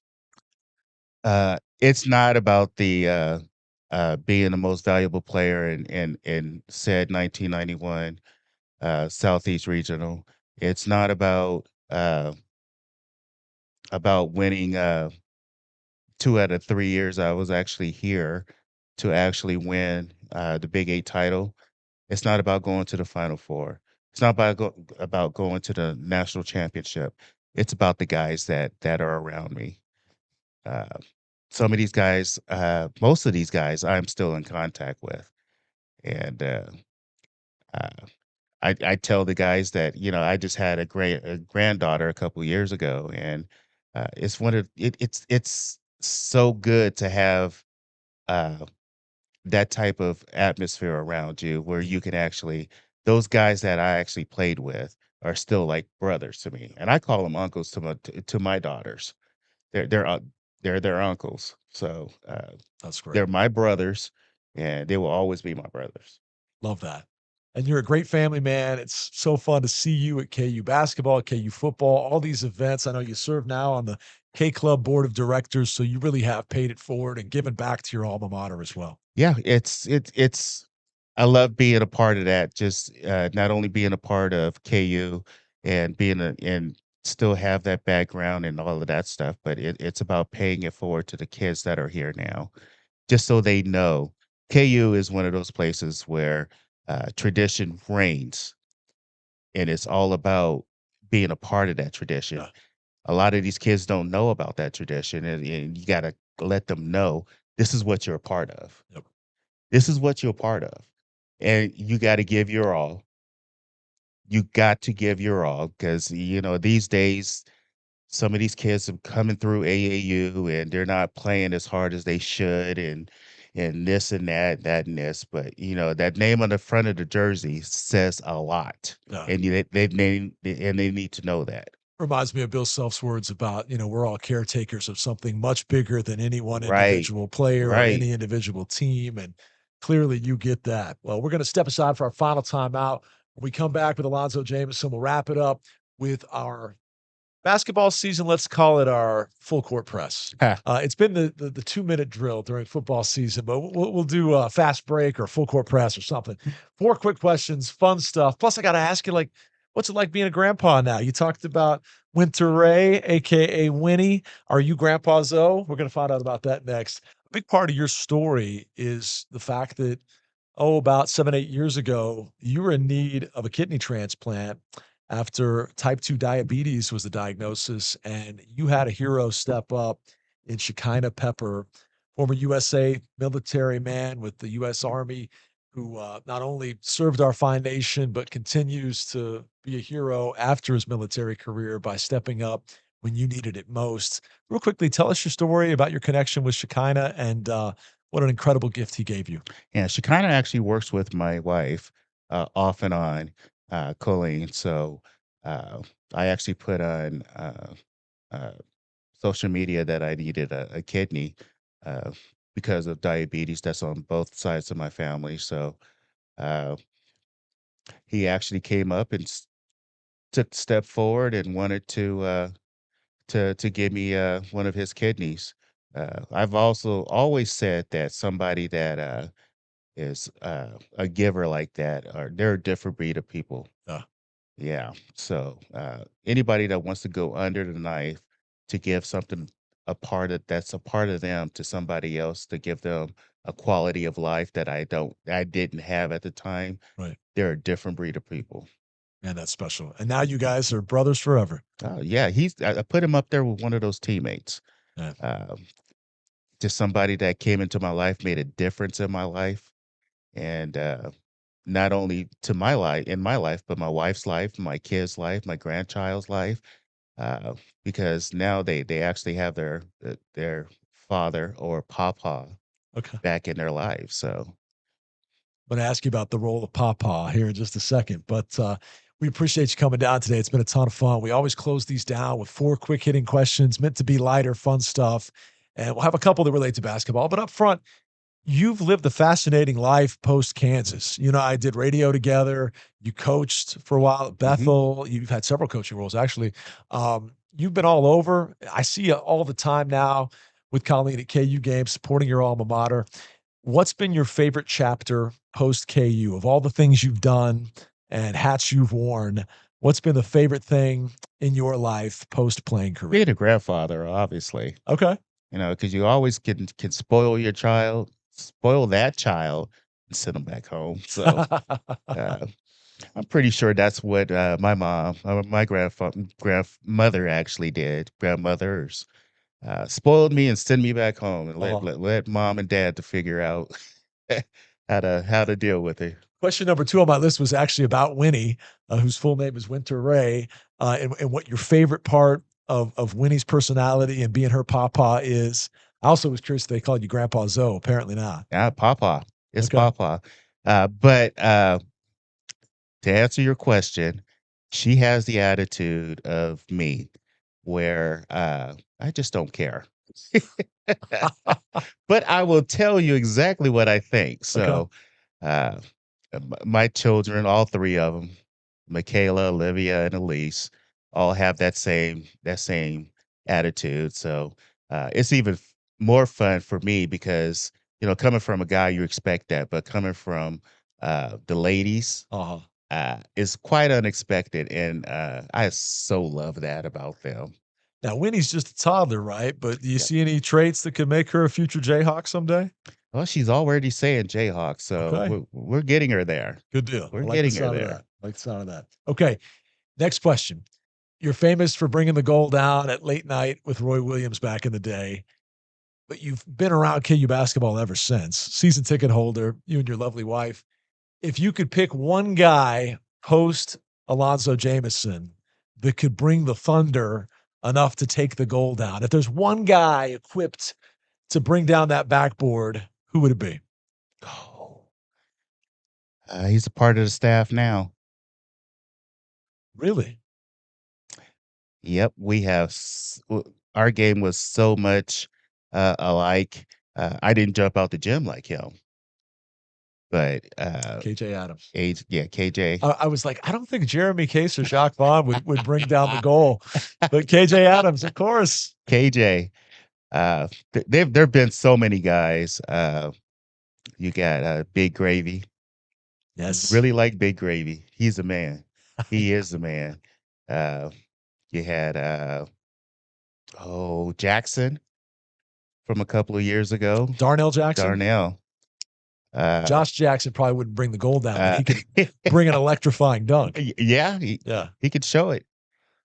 It's not about the being the most valuable player in said 1991 Southeast Regional. It's not about winning 2 out of 3 years I was actually here to actually win the Big 8 title. It's not about going to the Final Four. It's not about going to the national championship. It's about the guys that are around me. Some of these guys, most of these guys, I'm still in contact with, and I tell the guys that I just had a granddaughter a couple years ago, and it's so good to have uh, that type of atmosphere around you where you can actually those guys that I actually played with are still like brothers to me, and I call them uncles to my daughters. They're their uncles, so That's great. they're my brothers, and they will always be my brothers. Love that. And you're a great family man. It's so fun to see you at KU basketball, KU football, all these events. I know you serve now on the K Club board of directors, so you really have paid it forward and given back to your alma mater as well. Yeah, it's I love being a part of that. Just not only being a part of KU and and still have that background and all of that stuff, but it's about paying it forward to the kids that are here now, just so they know. KU is one of those places where tradition reigns, and it's all about being a part of that tradition. Yeah. A lot of these kids don't know about that tradition, and you got to let them know this is what you're a part of. Yep. This is what you're a part of. And you got to give your all. You got to give your all because, these days, some of these kids are coming through AAU and they're not playing as hard as they should and this and that and this. But, that name on the front of the jersey says a lot. Yeah. And they need to know that. Reminds me of Bill Self's words about, we're all caretakers of something much bigger than any one Right. individual player or Right. any individual team. And clearly you get that. Well, we're going to step aside for our final timeout. When we come back with Alonzo Jameson, we'll wrap it up with our basketball season. Let's call it our full court press. It's been the 2-minute drill during football season, but we'll do a fast break or full court press or something. 4 quick questions, fun stuff. Plus, I got to ask you, what's it like being a grandpa now? You talked about Winter Ray, aka Winnie. Are you Grandpa Zoe? We're going to find out about that next. A big part of your story is the fact that, about 7-8 years ago, you were in need of a kidney transplant after type 2 diabetes was the diagnosis, and you had a hero step up in Shekinah Pepper, former USA military man with the U.S. Army, who not only served our fine nation, but continues to be a hero after his military career by stepping up when you needed it most. Real quickly, tell us your story about your connection with Shekinah and what an incredible gift he gave you. Yeah, she kind of actually works with my wife off and on, Colleen. So I actually put on uh, social media that I needed a kidney uh, because of diabetes. That's on both sides of my family. So uh, he actually came up and took a step forward and wanted to give me one of his kidneys. I've also always said that somebody that is a giver like that, or they're a different breed of people. Yeah. So anybody that wants to go under the knife to give something that's a part of them to somebody else to give them a quality of life that I didn't have at the time. Right. They're a different breed of people. Man, that's special. And now you guys are brothers forever. Oh yeah, I put him up there with one of those teammates. Yeah. Just somebody that came into my life, made a difference in my life, and not only to my life in my life, but my wife's life, my kids' life, my grandchild's life. Uh, because now they actually have their father or papa Okay. back in their lives. So I'm going to ask you about the role of Papa here in just a second, but we appreciate you coming down today. It's been a ton of fun. We always close these down with 4 quick hitting questions meant to be lighter, fun stuff. And we'll have a couple that relate to basketball. But up front, you've lived a fascinating life post Kansas. You know, I did radio together. You coached for a while at Bethel. You've had several coaching roles, actually. You've been all over. I see you all the time now with Colleen at KU games, supporting your alma mater. What's been your favorite chapter post KU of all the things you've done and hats you've worn? What's been the favorite thing in your life post playing career? being a grandfather, obviously, Okay. because you always can spoil that child, and send them back home. So I'm pretty sure that's what my grandmother actually did. Grandmothers spoiled me and send me back home and let mom and dad to figure out how to deal with it. Question number 2 on my list was actually about Winnie, whose full name is Winter Ray, and what your favorite part of Winnie's personality and being her papa is. I also was curious if they called you Grandpa Zoe. Apparently not. Yeah, Papa. It's Okay. Papa. But to answer your question, she has the attitude of me where I just don't care. But I will tell you exactly what I think. So uh, my children, all 3 of them, Michaela, Olivia, and Elise, all have that same attitude. So it's even more fun for me because coming from a guy, you expect that, but coming from the ladies, is quite unexpected, and I so love that about them. Now, Winnie's just a toddler, right? But do you see any traits that could make her a future Jayhawk someday? Well, she's already saying Jayhawk, so Okay. we're getting her there. Good deal. We're I like the getting her sound of there. that. I like the sound of that. Okay. Next question. You're famous for bringing the goal down at late night with Roy Williams back in the day, but you've been around KU basketball ever since. Season ticket holder, you and your lovely wife. If you could pick one guy post Alonzo Jameson that could bring the Thunder enough to take the goal down, if there's one guy equipped to bring down that backboard, who would it be? He's a part of the staff now. Really? Yep, our game was so much alike. I didn't jump out the gym like him, but KJ Adams. KJ. I was like, I don't think Jeremy Case or Jacques Vaughn would bring down the goal, but KJ Adams, of course. KJ. There've been so many guys. You got Big Gravy. Yes. Really like Big Gravy. He's a man. He is a man. You had Jackson from a couple of years ago. Darnell Jackson. Darnell. Josh Jackson probably wouldn't bring the goal down, but he could bring an electrifying dunk. Yeah, he could show it.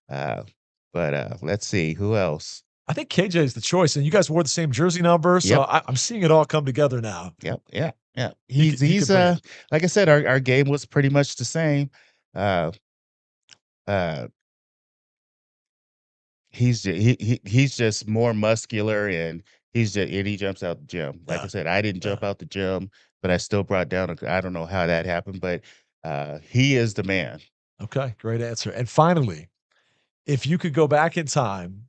But let's see who else. I think KJ is the choice, and you guys wore the same jersey number, so I'm seeing it all come together now. Yep, yeah. He's like I said, our game was pretty much the same. He's just more muscular, and he jumps out the gym. Like I said, I didn't jump out the gym, but I still brought down I don't know how that happened, but he is the man. Okay, great answer. And finally, if you could go back in time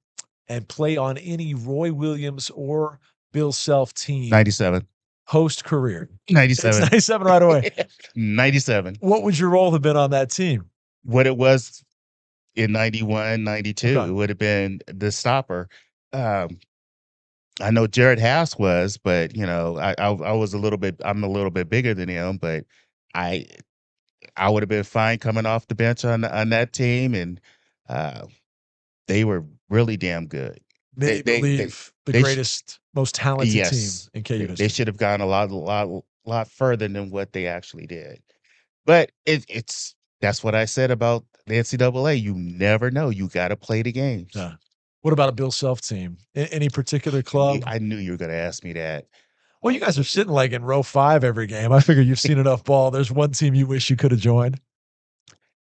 and play on any Roy Williams or Bill Self team 97. Post career. 97. It's 97 right away. 97. What would your role have been on that team? What it was in 91, 92, Okay. it would have been the stopper. I know Jared House was, but I was I'm a little bit bigger than him, but I would have been fine coming off the bench on that team, and they were really damn good. Many believe the they greatest, most talented team yes, in KU they history. should have gone a lot further than what they actually did. But it's that's what I said about the NCAA. You never know. You got to play the games. Yeah. What about a Bill Self team? Any particular club? I knew you were going to ask me that. Well, you guys are sitting like in row 5 every game. I figure you've seen enough ball. There's one team you wish you could have joined.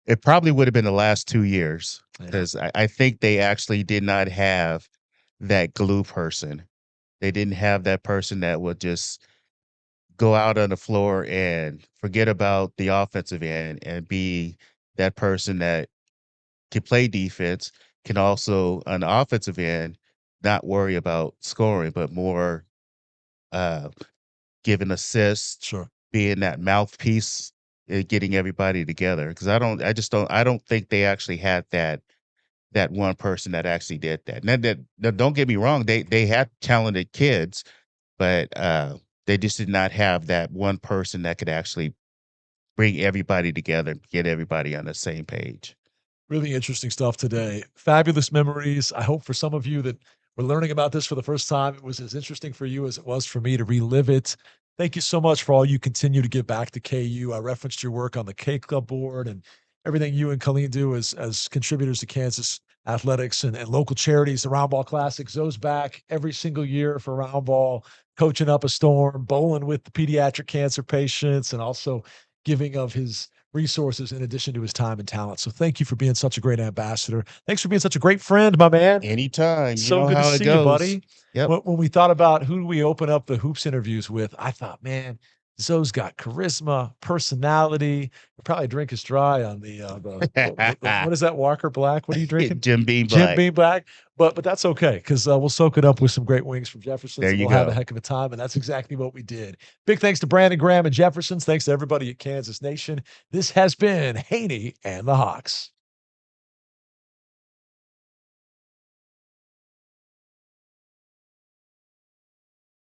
It probably would have been the last 2 years Yeah. because I think they actually did not have that glue person. They didn't have that person that would just go out on the floor and forget about the offensive end and be that person that can play defense, can also on the offensive end not worry about scoring, but more giving assists, Sure. being that mouthpiece, getting everybody together. Because I don't think they actually had that one person that actually did that. Now, don't get me wrong, they had talented kids, but they just did not have that one person that could actually bring everybody together, get everybody on the same page. Really interesting stuff today. Fabulous memories. I hope for some of you that were learning about this for the first time, it was as interesting for you as it was for me to relive it. Thank you so much for all you continue to give back to KU. I referenced your work on the K Club board and everything you and Colleen do as contributors to Kansas athletics and local charities. The Round Ball Classic, Zoe's back every single year for Round Ball, coaching up a storm, bowling with the pediatric cancer patients, and also giving of his resources in addition to his time and talent. So thank you for being such a great ambassador. Thanks for being such a great friend, my man. Anytime. You So know good to how it see you, goes. buddy. Yep. When we thought about who do we open up the hoops interviews with, I thought, man, Zoe's got charisma, personality. He'll probably drink us dry on the what is that, Walker Black? What are you drinking? Jim Beam Jim Black. Beam Black. But that's okay because we'll soak it up with some great wings from Jefferson's. There And you we'll have a go. heck of a time, and that's exactly what we did. Big thanks to Brandon Graham and Jefferson's. Thanks to everybody at Kansas Nation. This has been Haney and the Hawks.